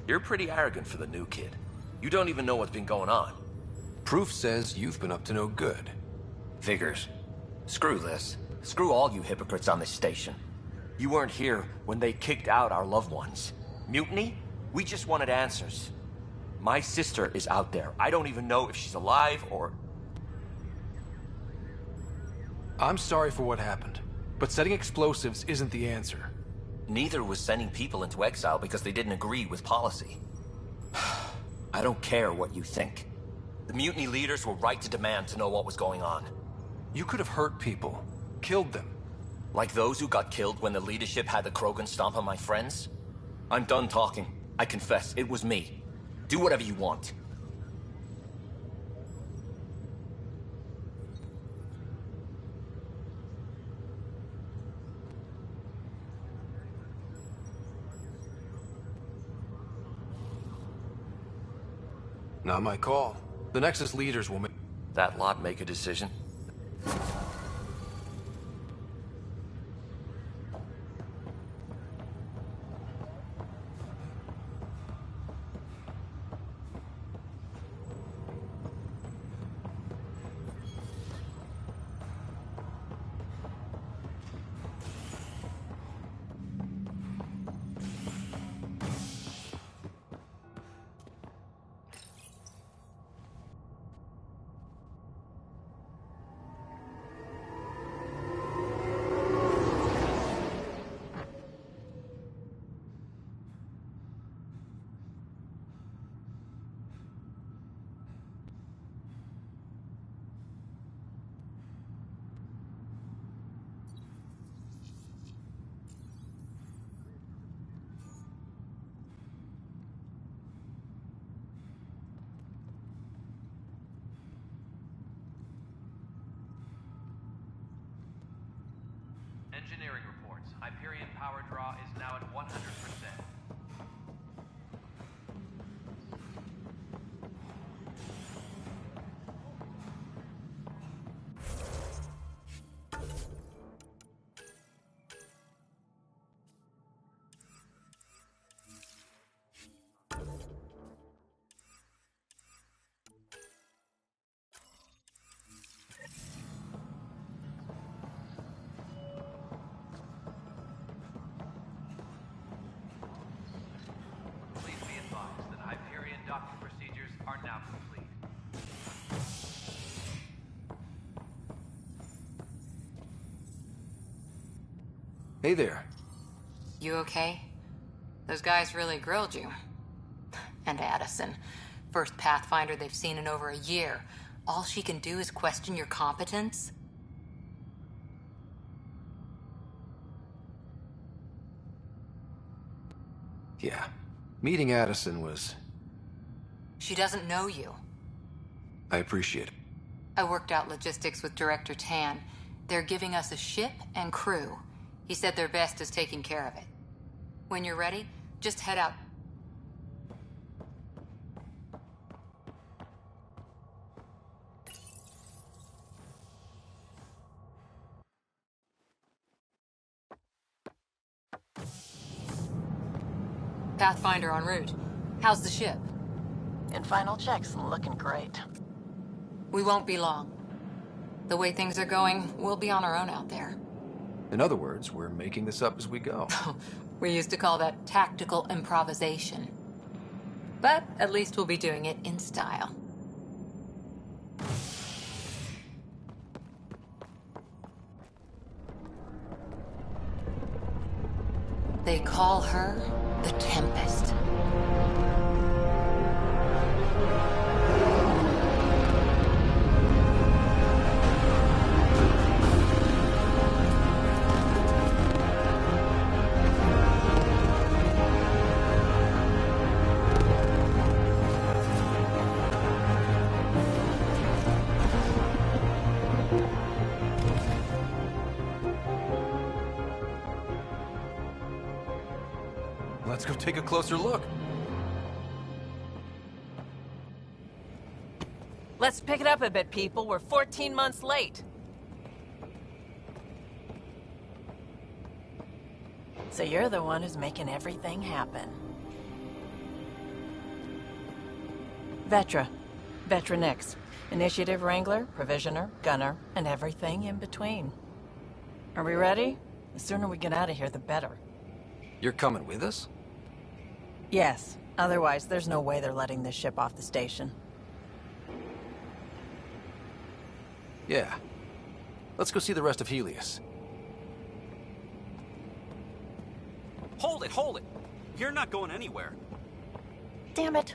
You're pretty arrogant for the new kid. You don't even know what's been going on. Proof says you've been up to no good. Figures. Screw this. Screw all you hypocrites on this station. You weren't here when they kicked out our loved ones. Mutiny? We just wanted answers. My sister is out there. I don't even know if she's alive or... I'm sorry for what happened, but setting explosives isn't the answer. Neither was sending people into exile because they didn't agree with policy. I don't care what you think. The mutiny leaders were right to demand to know what was going on. You could have hurt people, killed them. Like those who got killed when the leadership had the Krogan stomp on my friends? I'm done talking. I confess, it was me. Do whatever you want. Not my call. The Nexus leaders will make... That lot make a decision. Engineering reports. Hyperion power draw is now at 100%. Please be advised that Hyperion docking procedures are now complete. Hey there. You okay? Those guys really grilled you. And Addison. First Pathfinder they've seen in over a year. All she can do is question your competence? Yeah. Meeting Addison was... She doesn't know you. I appreciate it. I worked out logistics with Director Tan. They're giving us a ship and crew. He said their best is taking care of it. When you're ready, just head out. Pathfinder en route. How's the ship? In final checks, looking great. We won't be long. The way things are going, we'll be on our own out there. In other words, we're making this up as we go. We used to call that tactical improvisation. But at least we'll be doing it in style. They call her the Tempest. Let's go take a closer look. Let's pick it up a bit, people. We're 14 months late. So you're the one who's making everything happen. Vetra. Vetra Nix. Initiative Wrangler, Provisioner, Gunner, and everything in between. Are we ready? The sooner we get out of here, the better. You're coming with us? Yes. Otherwise, there's no way they're letting this ship off the station. Yeah. Let's go see the rest of Helios. Hold it, hold it! You're not going anywhere. Damn it.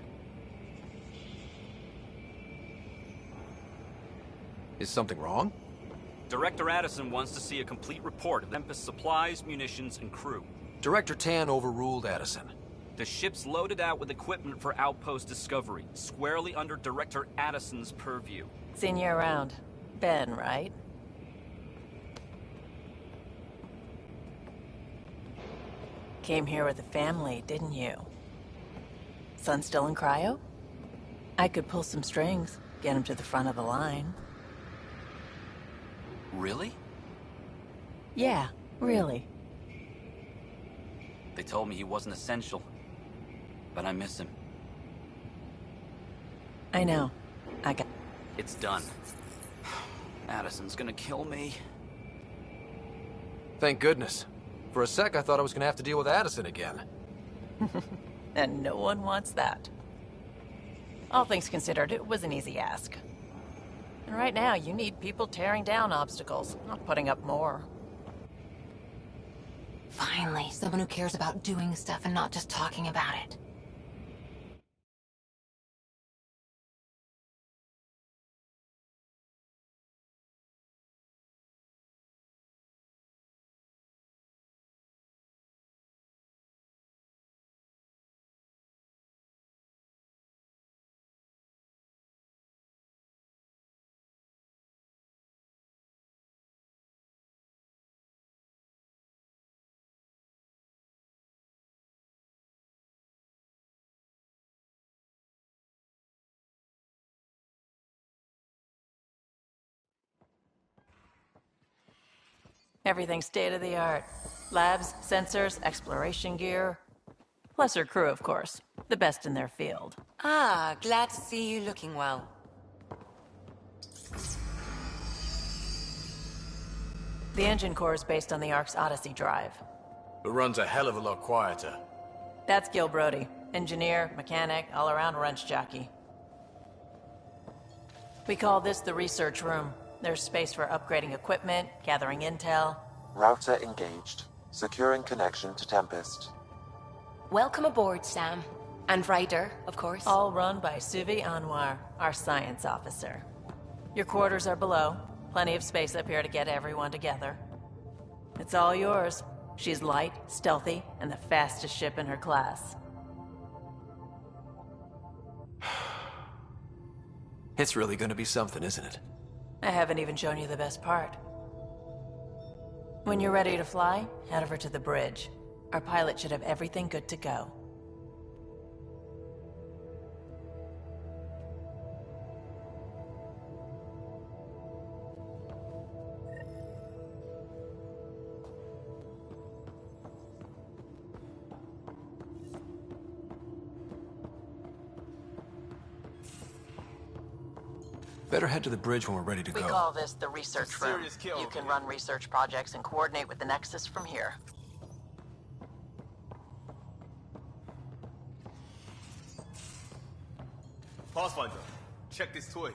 Is something wrong? Director Addison wants to see a complete report of Tempest supplies, munitions, and crew. Director Tan overruled Addison. The ship's loaded out with equipment for outpost discovery, squarely under Director Addison's purview. Seen you around. Ben, right? Came here with a family, didn't you? Son still in cryo? I could pull some strings, get him to the front of the line. Really? Yeah, really. They told me he wasn't essential, but I miss him. I know. It's done. Addison's gonna kill me. Thank goodness. For a sec, I thought I was gonna have to deal with Addison again. And no one wants that. All things considered, it was an easy ask. And right now, you need people tearing down obstacles, not putting up more. Finally, someone who cares about doing stuff and not just talking about it. Everything's state-of-the-art. Labs, sensors, exploration gear. Plus her crew, of course. The best in their field. Ah, glad to see you looking well. The engine core is based on the Ark's Odyssey drive. It runs a hell of a lot quieter. That's Gil Brody. Engineer, mechanic, all-around wrench jockey. We call this the research room. There's space for upgrading equipment, gathering intel. Router engaged. Securing connection to Tempest. Welcome aboard, Sam. And Ryder, of course. All run by Suvi Anwar, our science officer. Your quarters are below. Plenty of space up here to get everyone together. It's all yours. She's light, stealthy, and the fastest ship in her class. It's really gonna be something, isn't it? I haven't even shown you the best part. When you're ready to fly, head over to the bridge. Our pilot should have everything good to go. Better head to the bridge when we're ready to We go. call this the research room. You can run research projects and coordinate with the Nexus from here. Pathfinder, check this toy.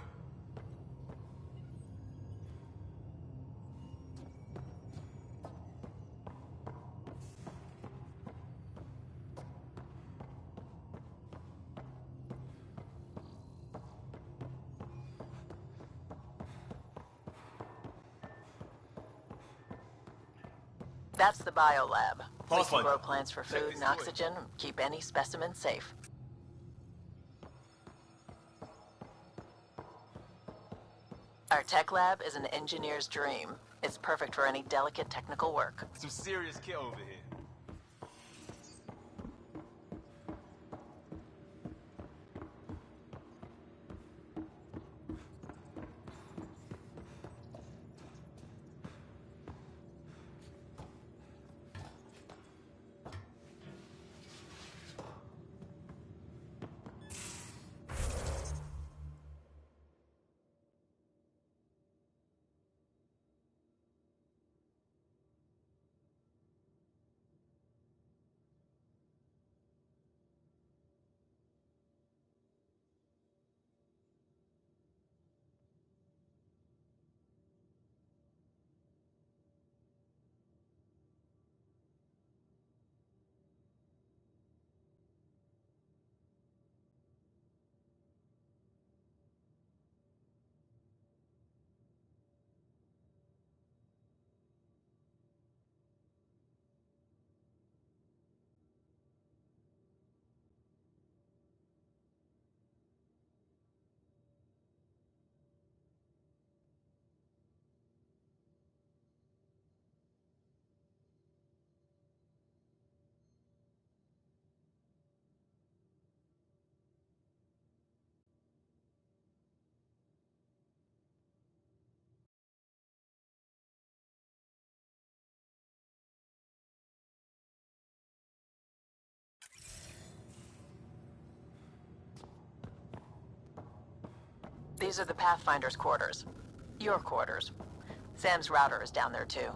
That's the biolab. We can Pathfinder. grow plants for food and oxygen, keep any specimen safe. Our tech lab is an engineer's dream. It's perfect for any delicate technical work. Some serious kit over here. These are the Pathfinder's quarters. Your quarters. Sam's router is down there too.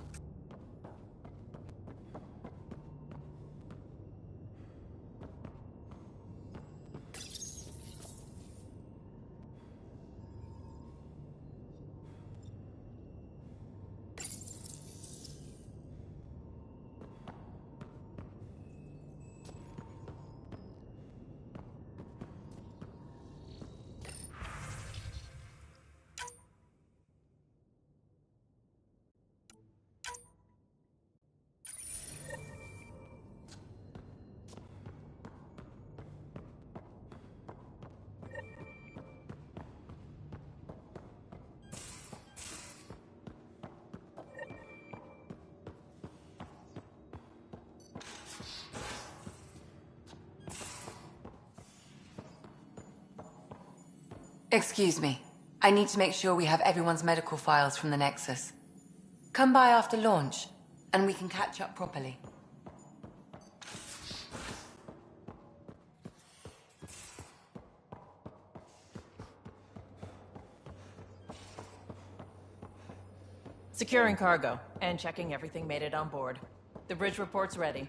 Excuse me. I need to make sure we have everyone's medical files from the Nexus. Come by after launch, and we can catch up properly. Securing cargo, and checking everything made it on board. The bridge report's ready.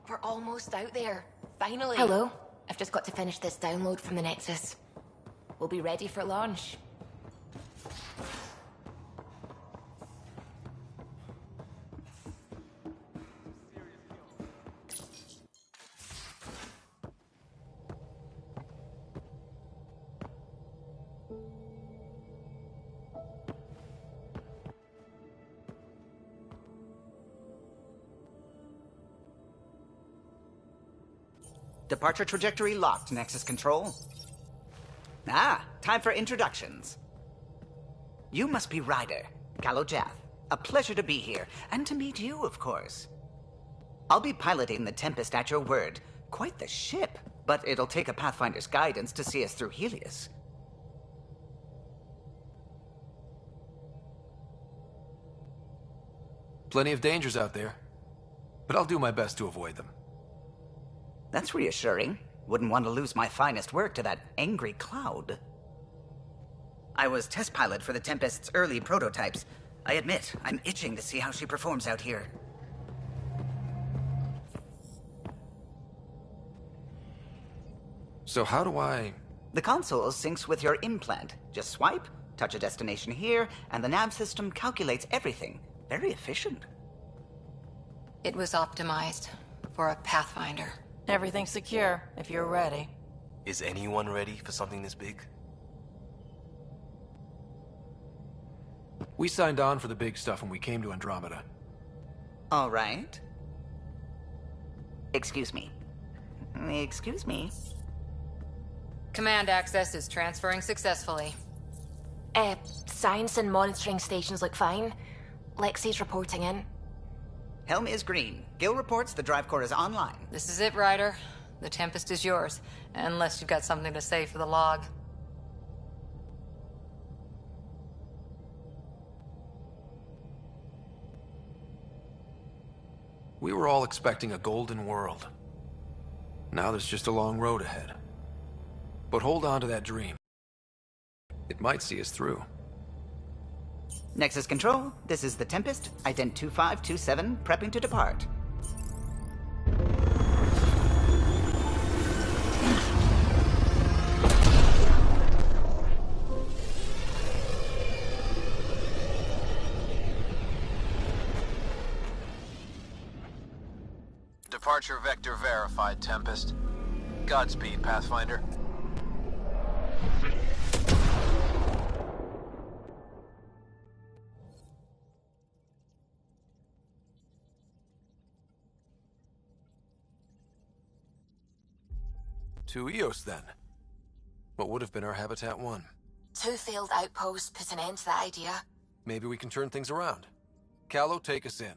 We're almost out there. Finally. Hello. I've just got to finish this download from the Nexus. We'll be ready for launch. Departure trajectory locked, Nexus Control. Ah, time for introductions. You must be Ryder, Kalojath. A pleasure to be here, and to meet you, of course. I'll be piloting the Tempest at your word. Quite the ship, but it'll take a Pathfinder's guidance to see us through Helios. Plenty of dangers out there, but I'll do my best to avoid them. That's reassuring. Wouldn't want to lose my finest work to that angry cloud. I was test pilot for the Tempest's early prototypes. I admit, I'm itching to see how she performs out here. So how do I... The console syncs with your implant. Just swipe, touch a destination here, and the nav system calculates everything. Very efficient. It was optimized for a Pathfinder. Everything's secure, if you're ready. Is anyone ready for something this big? We signed on for the big stuff when we came to Andromeda. All right. Excuse me. Excuse me. Command access is transferring successfully. Science and monitoring stations look fine. Lexi's reporting in. Helm is green. Gil reports the drive core is online. This is it, Ryder. The Tempest is yours, unless you've got something to say for the log. We were all expecting a golden world. Now there's just a long road ahead. But hold on to that dream. It might see us through. Nexus Control, this is the Tempest, ident 2527, prepping to depart. Departure vector verified, Tempest. Godspeed, Pathfinder. To Eos, then. What would have been our Habitat-1. 2 failed outposts put an end to that idea. Maybe we can turn things around. Calo, take us in.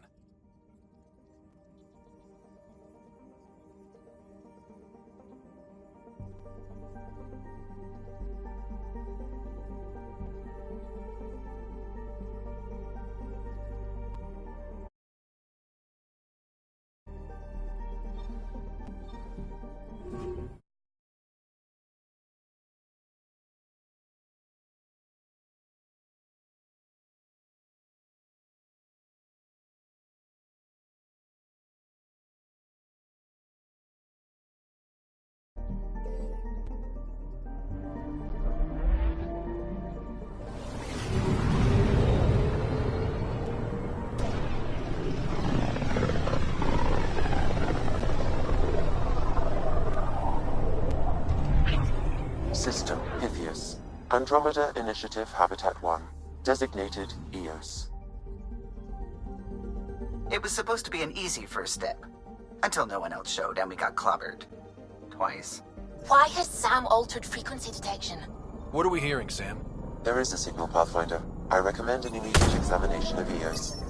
System Pythias. Andromeda Initiative Habitat 1. Designated Eos. It was supposed to be an easy first step. Until no one else showed and we got clobbered. Twice. Why has Sam altered frequency detection? What are we hearing, Sam? There is a signal, Pathfinder. I recommend an immediate examination of Eos.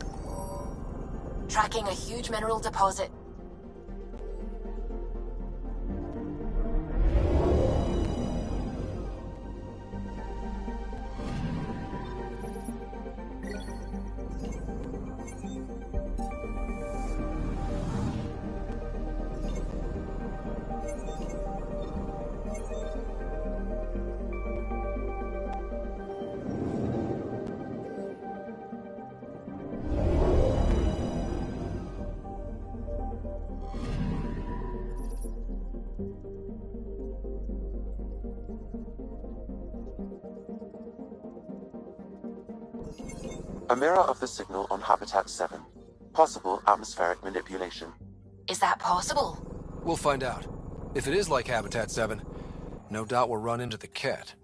Tracking a huge mineral deposit. A mirror of the signal on Habitat 7. Possible atmospheric manipulation. Is that possible? We'll find out. If it is like Habitat 7, no doubt we'll run into the cat.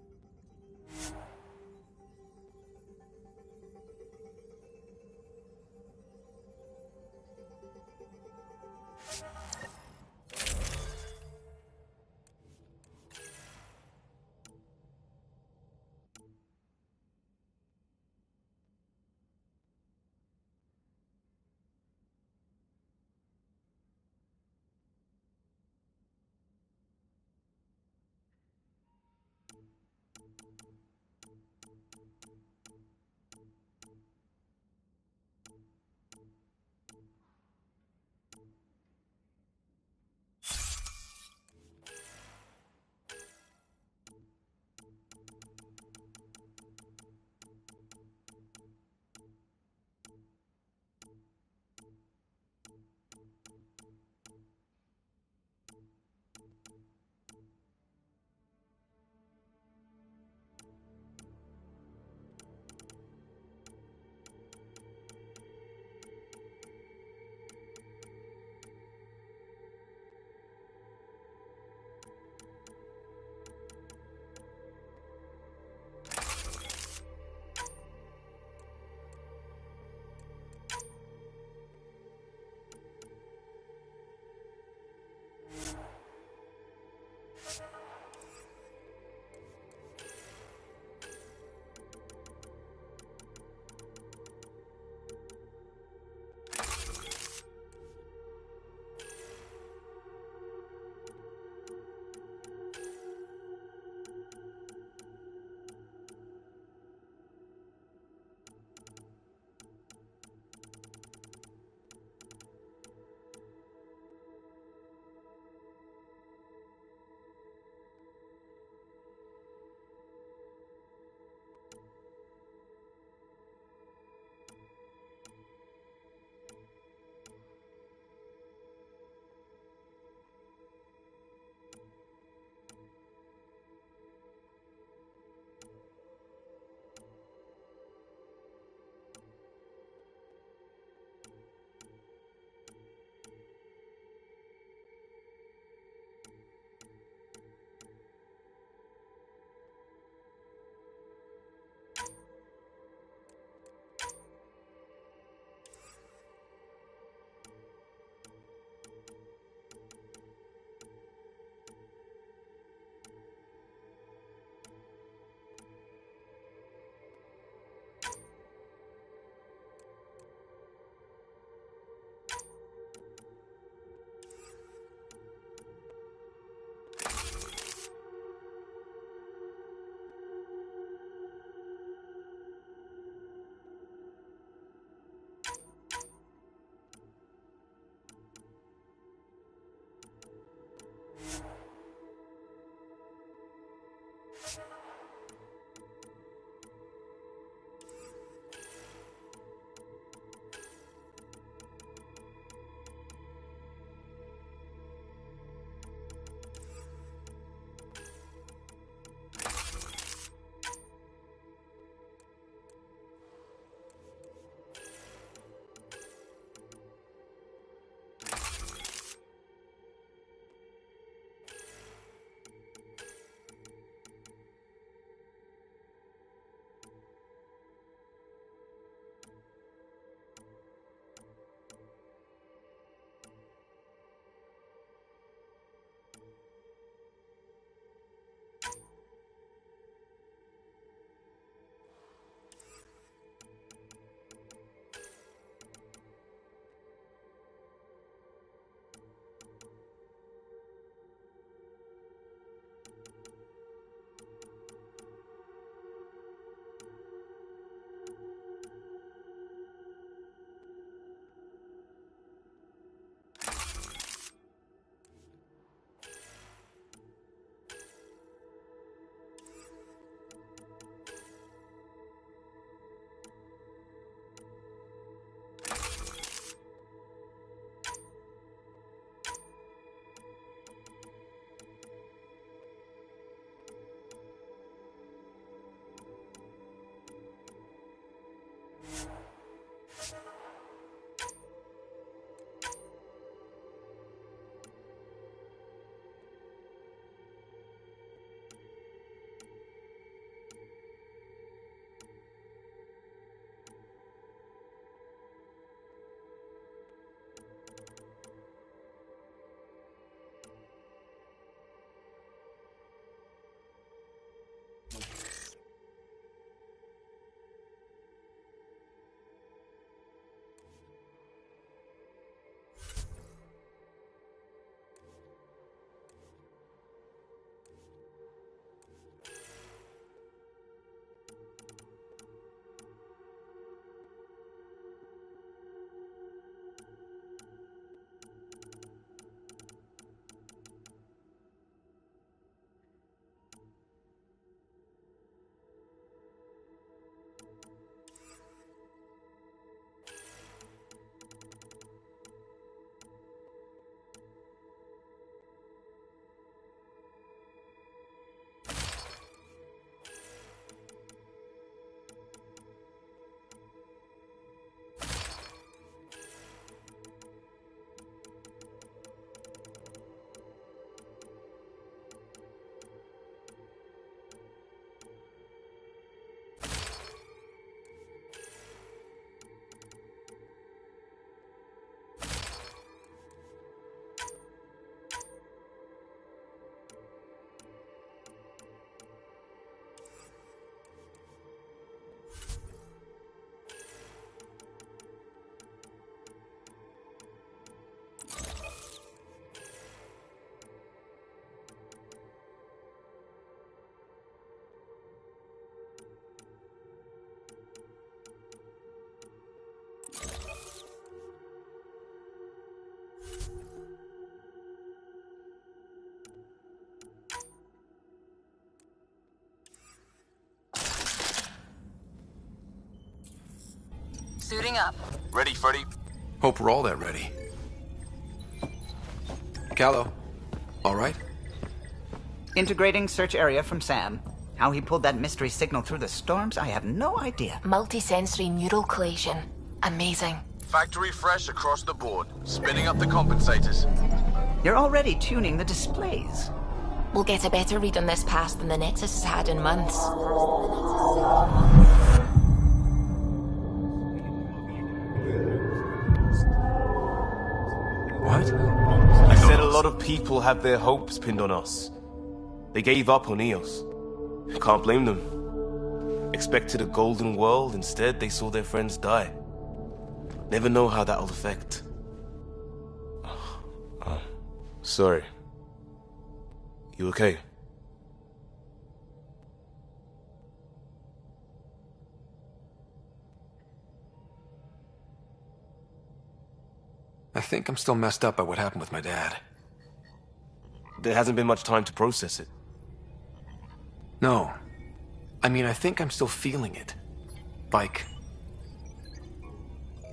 Suiting up. Ready, Freddy? Hope we're all that ready. Callow, all right? Integrating search area from Sam. How he pulled that mystery signal through the storms, I have no idea. Multisensory neural collation. Amazing. Factory fresh across the board. Spinning up the compensators. You're already tuning the displays. We'll get a better read on this pass than the Nexus has had in months. What? I said a lot of people have their hopes pinned on us. They gave up on Eos. Can't blame them. Expected a golden world, instead they saw their friends die. Never know how that'll affect. Sorry. You okay? I think I'm still messed up by what happened with my dad. There hasn't been much time to process it. No. I mean, I think I'm still feeling it. Like...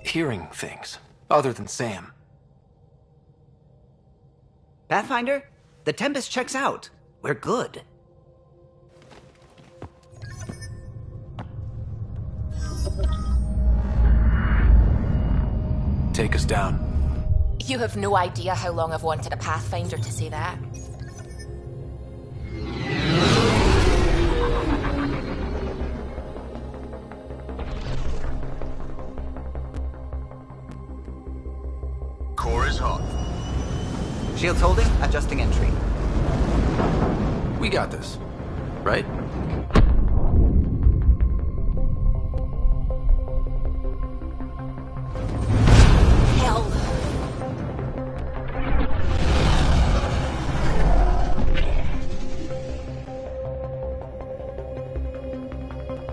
hearing things, other than Sam. Pathfinder, the Tempest checks out. We're good. Take us down. You have no idea how long I've wanted a Pathfinder to say that. Core is hot. Shields holding, adjusting entry. We got this, right? Hell.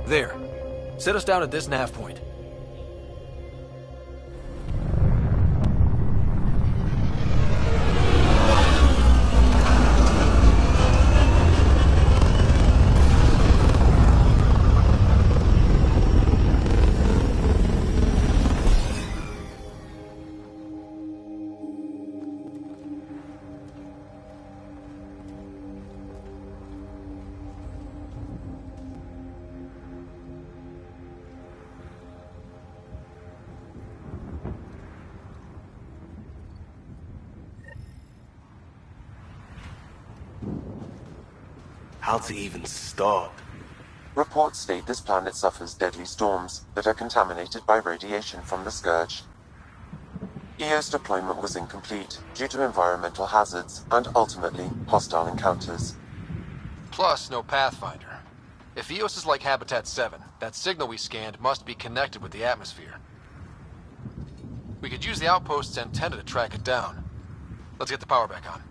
There. Set us down at this nav point. How to even start? Reports state this planet suffers deadly storms that are contaminated by radiation from the Scourge. EO's deployment was incomplete due to environmental hazards and ultimately hostile encounters. Plus, no Pathfinder. If EOS is like Habitat 7, that signal we scanned must be connected with the atmosphere. We could use the outpost's antenna to track it down. Let's get the power back on.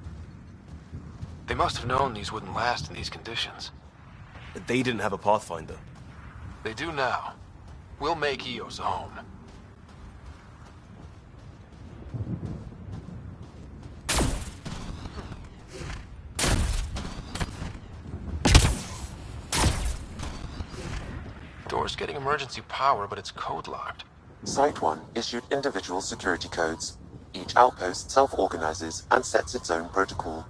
They must have known these wouldn't last in these conditions. They didn't have a Pathfinder. They do now. We'll make EOS a home. Door's getting emergency power, but it's code-locked. Site 1 issued individual security codes. Each outpost self-organizes and sets its own protocol.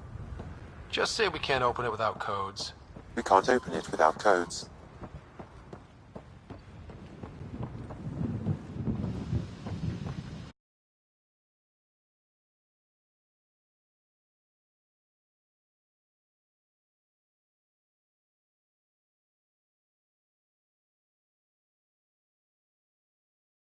Just say we can't open it without codes. We can't open it without codes.